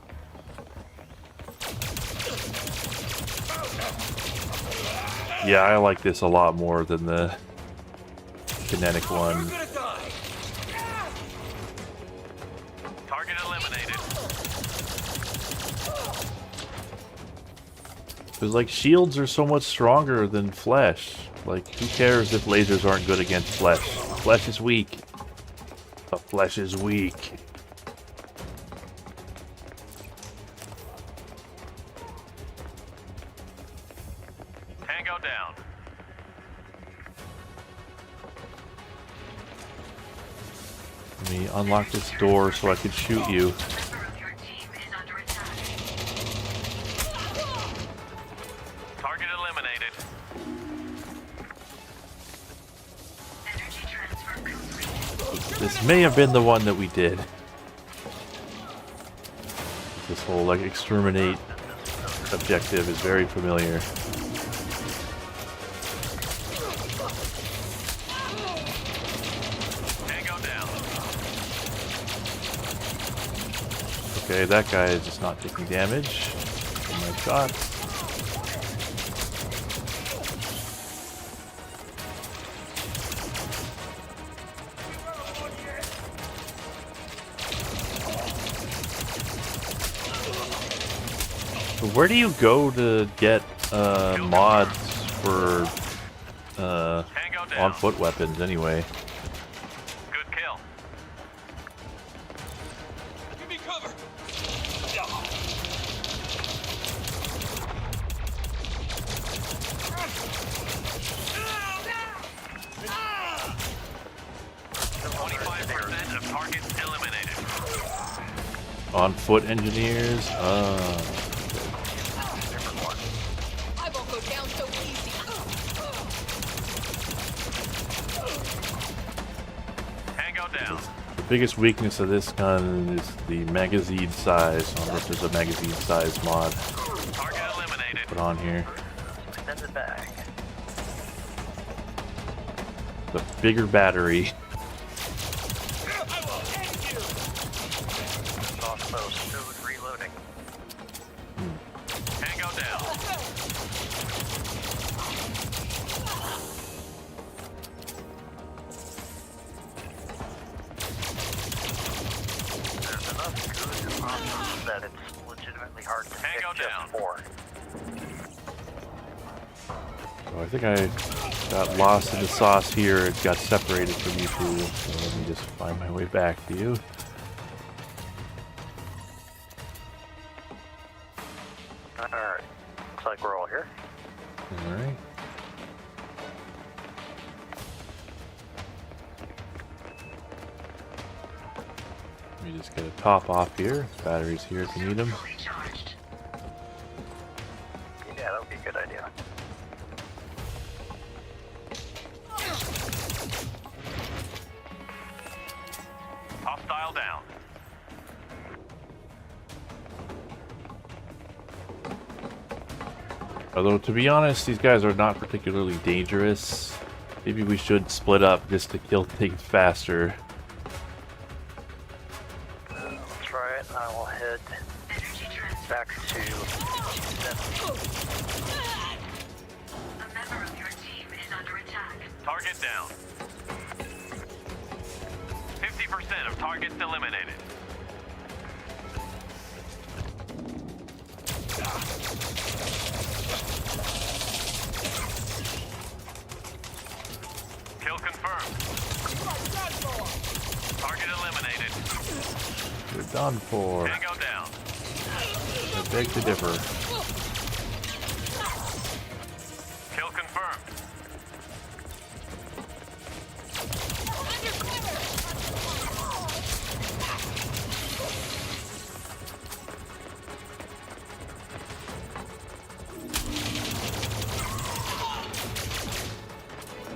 Yeah, I like this a lot more than the kinetic one. Target eliminated. Because, like, shields are so much stronger than flesh. Like, who cares if lasers aren't good against flesh? Flesh is weak. But flesh is weak. Tango down. Let me unlock this door so I can shoot you. Target eliminated. This may have been the one that we did. This whole, like, exterminate objective is very familiar. Okay, that guy is just not taking damage from my shots. So where do you go to get mods for on-foot weapons anyway? Good kill. Give me cover. Of targets eliminated. On-foot engineers? I won't go down so easy. Tango down. The biggest weakness of this gun is the magazine size. I don't know if there's a magazine size mod. Target eliminated. Put on here. Extended bag. The bigger battery. Also smooth reloading. Tango down. There's enough good options that it's legitimately hard to pick just four. So I think I got lost in the sauce here. It got separated from you two. So let me just find my way back to you. Alright. Looks like we're all here. Alright. Let me just get a top off here. Batteries here if you need them. Yeah, that would be a good idea. Hostile down. Although, to be honest, these guys are not particularly dangerous. Maybe we should split up just to kill things faster. Let's try it. I will head back to 7. Target down. 50% of targets eliminated. Kill confirmed. Target eliminated. You're done for. Tango down. I beg to differ. Kill confirmed.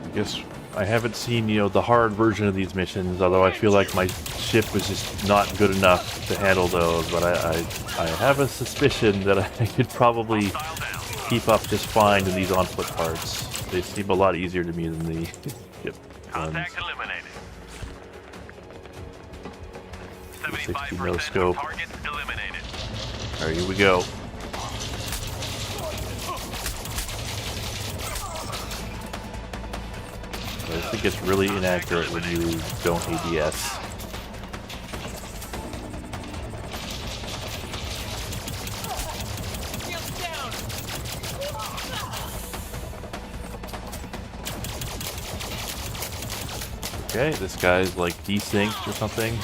I guess I haven't seen, the hard version of these missions, although I feel like my ship was just not good enough to handle those, but I have a suspicion that I could probably keep up just fine in these on-foot parts. They seem a lot easier to me than the ship ones. Contact eliminated. 60 no scope. Targets eliminated. Alright, here we go. This gets really inaccurate when you don't ADS. Okay, this guy's like desynced or something.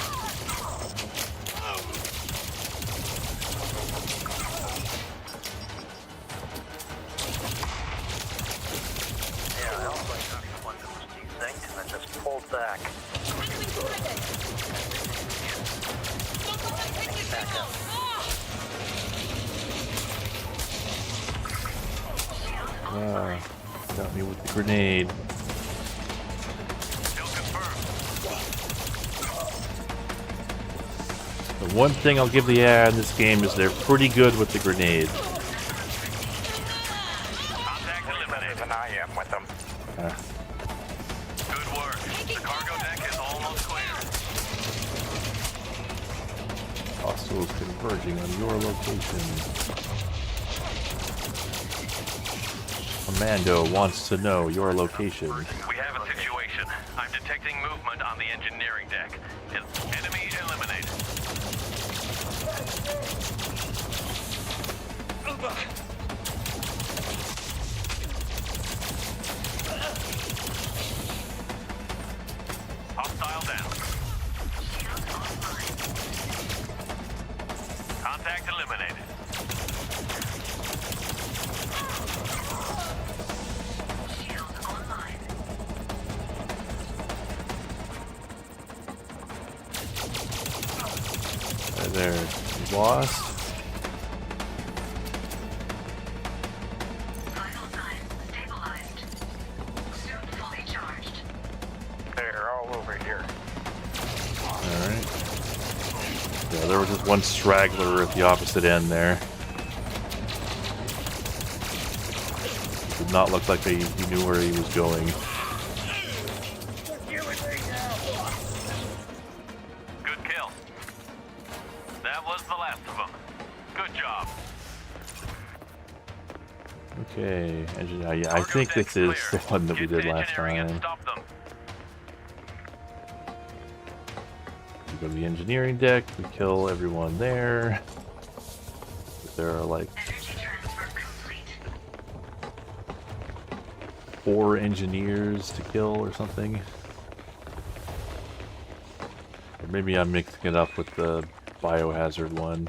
Got me with the grenade. The one thing I'll give the AI in this game is they're pretty good with the grenade. Contact eliminated, and I am with them. Good work. The cargo deck is almost clear. Hostiles converging on your location. Commando wants to know your location. We have a situation. I'm detecting movement on the engineering deck. Enemy eliminated. Hostile down. Contact eliminated. There, you lost. They're all over here. Alright. Yeah, there was just one straggler at the opposite end there. Did not look like he knew where he was going. Good kill. That was the last of them. Good job. Okay, yeah, I think this is the one that we did last time. We go to the engineering deck, we kill everyone there. There are like 4 engineers to kill or something. Or maybe I'm mixing it up with the biohazard one.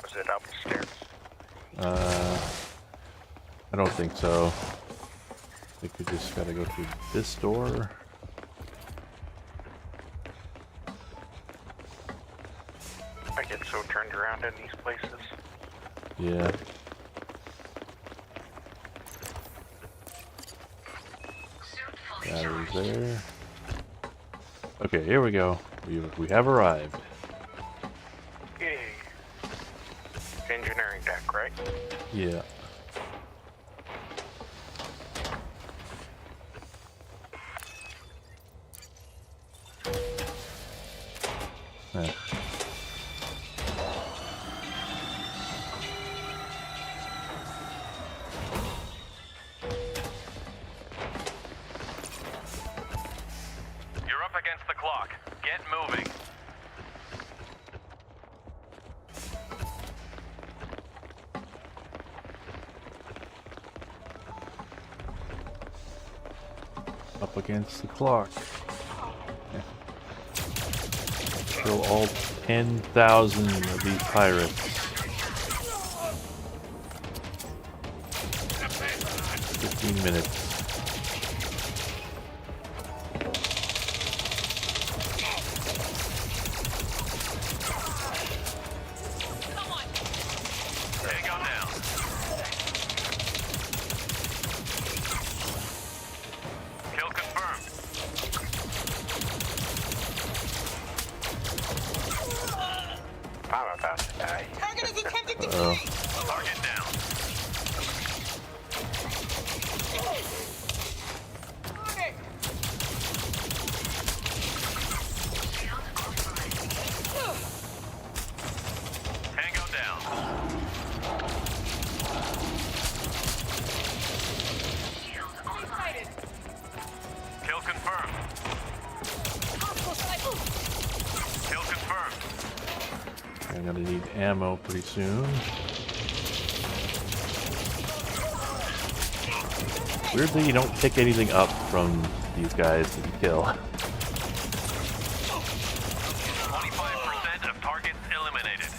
Was it upstairs? I don't think so. I think we just gotta go through this door. I get so turned around in these places. Yeah. Batteries there. Okay, here we go. We have arrived. Yay. Engineering deck, right? Yeah. Up against the clock. Kill all 10,000 of these pirates. 15 minutes. I'm gonna need ammo pretty soon. Weirdly, you don't pick anything up from these guys that you kill. 25% of targets eliminated.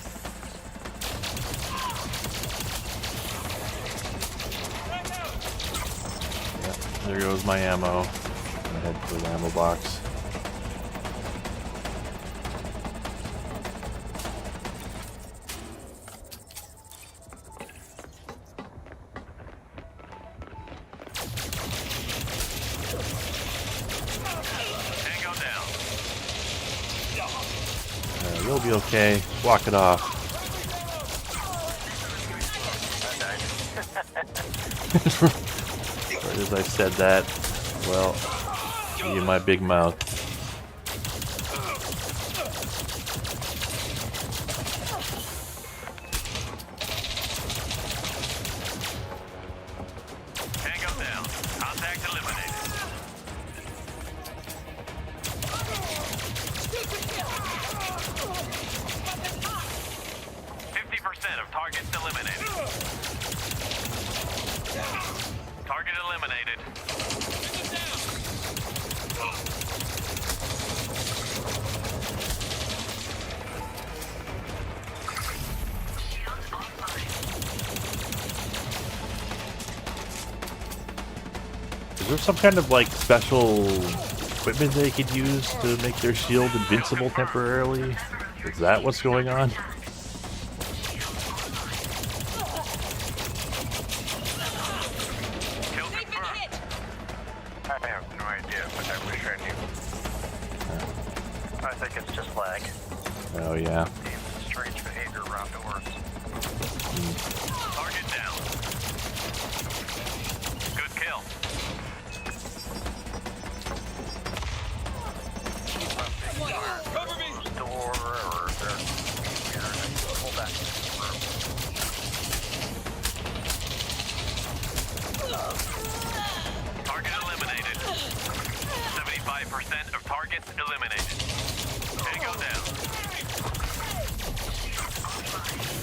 Yep, there goes my ammo. I'm gonna head for the ammo box. You'll be okay. Walk it off. Right as I said that, well, see you in my big mouth. Tango down. Contact eliminated. 50% of targets eliminated. Target eliminated. Is there some kind of like special equipment they could use to make their shield invincible temporarily? Is that what's going on? I have no idea, but I wish I knew. I think it's just lag. Oh yeah. Strange behavior around doors. Target down. Good kill. Cover me! Door or pull back. Target eliminated. 75% of targets eliminated. Tango down.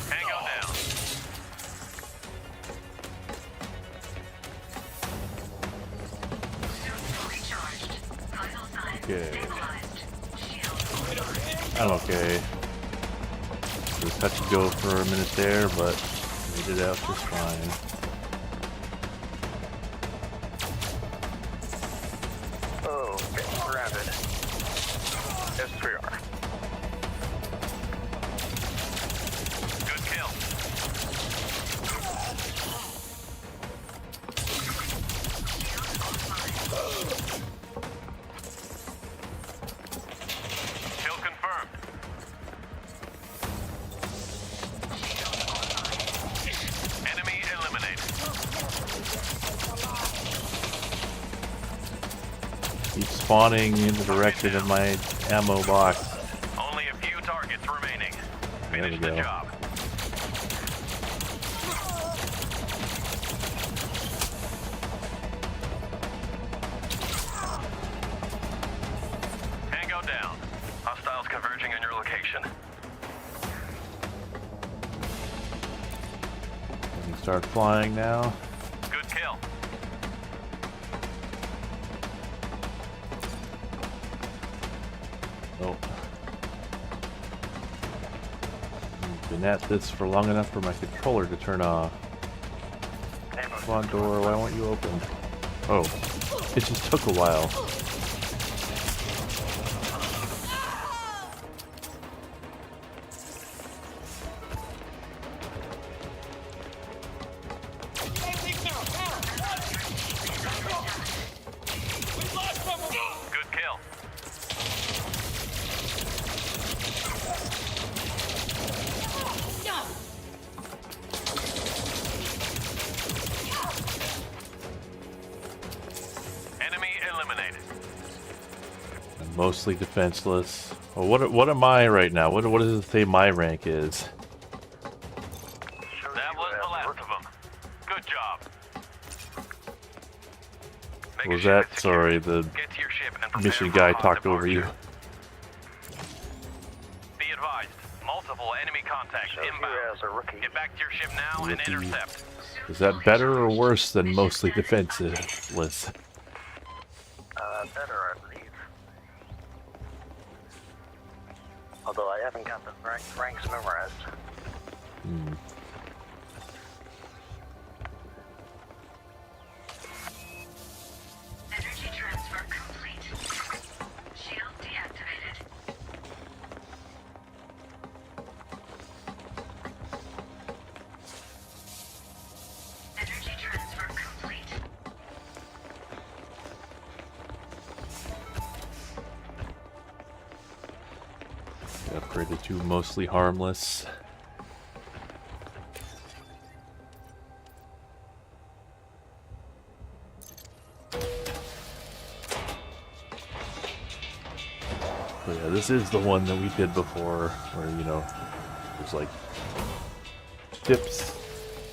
Tango down. Okay. I'm okay. It was touch and go for a minute there, but made it out just fine. Oh, getting surrounded. SCR. Good kill. Kill confirmed. Enemy eliminated. Keep spawning in the direction of my ammo box. Only a few targets remaining. There we Finish the go. job. Tango down. Hostiles converging on your location. You can start flying now. Good kill. Nope. Been at this for long enough for my controller to turn off. Come on, door, why won't you open? Oh, it just took a while. Good kill. Enemy eliminated. I'm mostly defenseless. Well, what am I right now? What does it say my rank is? That was the last of them. Good job. What was that? Sorry, the Get to your ship and prepare mission for guy hot talked over departure. you. Be advised, multiple enemy contacts inbound. Get back to your ship now and Rookie. intercept. Is that better or worse than mostly defenseless? Better, I believe. Although I haven't got the ranks memorized. Hmm. Energy transfer complete. Shield deactivated. Energy transfer complete. Upgraded to mostly harmless. But yeah, this is the one that we did before, where, you know, there's like tips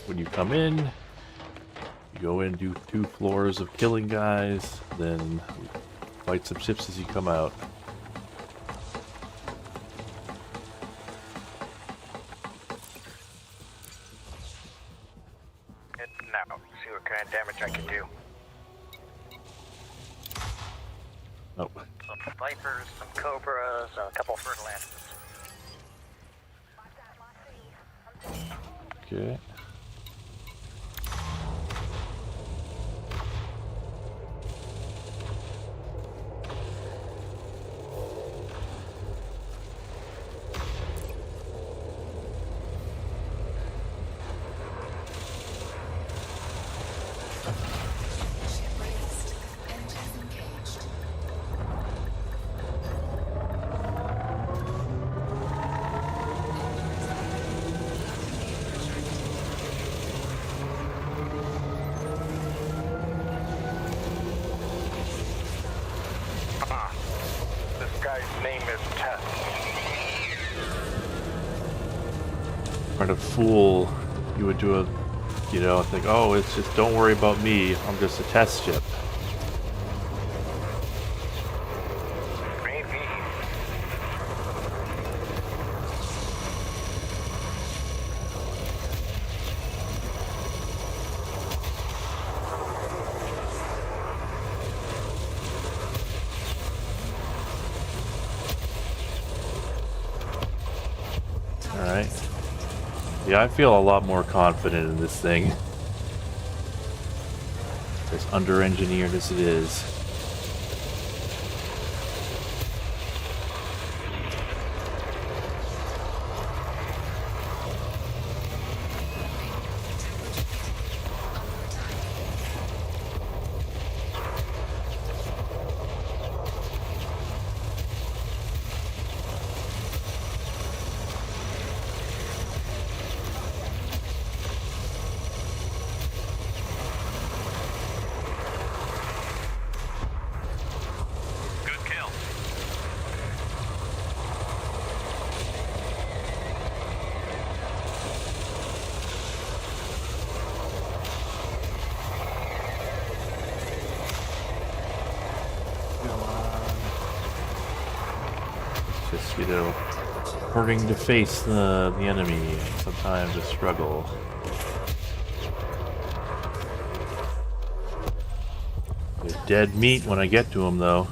when you come in. You go in, do 2 floors of killing guys, then fight some ships as you come out. Now, see what kind of damage I can do. Oh. Some Vipers, some Cobras, a couple Fertilances. Okay. This guy's name is Tess. Trying to fool, you would do a, you know, think, oh, it's just, don't worry about me, I'm just a test ship. Maybe. Alright. Yeah, I feel a lot more confident in this thing. As under-engineered as it is. Good kill. Just, you know, hurting to face the enemy, sometimes a struggle. They're dead meat when I get to them, though.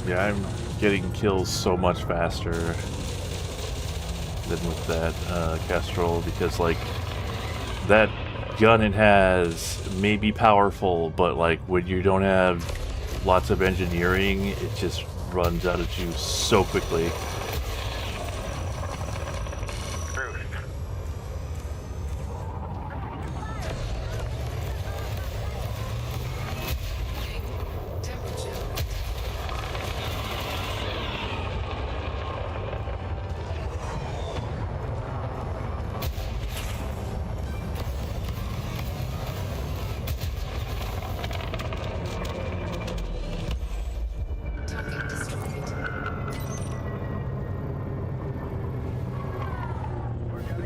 Yeah, I'm getting kills so much faster than with that Kestrel, because like that gun it has may be powerful, but like when you don't have lots of engineering, it just runs out of juice so quickly.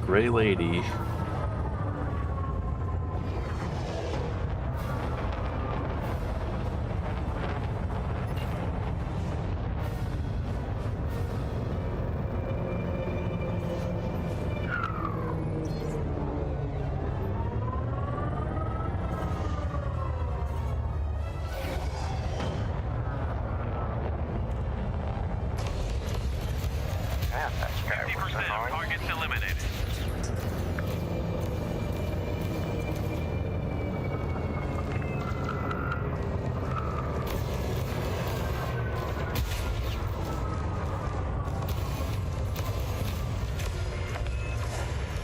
Gray Lady.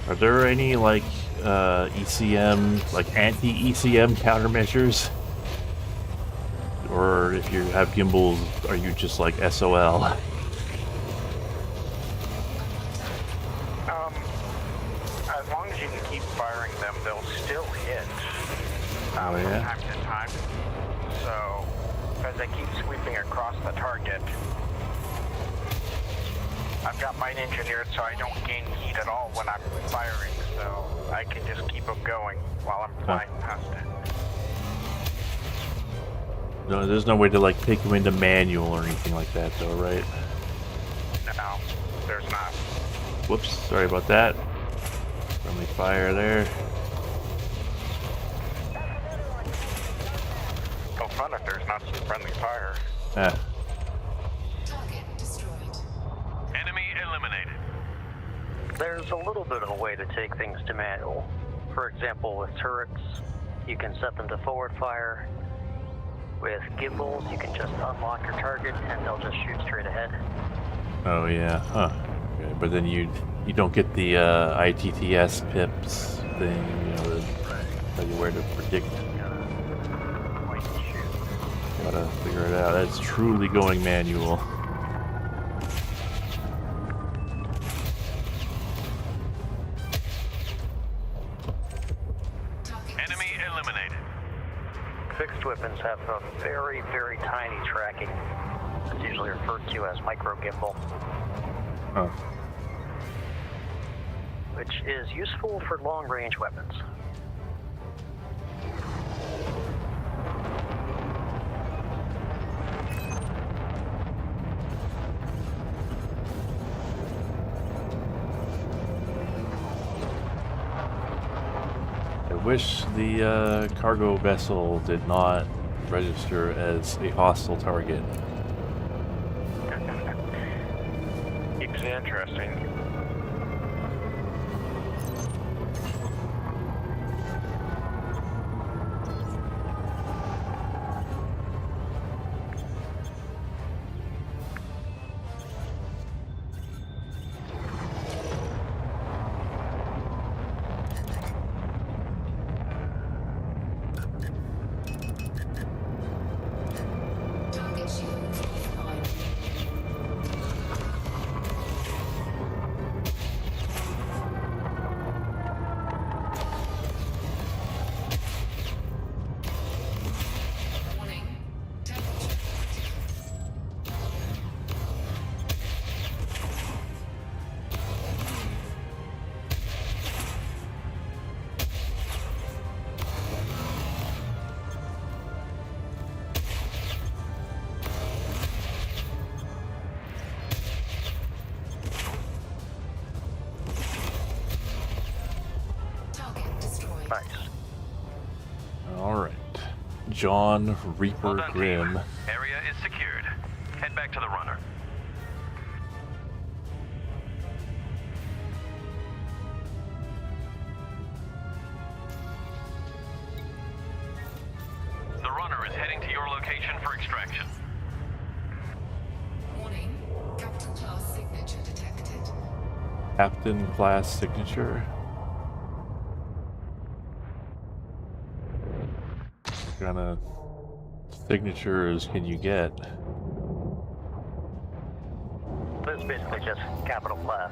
Are there any like ECM, like anti-ECM countermeasures? Or if you have gimbals, are you just like SOL? As long as you can keep firing them, they'll still hit from time to time. So, as they keep sweeping across the target, I've got mine engineered so I don't gain heat at all when I'm firing, so I can just keep them going while I'm flying past it. No, there's no way to like take them into manual or anything like that, though, right? No, there's not. Whoops, sorry about that. Friendly fire there. No fun if there's not some friendly fire. Ah. There's a little bit of a way to take things to manual. For example, with turrets, you can set them to forward fire. With gimbals, you can just unlock your target and they'll just shoot straight ahead. Oh yeah, huh. Okay, but then you don't get the ITTS pips thing, you know, tell you where to predict. Gotta figure it out. That's truly going manual. Fixed weapons have a very, very tiny tracking. It's usually referred to as micro gimbal. Oh. Which is useful for long-range weapons. I wish the cargo vessel did not register as a hostile target. Keeps it interesting. John Reaper Well done, Grimm. team. Area is secured. Head back to the runner. The runner is heading to your location for extraction. Warning. Captain class signature detected. Captain class signature. What kind of signatures can you get? This is basically just capital class.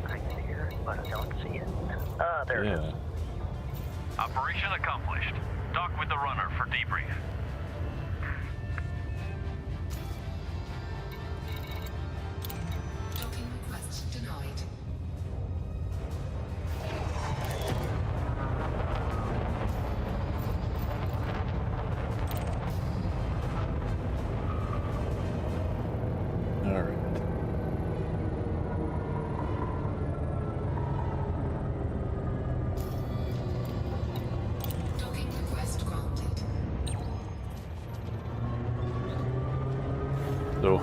I can hear it, but I don't see it. Ah, there it is. Operation accomplished. Dock with the runner for debrief. Docking request denied. All right. Docking request granted. So,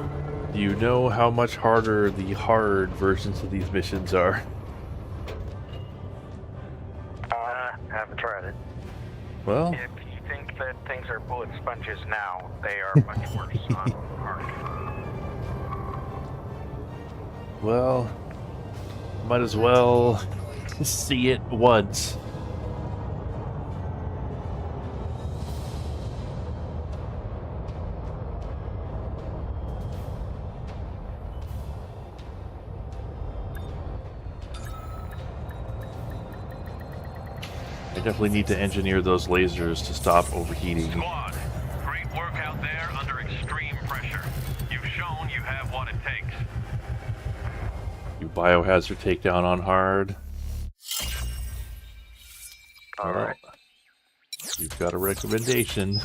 do you know how much harder the hard versions of these missions are? Haven't tried it. Well, If you think that things are bullet sponges now, they are much worse on hard. well, might as well see it once. I definitely need to engineer those lasers to stop overheating. Squad, great work out there under extreme pressure. You've shown you have what it takes. You biohazard takedown on hard. Alright. You've got a recommendation.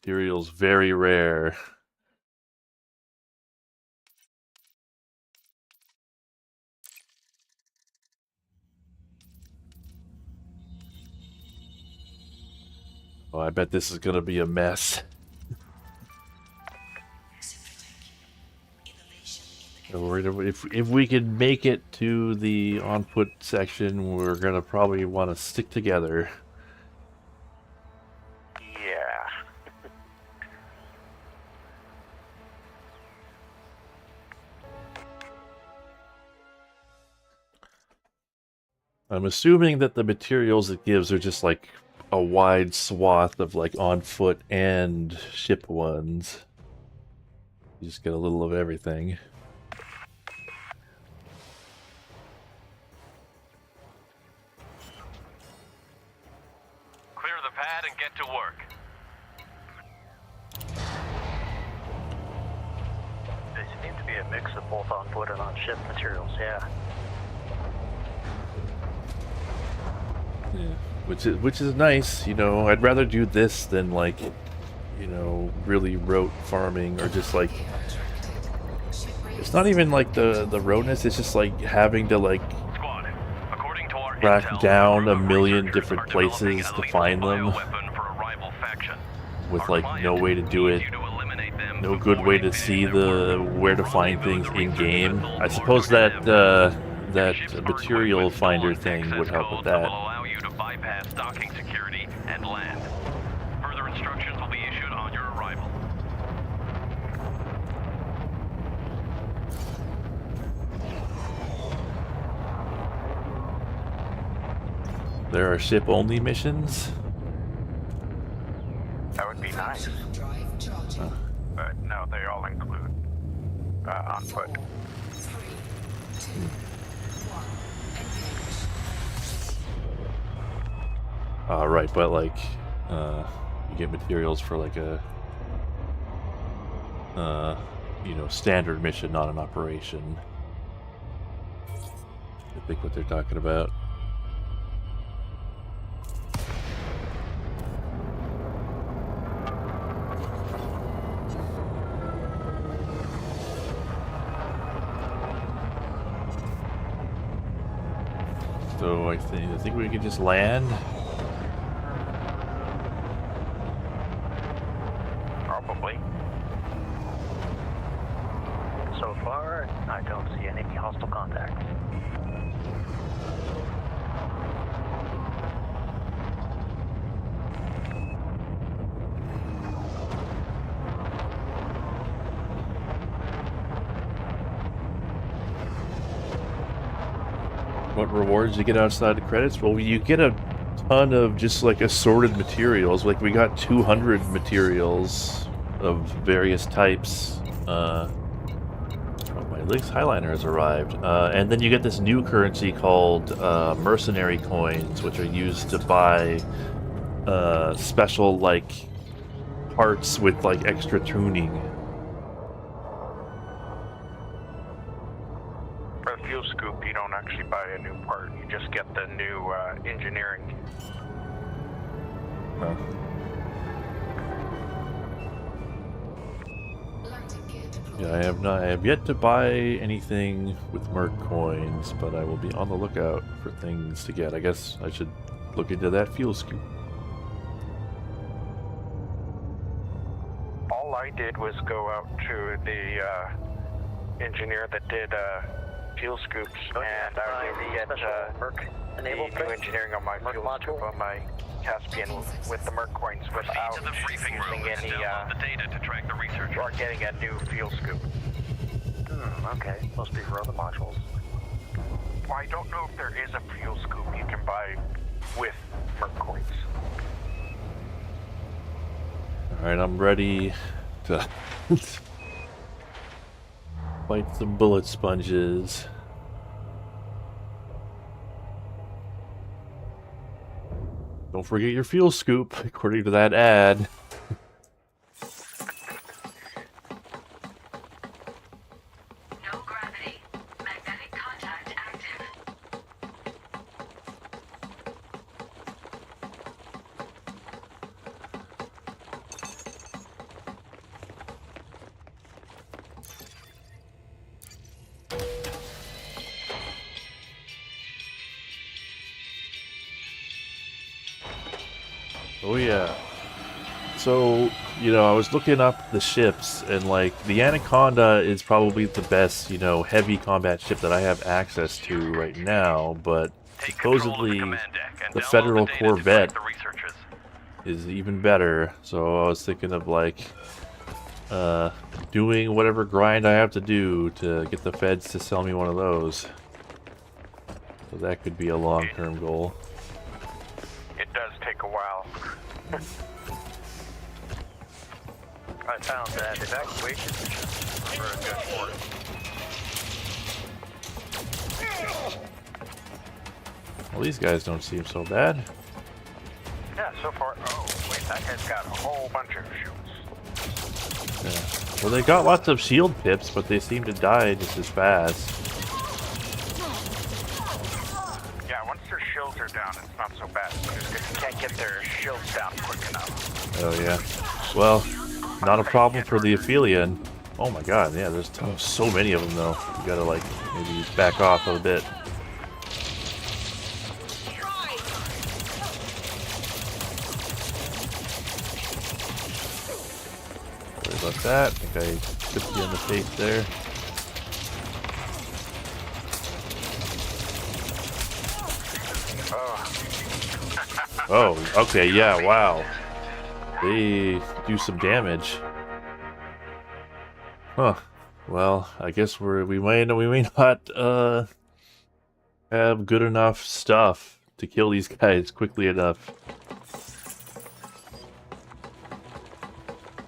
Materials very rare. Oh, I bet this is gonna be a mess. So we're gonna, if we can make it to the on foot section, we're gonna probably want to stick together. Yeah. I'm assuming that the materials it gives are just like a wide swath of like on foot and ship ones. You just get a little of everything. Clear the pad and get to work. They seem to be a mix of both on foot and on ship materials, yeah. Which is nice, you know. I'd rather do this than like, you know, really rote farming or just like. It's not even like the roteness. It's just like having to like track down a million different places to find them, with like no way to do it. No good way to see where to find things in game. I suppose that that material finder thing would help with that. Bypass docking security and land. Further instructions will be issued on your arrival. There are ship-only missions? That would be nice. But no, they all include on foot. Right, but like, you get materials for like a, you know, standard mission, not an operation. I think what they're talking about. So I think we can just land. Probably. So far, I don't see any hostile contact. What rewards you get outside the credits? Well, you get a ton of just like assorted materials. Like we got 200 materials of various types. Oh, my Link's Highliner has arrived. And then you get this new currency called mercenary coins, which are used to buy special like parts with like extra tuning. For the fuel scoop, you don't actually buy a new part. You just get the new engineering. Huh. Yeah, I have yet to buy anything with Merc coins, but I will be on the lookout for things to get. I guess I should look into that fuel scoop. All I did was go out to the engineer that did fuel scoops, and I was able to get the new engineering on my fuel scoop on my Caspian with the Merc coins without to the briefing room using any download the data to track the research. or getting a new fuel scoop. Okay. Must be for other modules. Well, I don't know if there is a fuel scoop you can buy with Merc coins. Alright, I'm ready to fight some bullet sponges. Don't forget your fuel scoop, according to that ad. Oh yeah. So, you know, I was looking up the ships, and like, the Anaconda is probably the best, you know, heavy combat ship that I have access to right now, but supposedly the Federal Corvette is even better, so I was thinking of like, doing whatever grind I have to do to get the feds to sell me one of those. So that could be a long-term goal. It does take a while. I found that evacuation missions for a good port. Well, these guys don't seem so bad. Yeah, so far. Oh, wait, that guy's got a whole bunch of shoots. Yeah. Well, they got lots of shield pips, but they seem to die just as fast. Yeah, once their shields are down, it's not so bad. Because they can't get their shields down quick enough. Oh yeah. Well, not a problem for the Aphelion. Oh my god, yeah, there's so many of them though. You gotta like maybe back off a bit. Sorry about that. I think I tipped you in the face there. Oh, okay, yeah, wow. They do some damage. Huh. Well, I guess we may not have good enough stuff to kill these guys quickly enough.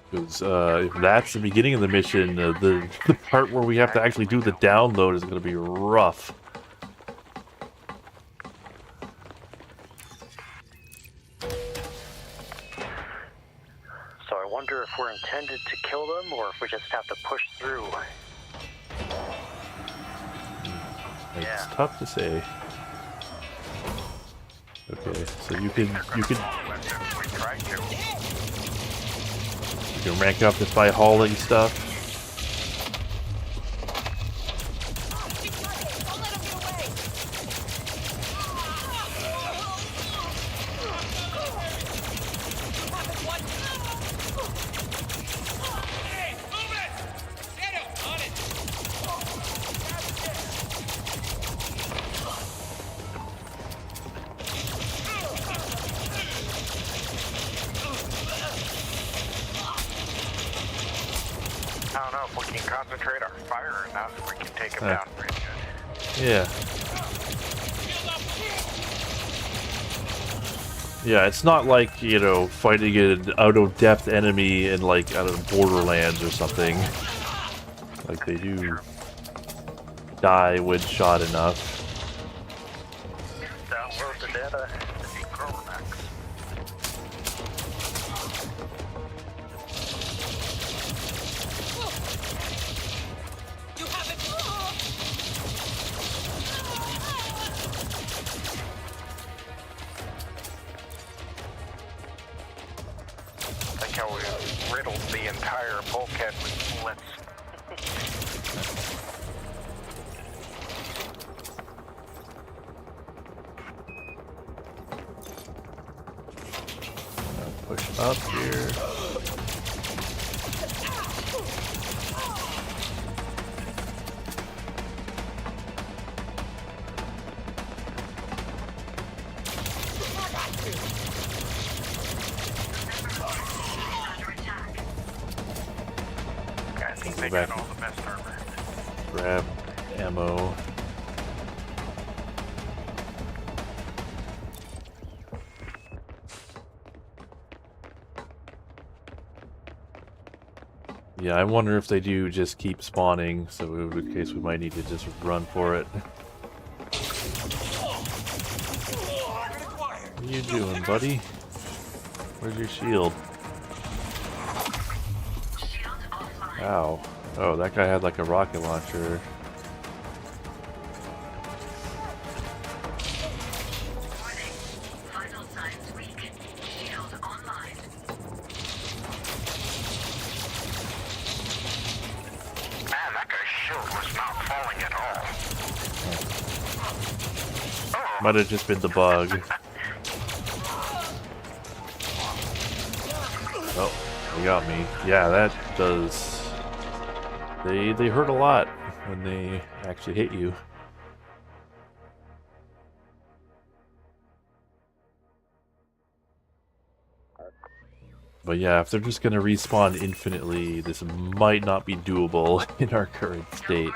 Because if that's the beginning of the mission, the part where we have to actually do the download is going to be rough. So I wonder if we're intended to kill them or if we just have to push through. It's tough to say. Okay, so you can rank up this by hauling stuff. I don't know if we can concentrate our fire enough. We can take him down pretty good. Yeah. Yeah, it's not like, you know, fighting an out-of-depth enemy in, like, out of Borderlands or something. Like, they do die when shot enough. Download the data to see Chromax. You have it. Like how we riddled the entire bulkhead with bullets. Push up here. I think they Go back. got all the best armor. Grab ammo. Yeah, I wonder if they do just keep spawning, so in case we might need to just run for it. What are you doing, buddy? Where's your shield? Ow. Oh, that guy had like a rocket launcher. Man, that guy's shield was not falling at all. Might have just been the bug. Oh, they got me. Yeah, that does... They hurt a lot when they actually hit you. But yeah, if they're just gonna respawn infinitely, this might not be doable in our current state.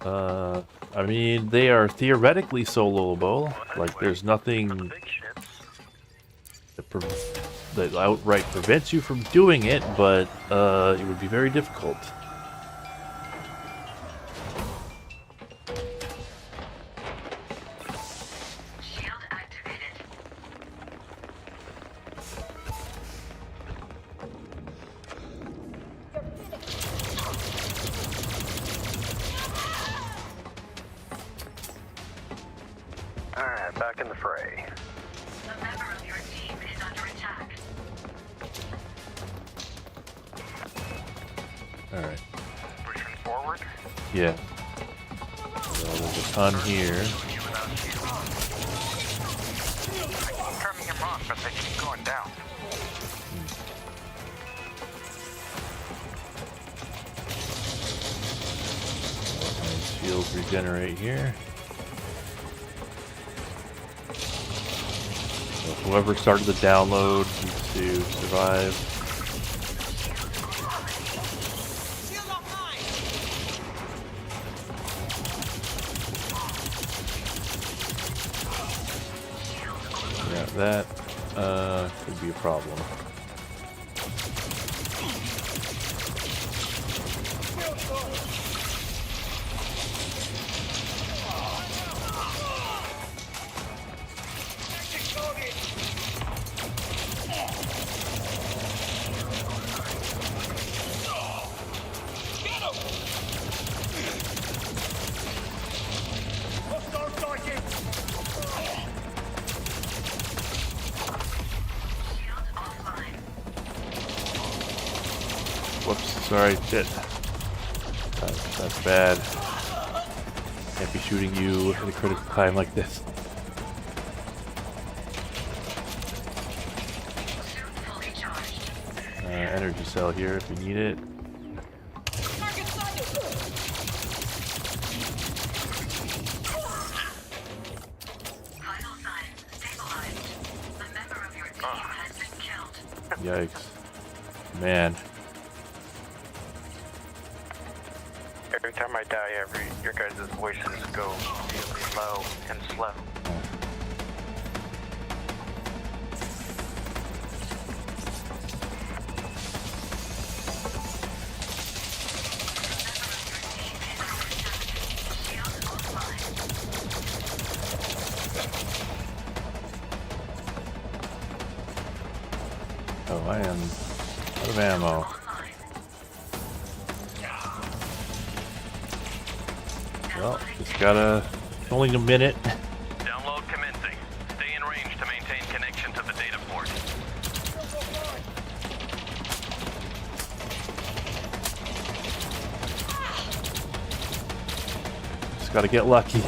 I mean, they are theoretically soloable. Like, there's nothing that outright prevents you from doing it, but it would be very difficult. Alright, back in the fray. Alright. Pushing forward. Yeah. Well, there's a ton here. I keep turning him off, but they keep going down. Nice shields regenerate here. So whoever started the download needs to survive. Yeah, that could be a problem. Whoops, sorry, shit. That's bad. Can't be shooting you at a critical time like this. Energy cell here if you need it. Yikes. Man. Every time I die, your guys' voices go really low and slow. Oh, I am out of ammo. Well, just gotta... only a minute. Download commencing. Stay in range to maintain connection to the data port. Just gotta get lucky.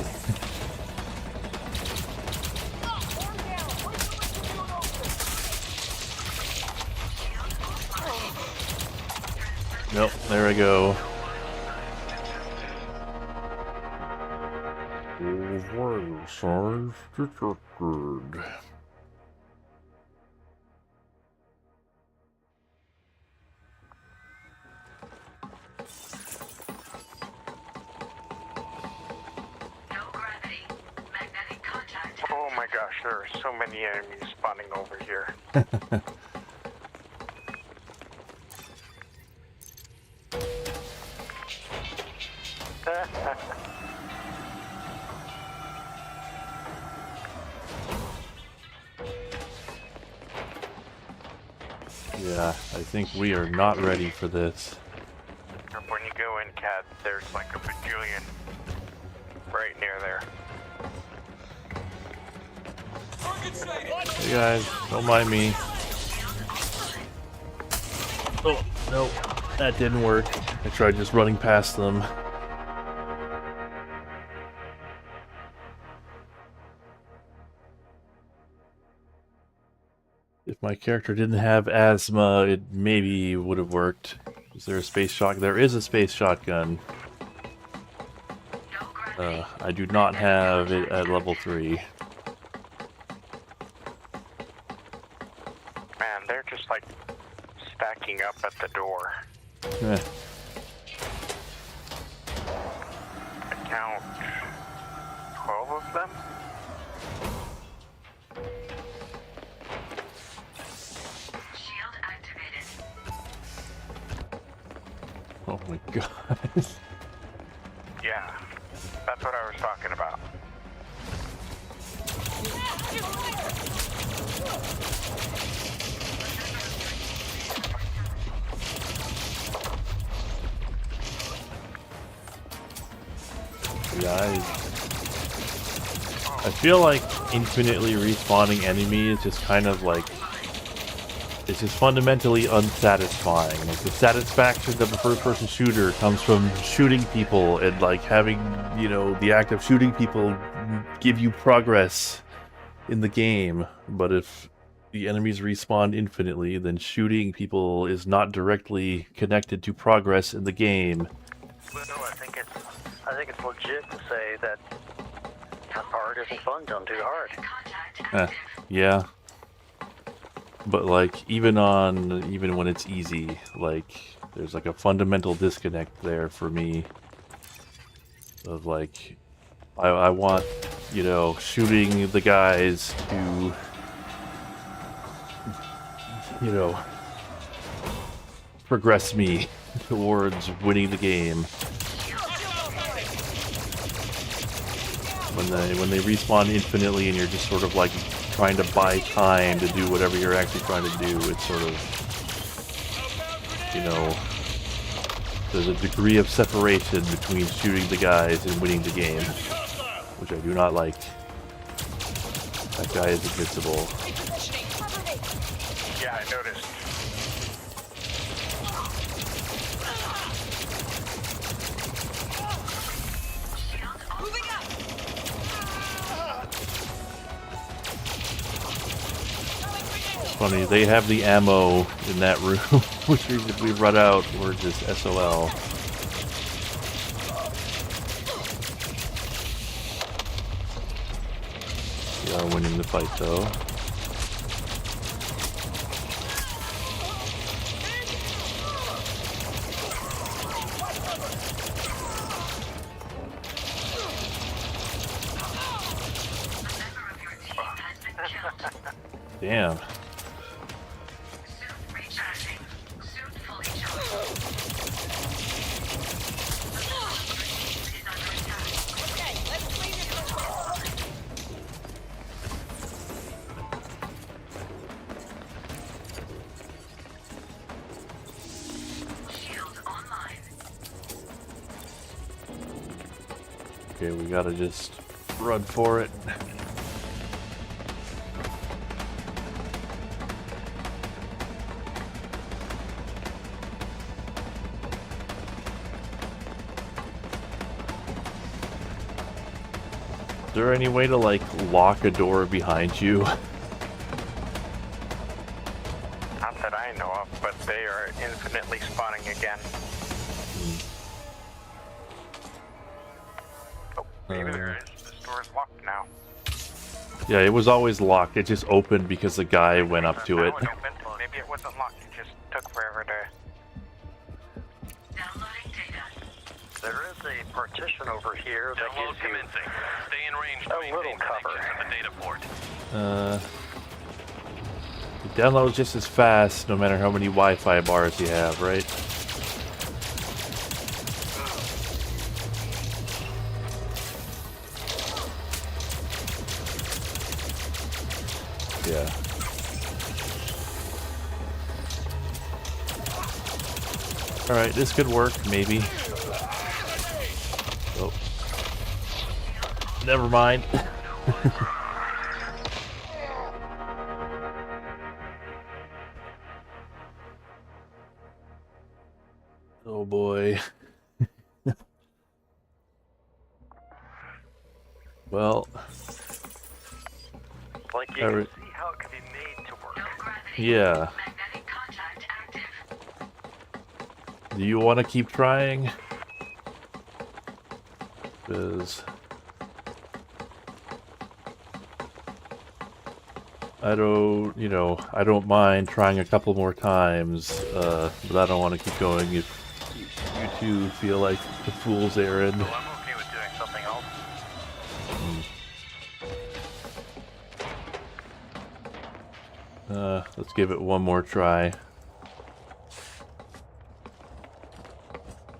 Nope, there I go. Good. Oh my gosh, there are so many enemies spawning over here. Yeah, I think we are not ready for this. When you go in, Cat, there's like a bajillion right near there. Hey guys, don't mind me. Oh, no, that didn't work. I tried just running past them. If my character didn't have asthma, it maybe would have worked. Is there a space shotgun? There is a space shotgun. I do not have it at level 3. Man, they're just like stacking up at the door. Eh. I count 12 of them. Oh my god. Yeah, that's what I was talking about. Yeah, I feel like infinitely respawning enemies is just kind of like, it's just fundamentally unsatisfying. Like, the satisfaction of a first-person shooter comes from shooting people and like having, you know, the act of shooting people give you progress in the game. But if the enemies respawn infinitely, then shooting people is not directly connected to progress in the game. Well, I think it's legit to say that hard isn't fun done too hard. Yeah. But like, even when it's easy, like, there's like a fundamental disconnect there for me. Of like, I want, you know, shooting the guys to, you know, progress me towards winning the game. When they respawn infinitely and you're just sort of like trying to buy time to do whatever you're actually trying to do, it's sort of, you know, there's a degree of separation between shooting the guys and winning the game, which I do not like. That guy is invincible. Yeah, I noticed. Funny, they have the ammo in that room, which means if we run out, we're just SOL. We are winning the fight, though. Damn. Okay, we gotta just run for it. Is there any way to, like, lock a door behind you? Not that I know of, but they are infinitely spawning again. Oh, maybe there is. This door is locked now. Yeah, it was always locked. It just opened because the guy went up to it. Now it opened. Maybe it wasn't locked. It just took forever to... There is a partition over here that Download gives you commencing. Stay in range to a maintain little cover. connections to the data port. It downloads just as fast, no matter how many Wi-Fi bars you have, right? Yeah. Alright, this could work, maybe. Oh. Never mind. Oh boy. Well. like you can see how it could be made to work. Yeah. Do you want to keep trying? Because I don't, I don't mind trying a couple more times, but I don't want to keep going if you two feel like the fool's errand. So I'm okay with doing something else. Let's give it one more try.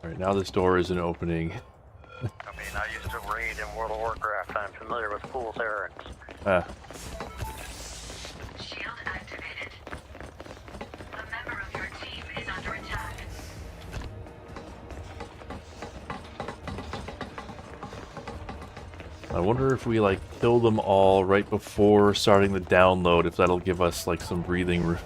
Alright, now this door isn't opening. I mean, I used to raid in World of Warcraft. I'm familiar with fool's errands. Ah. Shield activated. A member of your team is under attack. I wonder if we, like, kill them all right before starting the download, if that'll give us, like, some breathing room.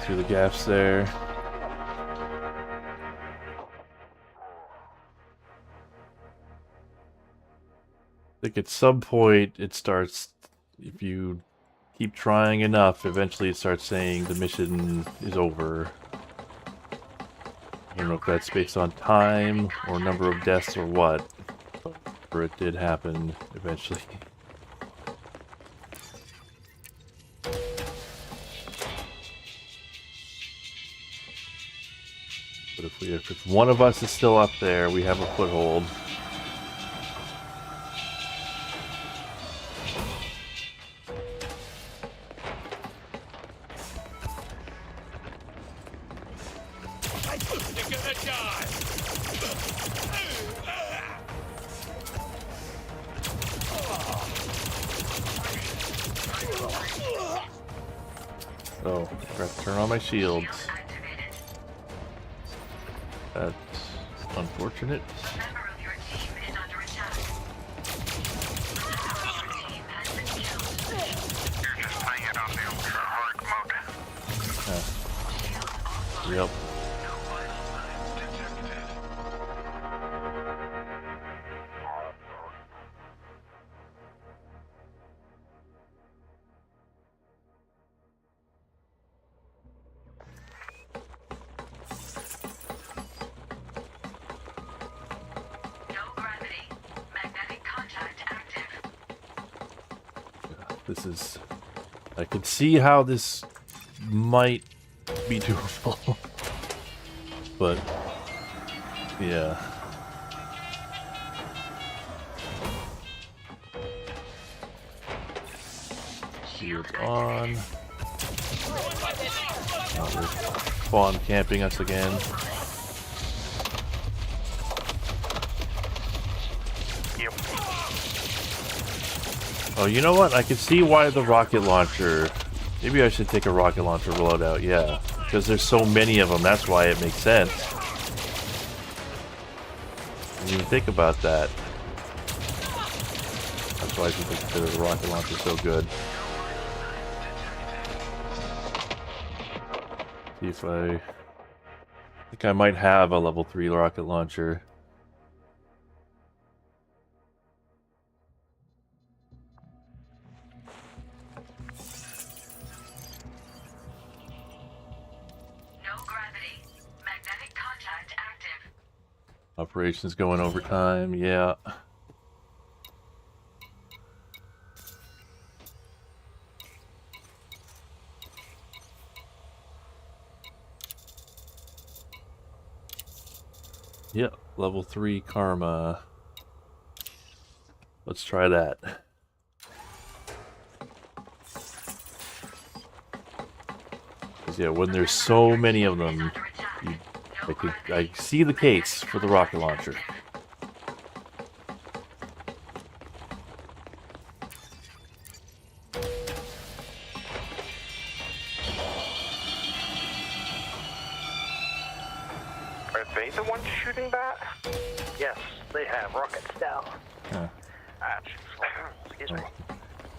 Through the gaps there. I think at some point it starts, if you keep trying enough, eventually it starts saying the mission is over. I don't know if that's based on time or number of deaths or what, but it did happen eventually. But if one of us is still up there, we have a foothold. Oh, I forgot to turn on my shields. That's unfortunate. Yep. This is... I can see how this might be doable. But... yeah. Shields on. Oh, they're spawn camping us again. Oh, you know what? I can see why the rocket launcher... Maybe I should take a rocket launcher loadout, yeah. Because there's so many of them, that's why it makes sense. I didn't even think about that. That's why I think the rocket launcher is so good. See if I think I might have a level 3 rocket launcher. Operations going overtime, yeah. Yep, level 3 karma. Let's try that. Because yeah, when there's so many of them, I see the case for the rocket launcher. Are they the ones shooting that? Yes, they have rockets down. Huh. Excuse me.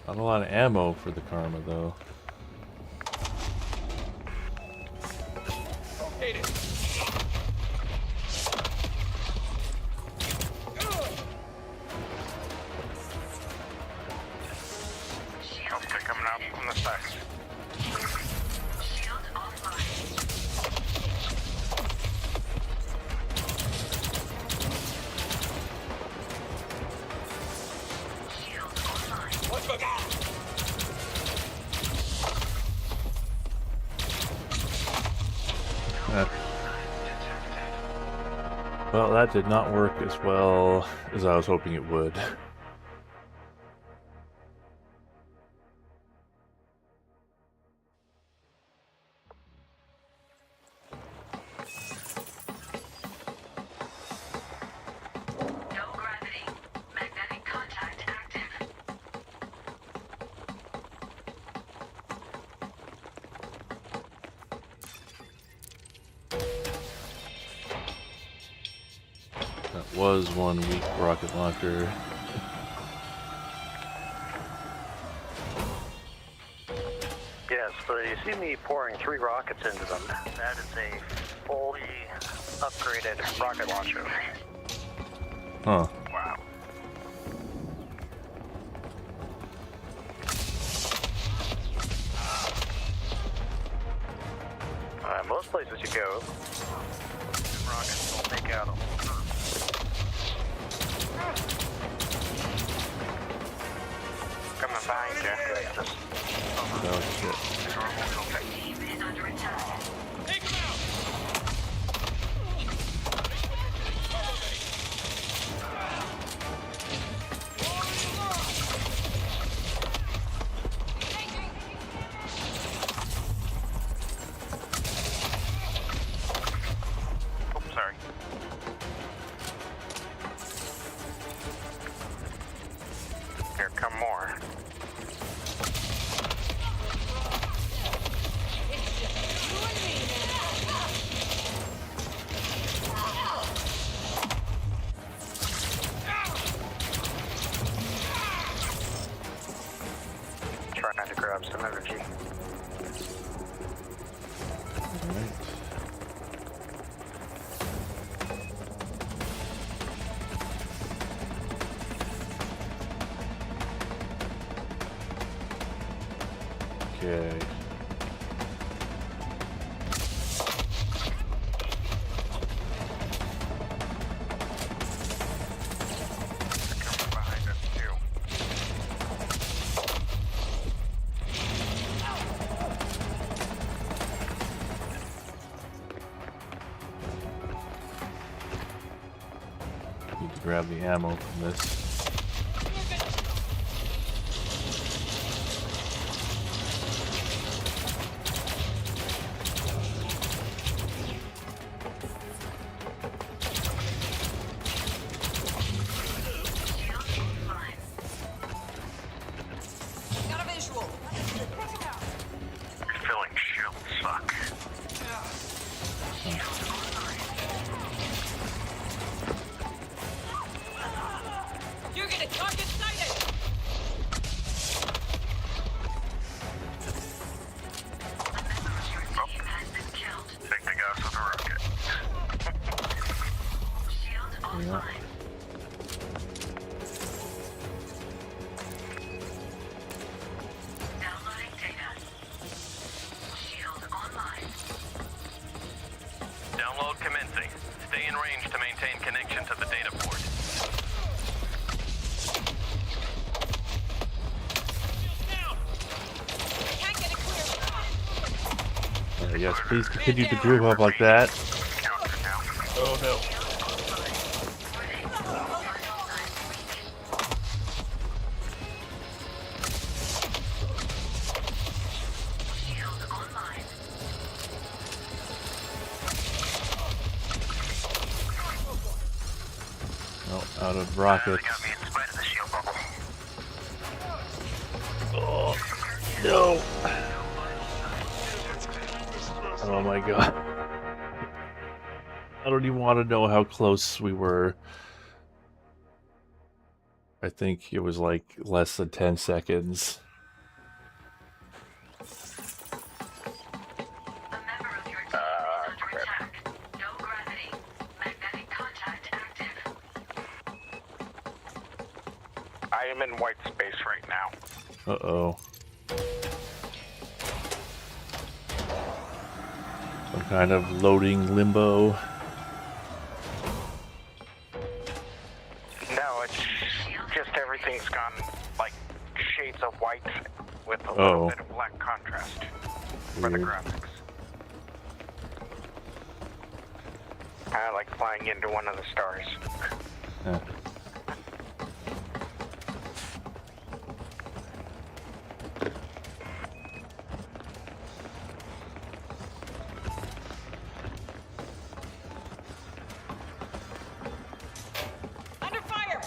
Not a lot of ammo for the karma, though. Okay, coming out from the side. Well, that did not work as well as I was hoping it would. Was one weak rocket launcher. Yes, so you see me pouring 3 rockets into them. That is a fully upgraded rocket launcher. Huh. Wow. Most places you go, rockets will take out them. Coming behind you. Oh shit. Sorry. Here come more. Okay. Need to grab the ammo from this. Got a visual. Filling shield suck. You're gonna target sighted. Take the gas with a rocket. Yeah. Downloading data. Shield online. Download commencing. Stay in range to maintain connection to the data port. Can't get it clear. Yes, please continue to group up like that. Oh no. Oh, out of rockets. Oh, no. Oh my god. I don't even want to know how close we were. I think it was like less than 10 seconds. I am in white space right now. Uh-oh. Some kind of loading limbo. No, it's just everything's gone like shades of white with a Oh. little bit of black contrast for the Weird. graphics. Kind of like flying into one of the stars. Huh. Under fire.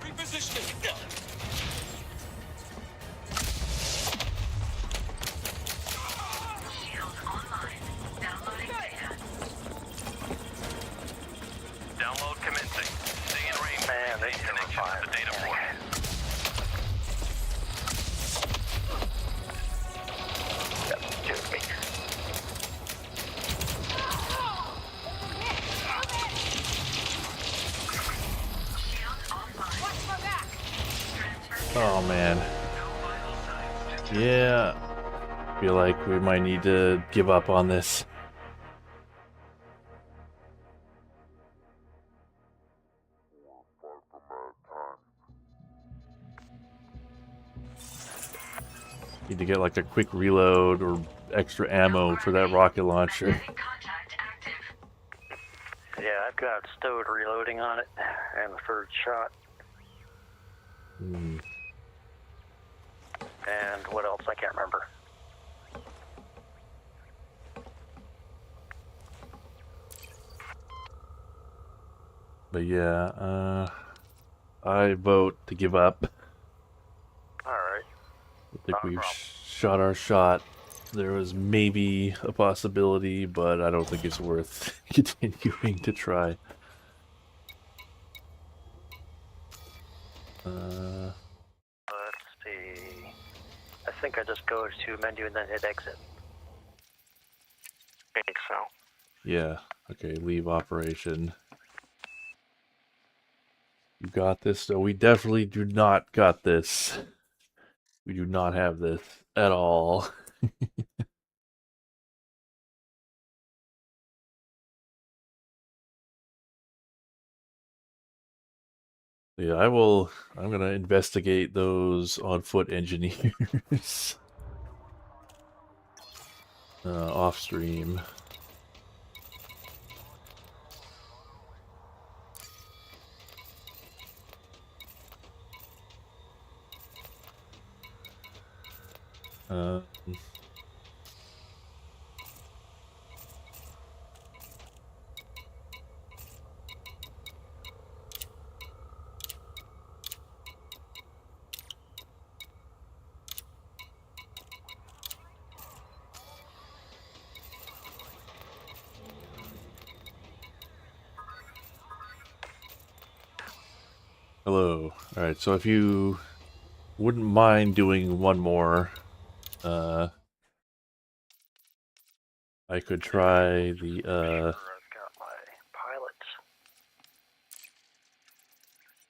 Repositioning. Download commencing. Stay in range to maintain connection to the data port. Oh man. Yeah. Feel like we might need to give up on this. Need to get like a quick reload or extra ammo for that rocket launcher. Yeah, I've got stowed reloading on it and the third shot. Hmm. And what else? I can't remember. But yeah, I vote to give up. Alright. I think we've shot our shot. There was maybe a possibility, but I don't think it's worth continuing to try. Let's see. I think I just go to menu and then hit exit. I think so. Yeah. Okay, leave operation. You got this? No, we definitely do not got this. We do not have this at all. Yeah, I'm gonna investigate those on foot engineers. Off stream. Um, Hello. Alright, so if you wouldn't mind doing one more, I could try the, I've got my pilot.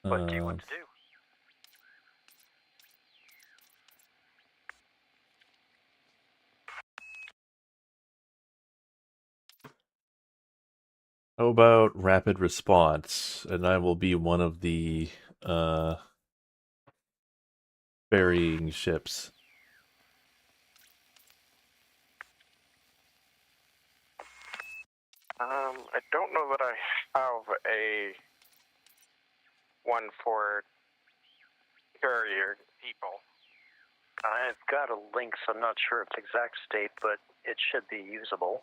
What do you want to do? how about rapid response? And I will be one of the, ferrying ships. I don't know that I have a one for carrier people. I've got a link, so I'm not sure its exact state, but it should be usable.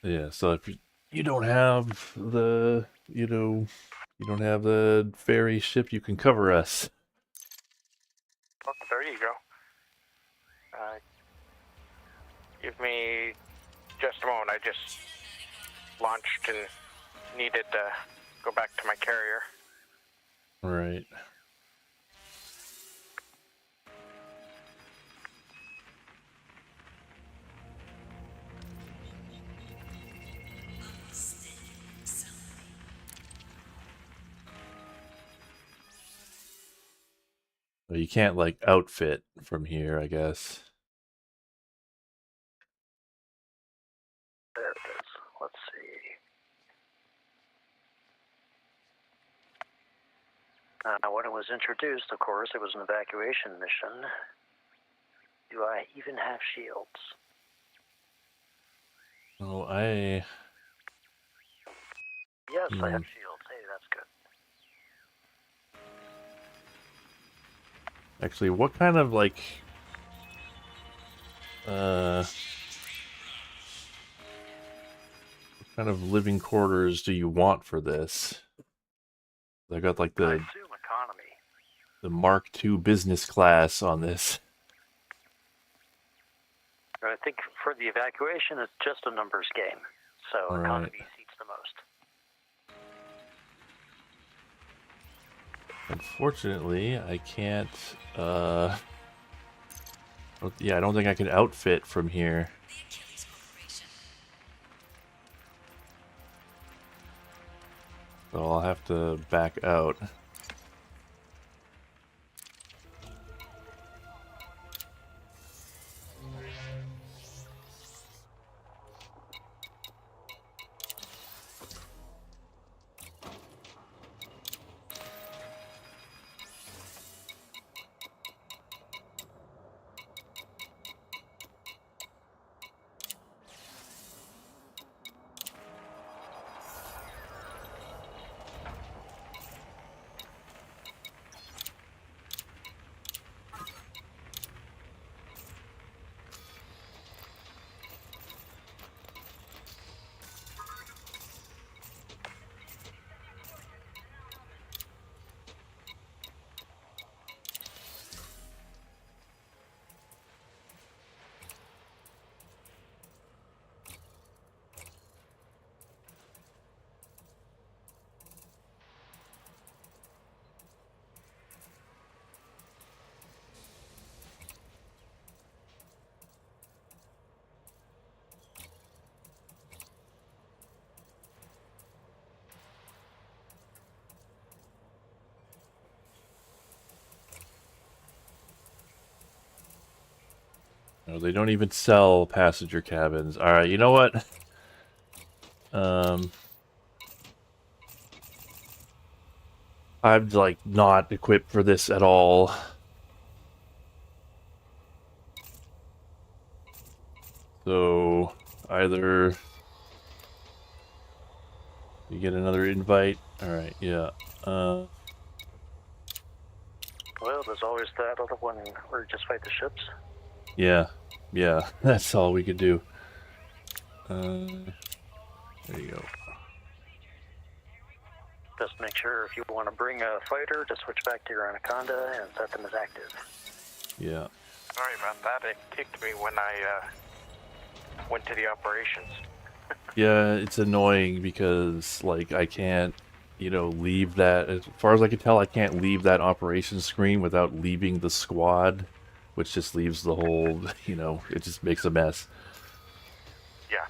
Yeah, so if you don't have the, you don't have the ferry ship, you can cover us. Oh, there you go. Give me just a moment. I just launched and needed to go back to my carrier. Right. Well, you can't, like, outfit from here, I guess. There it is. Let's see. When it was introduced, of course, it was an evacuation mission. Do I even have shields? Oh, I... Yes, I have shields. Hey, that's good. Actually, what kind of, like... what kind of living quarters do you want for this? I got, like, I assume economy. the Mark II business class on this. I think for the evacuation, it's just a numbers game. So Right. economy seats the most. Unfortunately, I can't, yeah, I don't think I can outfit from here. So I'll have to back out. No, they don't even sell passenger cabins. Alright, you know what? I'm, like, not equipped for this at all. So, either you get another invite. Alright, yeah. Well, there's always that other one where you just fight the ships. Yeah, that's all we could do. There you go. Just make sure if you want to bring a fighter to switch back to your Anaconda and set them as active. Yeah. Sorry about that. It kicked me when I went to the operations. Yeah, it's annoying because, like, I can't, you know, leave that. As far as I can tell, I can't leave that operations screen without leaving the squad, which just leaves the whole, you know, it just makes a mess. Yeah.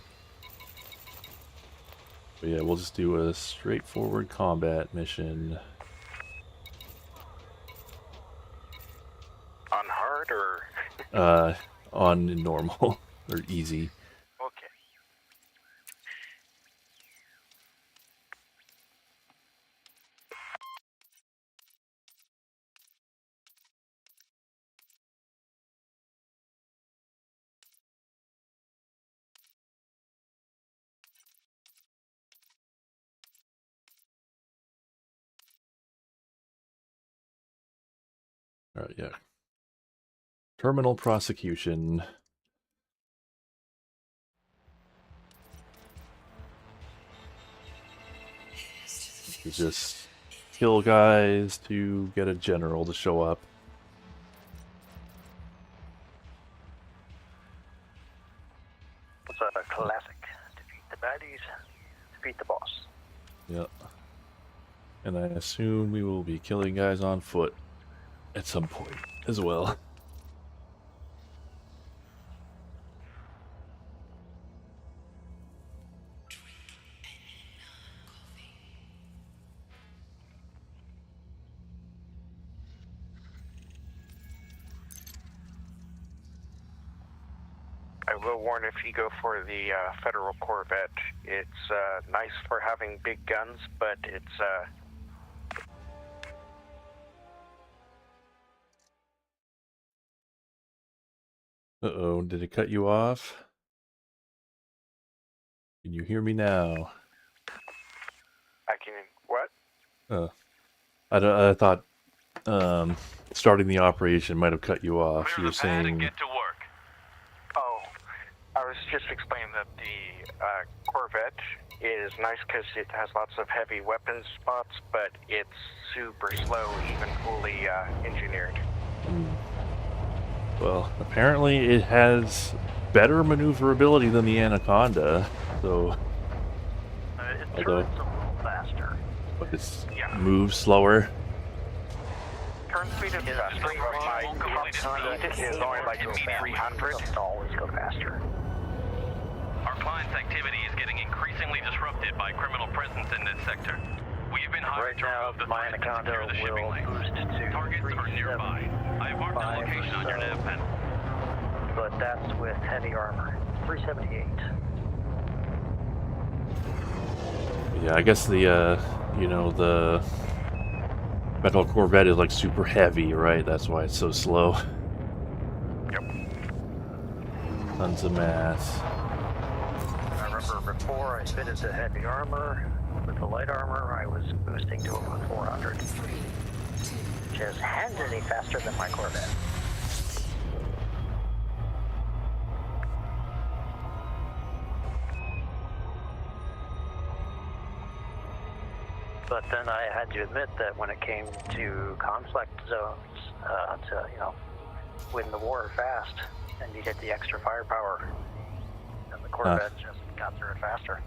But yeah, we'll just do a straightforward combat mission. On hard or? On normal or easy. Okay. Alright, yeah. Terminal prosecution. You just kill guys to get a general to show up. It's a classic. Defeat the baddies, defeat the boss. Yep. And I assume we will be killing guys on foot at some point as well. I will warn if you go for the Federal Corvette, it's nice for having big guns, but it's Uh-oh, did it cut you off? Can you hear me now? I can what? Oh. I thought starting the operation might have cut you off. You were saying get to work. Oh, I was just explaining that the Corvette is nice because it has lots of heavy weapons spots, but it's super slow, even fully engineered. well, apparently it has better maneuverability than the Anaconda, so It turns a little faster. but it's moves slower. Turn speed is straight my top speed is only like 300. Always go faster. Our client's activity is getting increasingly disrupted by criminal presence in this sector. We've been hired to remove the threat and secure the shipping lane. Targets are nearby. I have marked the location on your nav panel. But that's with heavy armor. 378. Yeah, I guess the you know, the Metal Corvette is like super heavy, right? That's why it's so slow. Yep. Tons of mass. I remember before I fitted the heavy armor, with the light armor, I was boosting to about 400. Which is handily faster than my Corvette. But then I had to admit that when it came to conflict zones, to, you know, win the war fast, and you get the extra firepower, and the Corvette just got through it faster.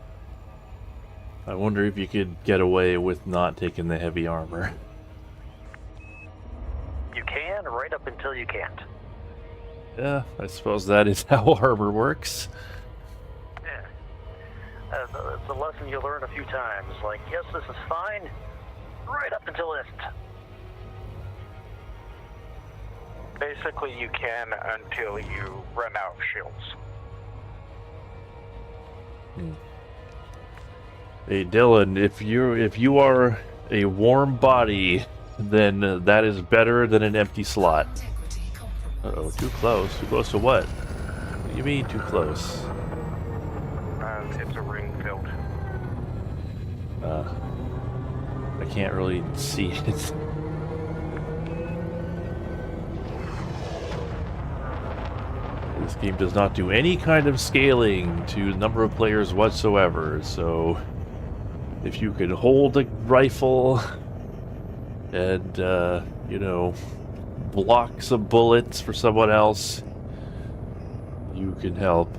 I wonder if you could get away with not taking the heavy armor. You can, right up until you can't. Yeah, I suppose that is how armor works. Yeah. It's a lesson you learn a few times. Like, yes, this is fine, right up until it isn't. Basically, you can until you run out of shields. Hey Dylan, if you are a warm body, then that is better than an empty slot. Uh-oh, too close. Too close to what? What do you mean too close? It's a ring filled. I can't really see it. This game does not do any kind of scaling to the number of players whatsoever, so if you could hold a rifle and, you know, block some bullets for someone else, you can help.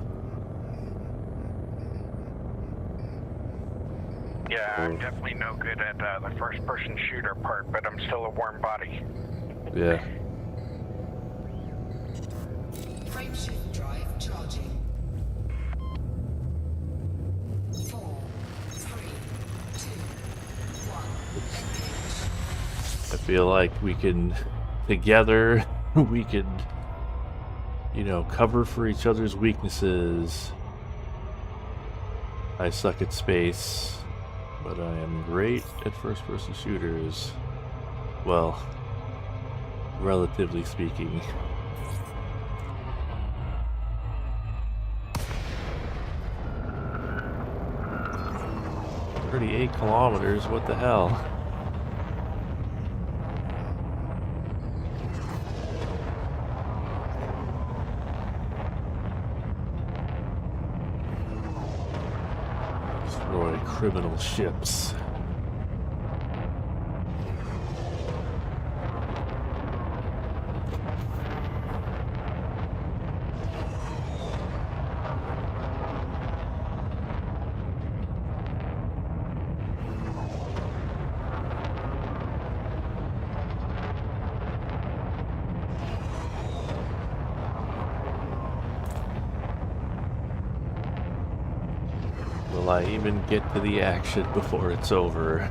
Yeah, I'm definitely no good at the first-person shooter part, but I'm still a warm body. Yeah. Frameshift drive charging. 4, 3, 2, 1. I feel like we can, together, we can, you know, cover for each other's weaknesses. I suck at space, but I am great at first-person shooters. Well, relatively speaking. 38 kilometers, what the hell? Destroy criminal ships. Will I even get to the action before it's over?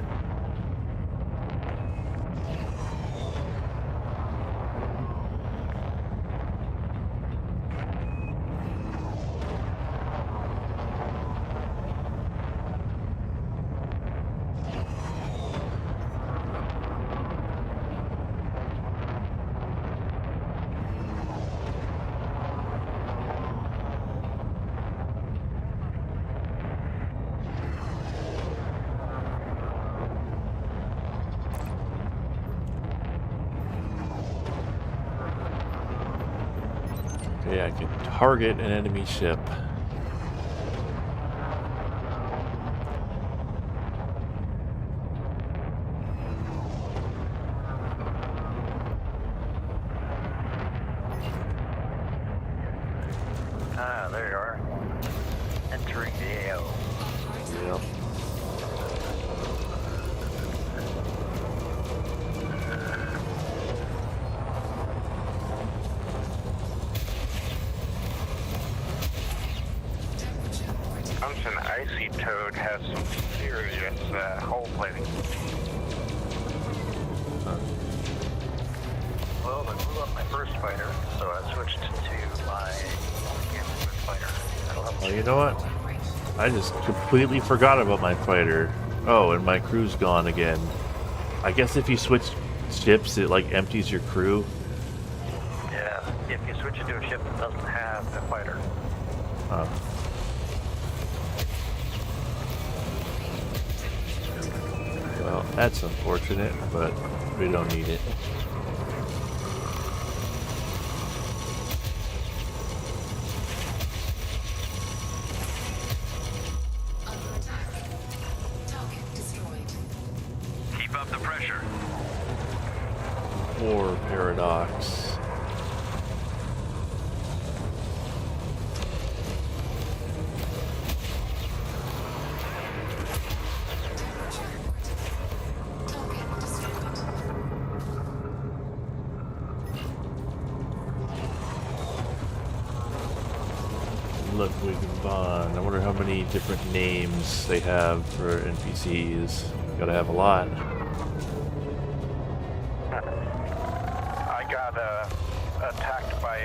Okay, I can target an enemy ship. Ah, there you are. Entering the AO. Yep. An icy toad has some serious hull plating. Well, I blew up my first fighter, so I switched to my Gamma fighter. That'll help. Oh, you know what? I just completely forgot about my fighter. Oh, and my crew's gone again. I guess if you switch ships, it like empties your crew. Yeah, if you switch into a ship that doesn't have a fighter. Huh. Well, that's unfortunate, but we don't need it. Keep up the pressure. War paradox. Ludwig von. I wonder how many different names they have for NPCs. Gotta have a lot. I got attacked by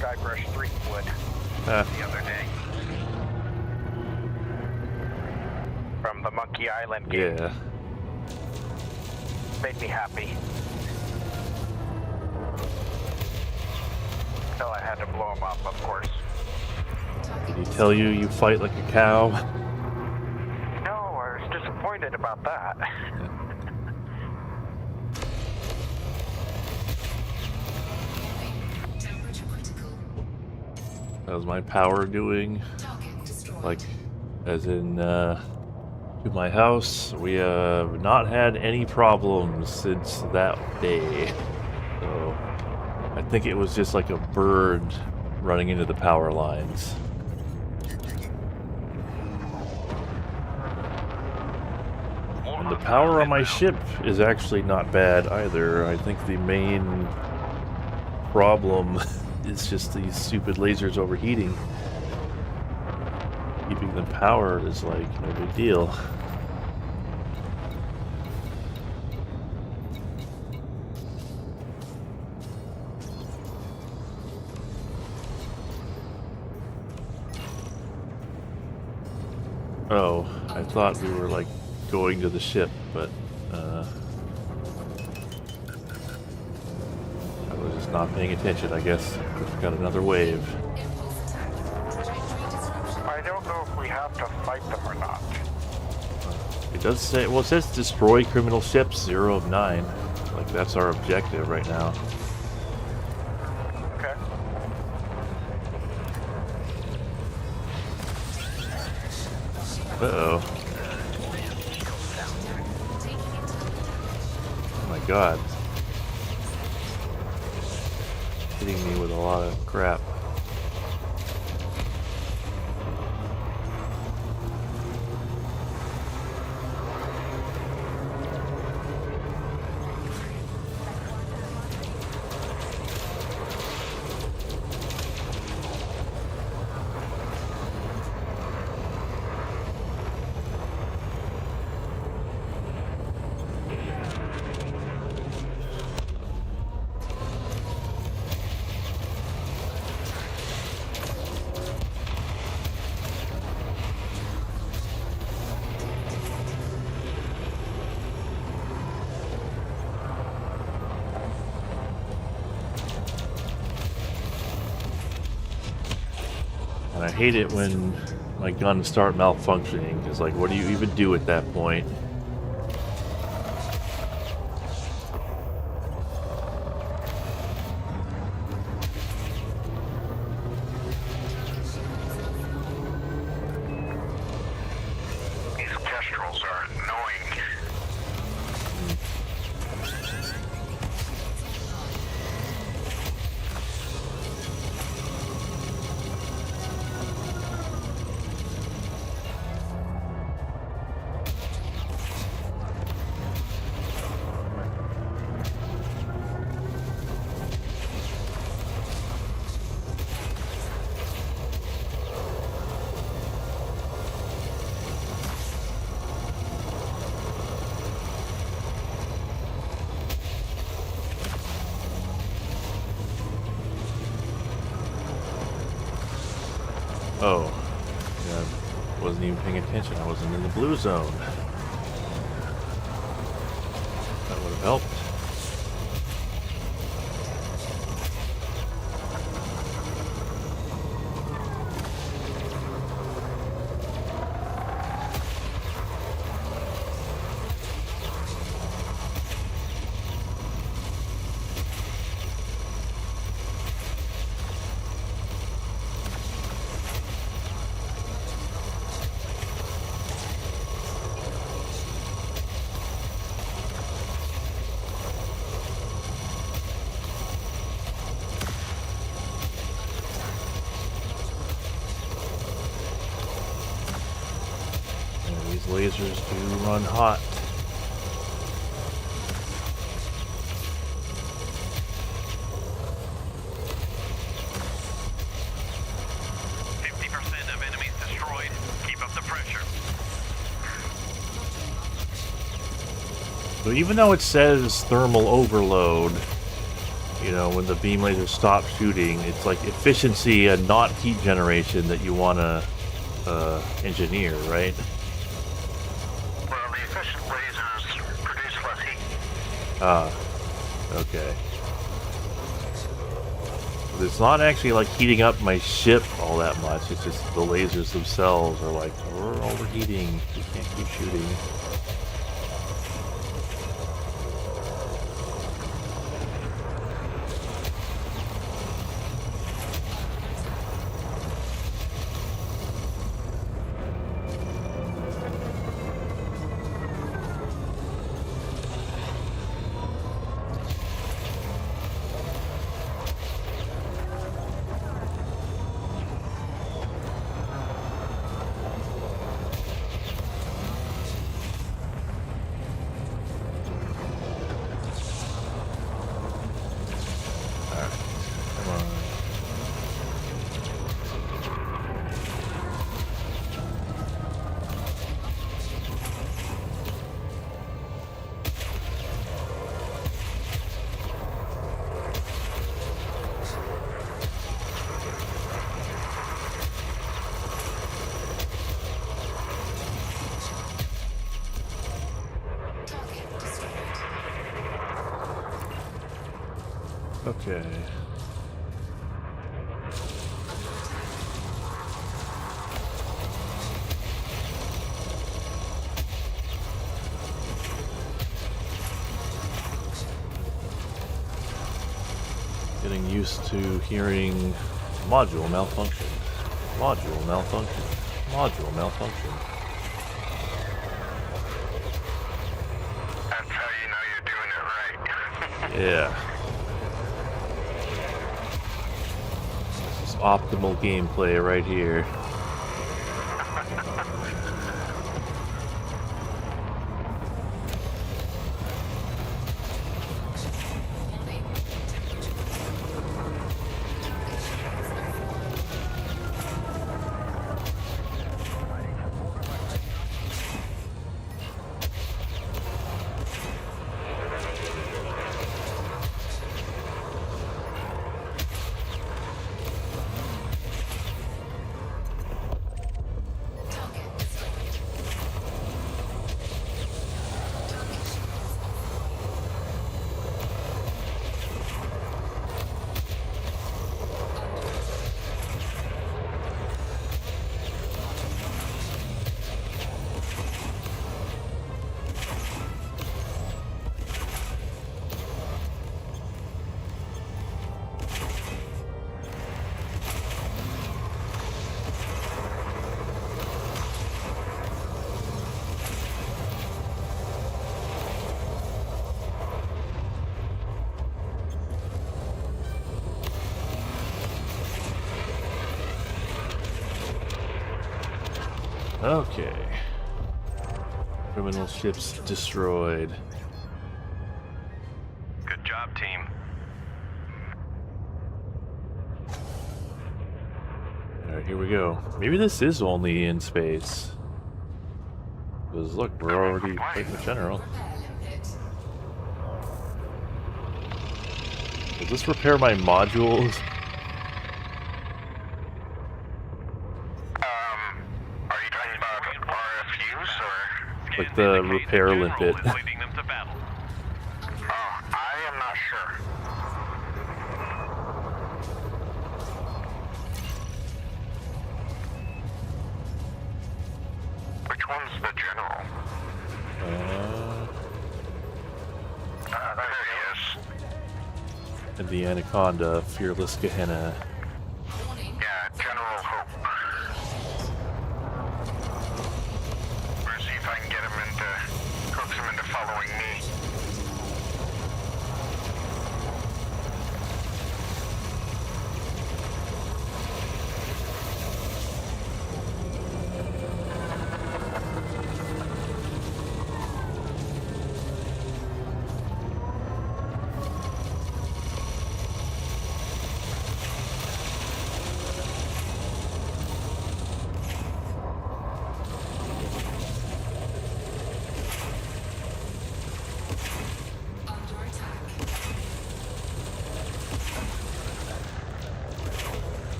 Guybrush Threepwood the other day. From the Monkey Island game. Yeah. Made me happy. Until I had to blow him up, of course. Did he tell you you fight like a cow? No, I was disappointed about that. How's my power doing? Like, as in, to my house, we have not had any problems since that day. So, I think it was just like a bird running into the power lines. And the power on my ship is actually not bad either. I think the main problem is just these stupid lasers overheating. Keeping them powered is like no big deal. Oh, I thought we were like going to the ship, but I was just not paying attention, I guess. We've got another wave. I don't know if we have to fight them or not. It does say, well, it says destroy criminal ships 0 of 9. Like, that's our objective right now. Okay. Uh-oh. Oh my god. Hitting me with a lot of crap. And I hate it when my guns start malfunctioning, because, like, what do you even do at that point? These kestrels are annoying. Oh. Yeah, I wasn't even paying attention. I wasn't in the blue zone. That would have helped. Lasers do run hot. So even though it says thermal overload, you know, when the beam laser stops shooting, it's like efficiency and not heat generation that you want to engineer, right? Well, the efficient lasers produce less heat. Ah, okay. But it's not actually like heating up my ship all that much. It's just the lasers themselves are like, we're overheating. We can't keep shooting. Okay. Getting used to hearing module malfunction, module malfunction, module malfunction. That's how you know you're doing it right. Yeah. This is optimal gameplay right here. Okay. Criminal ships destroyed. Good job, team. Alright, here we go. Maybe this is only in space. Because look, we're already fighting the general. Does this repair my modules? Like the repair limpet. Leading them to battle. I am not sure. Which one's the general? There he is. And the Anaconda, Fearless Gehenna. Yeah, General Hope. We'll see if I can get him coax him into following me.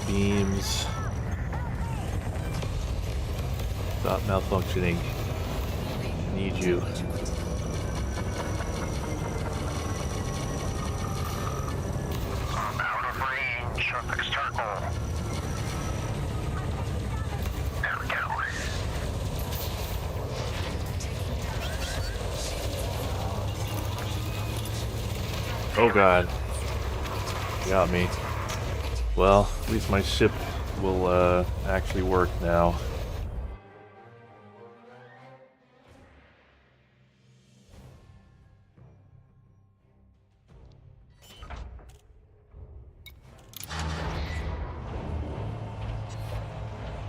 beams. Stop malfunctioning. Need you. I'm out of range of external. There we go. Oh god. Got me. Well, at least my ship will actually work now.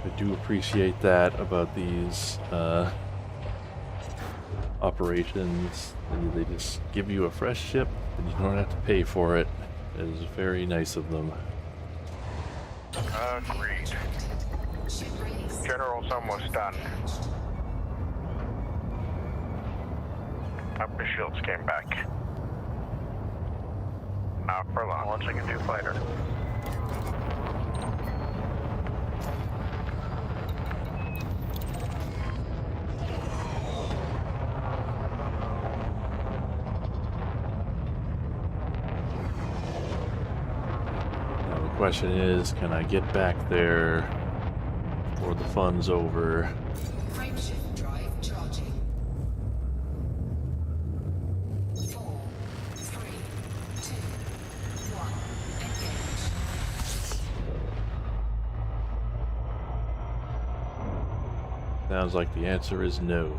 I do appreciate that about these operations. They just give you a fresh ship and you don't have to pay for it. It is very nice of them. Agreed. General's almost done. Upper shields came back. Not for long. Launching a new fighter. Now the question is, can I get back there before the fun's over? Frameshift drive charging. 4, 3, 2, 1. Engage. Sounds like the answer is no.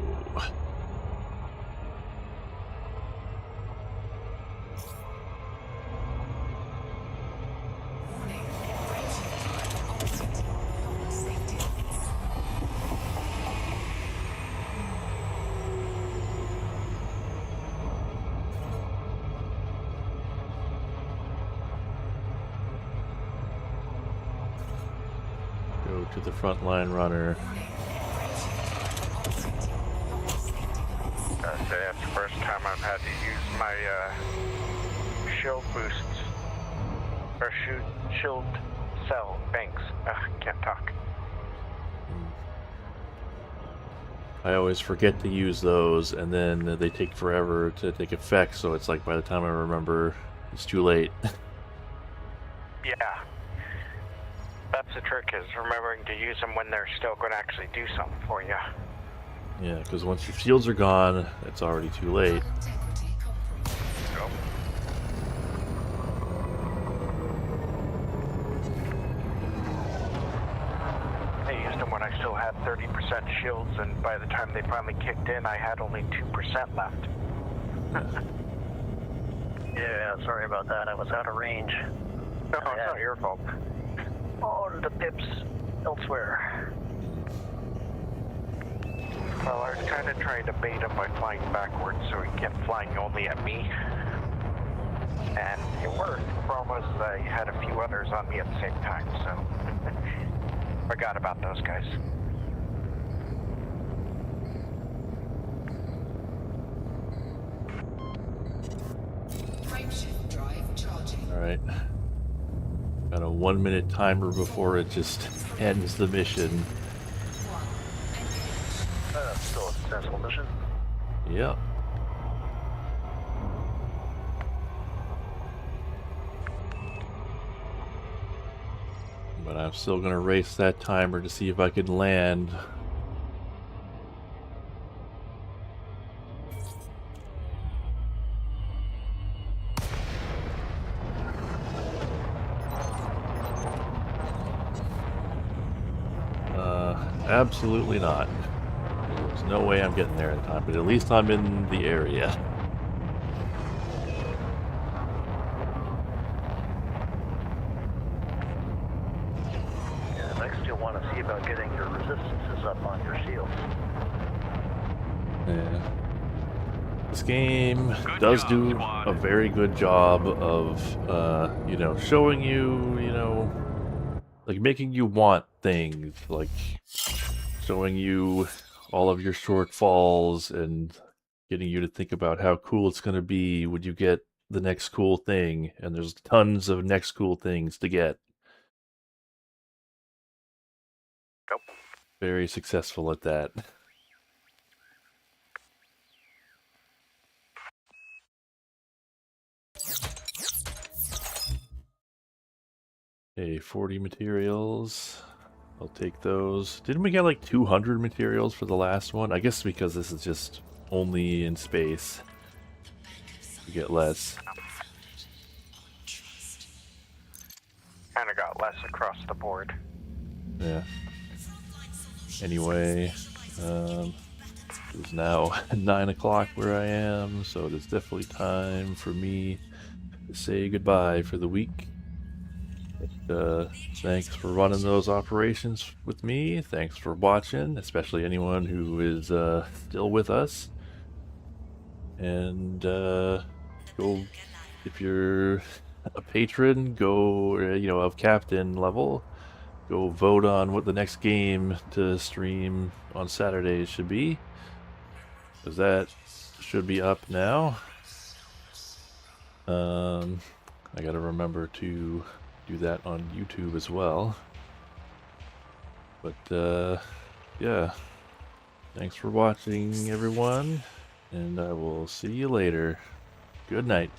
Go to the frontline runner. That's the first time I've had to use my shield boosts or shield cell banks. Can't talk. I always forget to use those, and then they take forever to take effect, so it's like by the time I remember, it's too late. Yeah. That's the trick, is remembering to use them when they're still going to actually do something for you. Yeah, because once your shields are gone, it's already too late. Nope. I used them when I still had 30% shields, and by the time they finally kicked in, I had only 2% left. Yeah, sorry about that. I was out of range. No, it's not your fault. Oh, the pips elsewhere. Well, I was kind of trying to bait him by flying backwards so he kept flying only at me. And it worked. The problem was I had a few others on me at the same time, so forgot about those guys. Frameshift drive charging. Alright. Got a 1-minute timer before it just ends the mission. Still a successful mission. Yep. But I'm still gonna race that timer to see if I can land. Absolutely not. There's no way I'm getting there in time, but at least I'm in the area. Yeah, next you'll want to see about getting your resistances up on your shields. Yeah. This game does do a very good job of, you know, showing you, you know, like making you want things, like showing you all of your shortfalls and getting you to think about how cool it's going to be when you get the next cool thing, and there's tons of next cool things to get. very successful at that. Okay, 40 materials. I'll take those. Didn't we get like 200 materials for the last one? I guess because this is just only in space. You get less. Kinda got less across the board. Yeah. Anyway, it's now 9 o'clock where I am, so it is definitely time for me to say goodbye for the week. But, thanks for running those operations with me. Thanks for watching, especially anyone who is still with us. And go, if you're a patron, go, of captain level, go vote on what the next game to stream on Saturday should be, because that should be up now. I gotta remember to do that on YouTube as well. But yeah, thanks for watching, everyone, and I will see you later. Good night.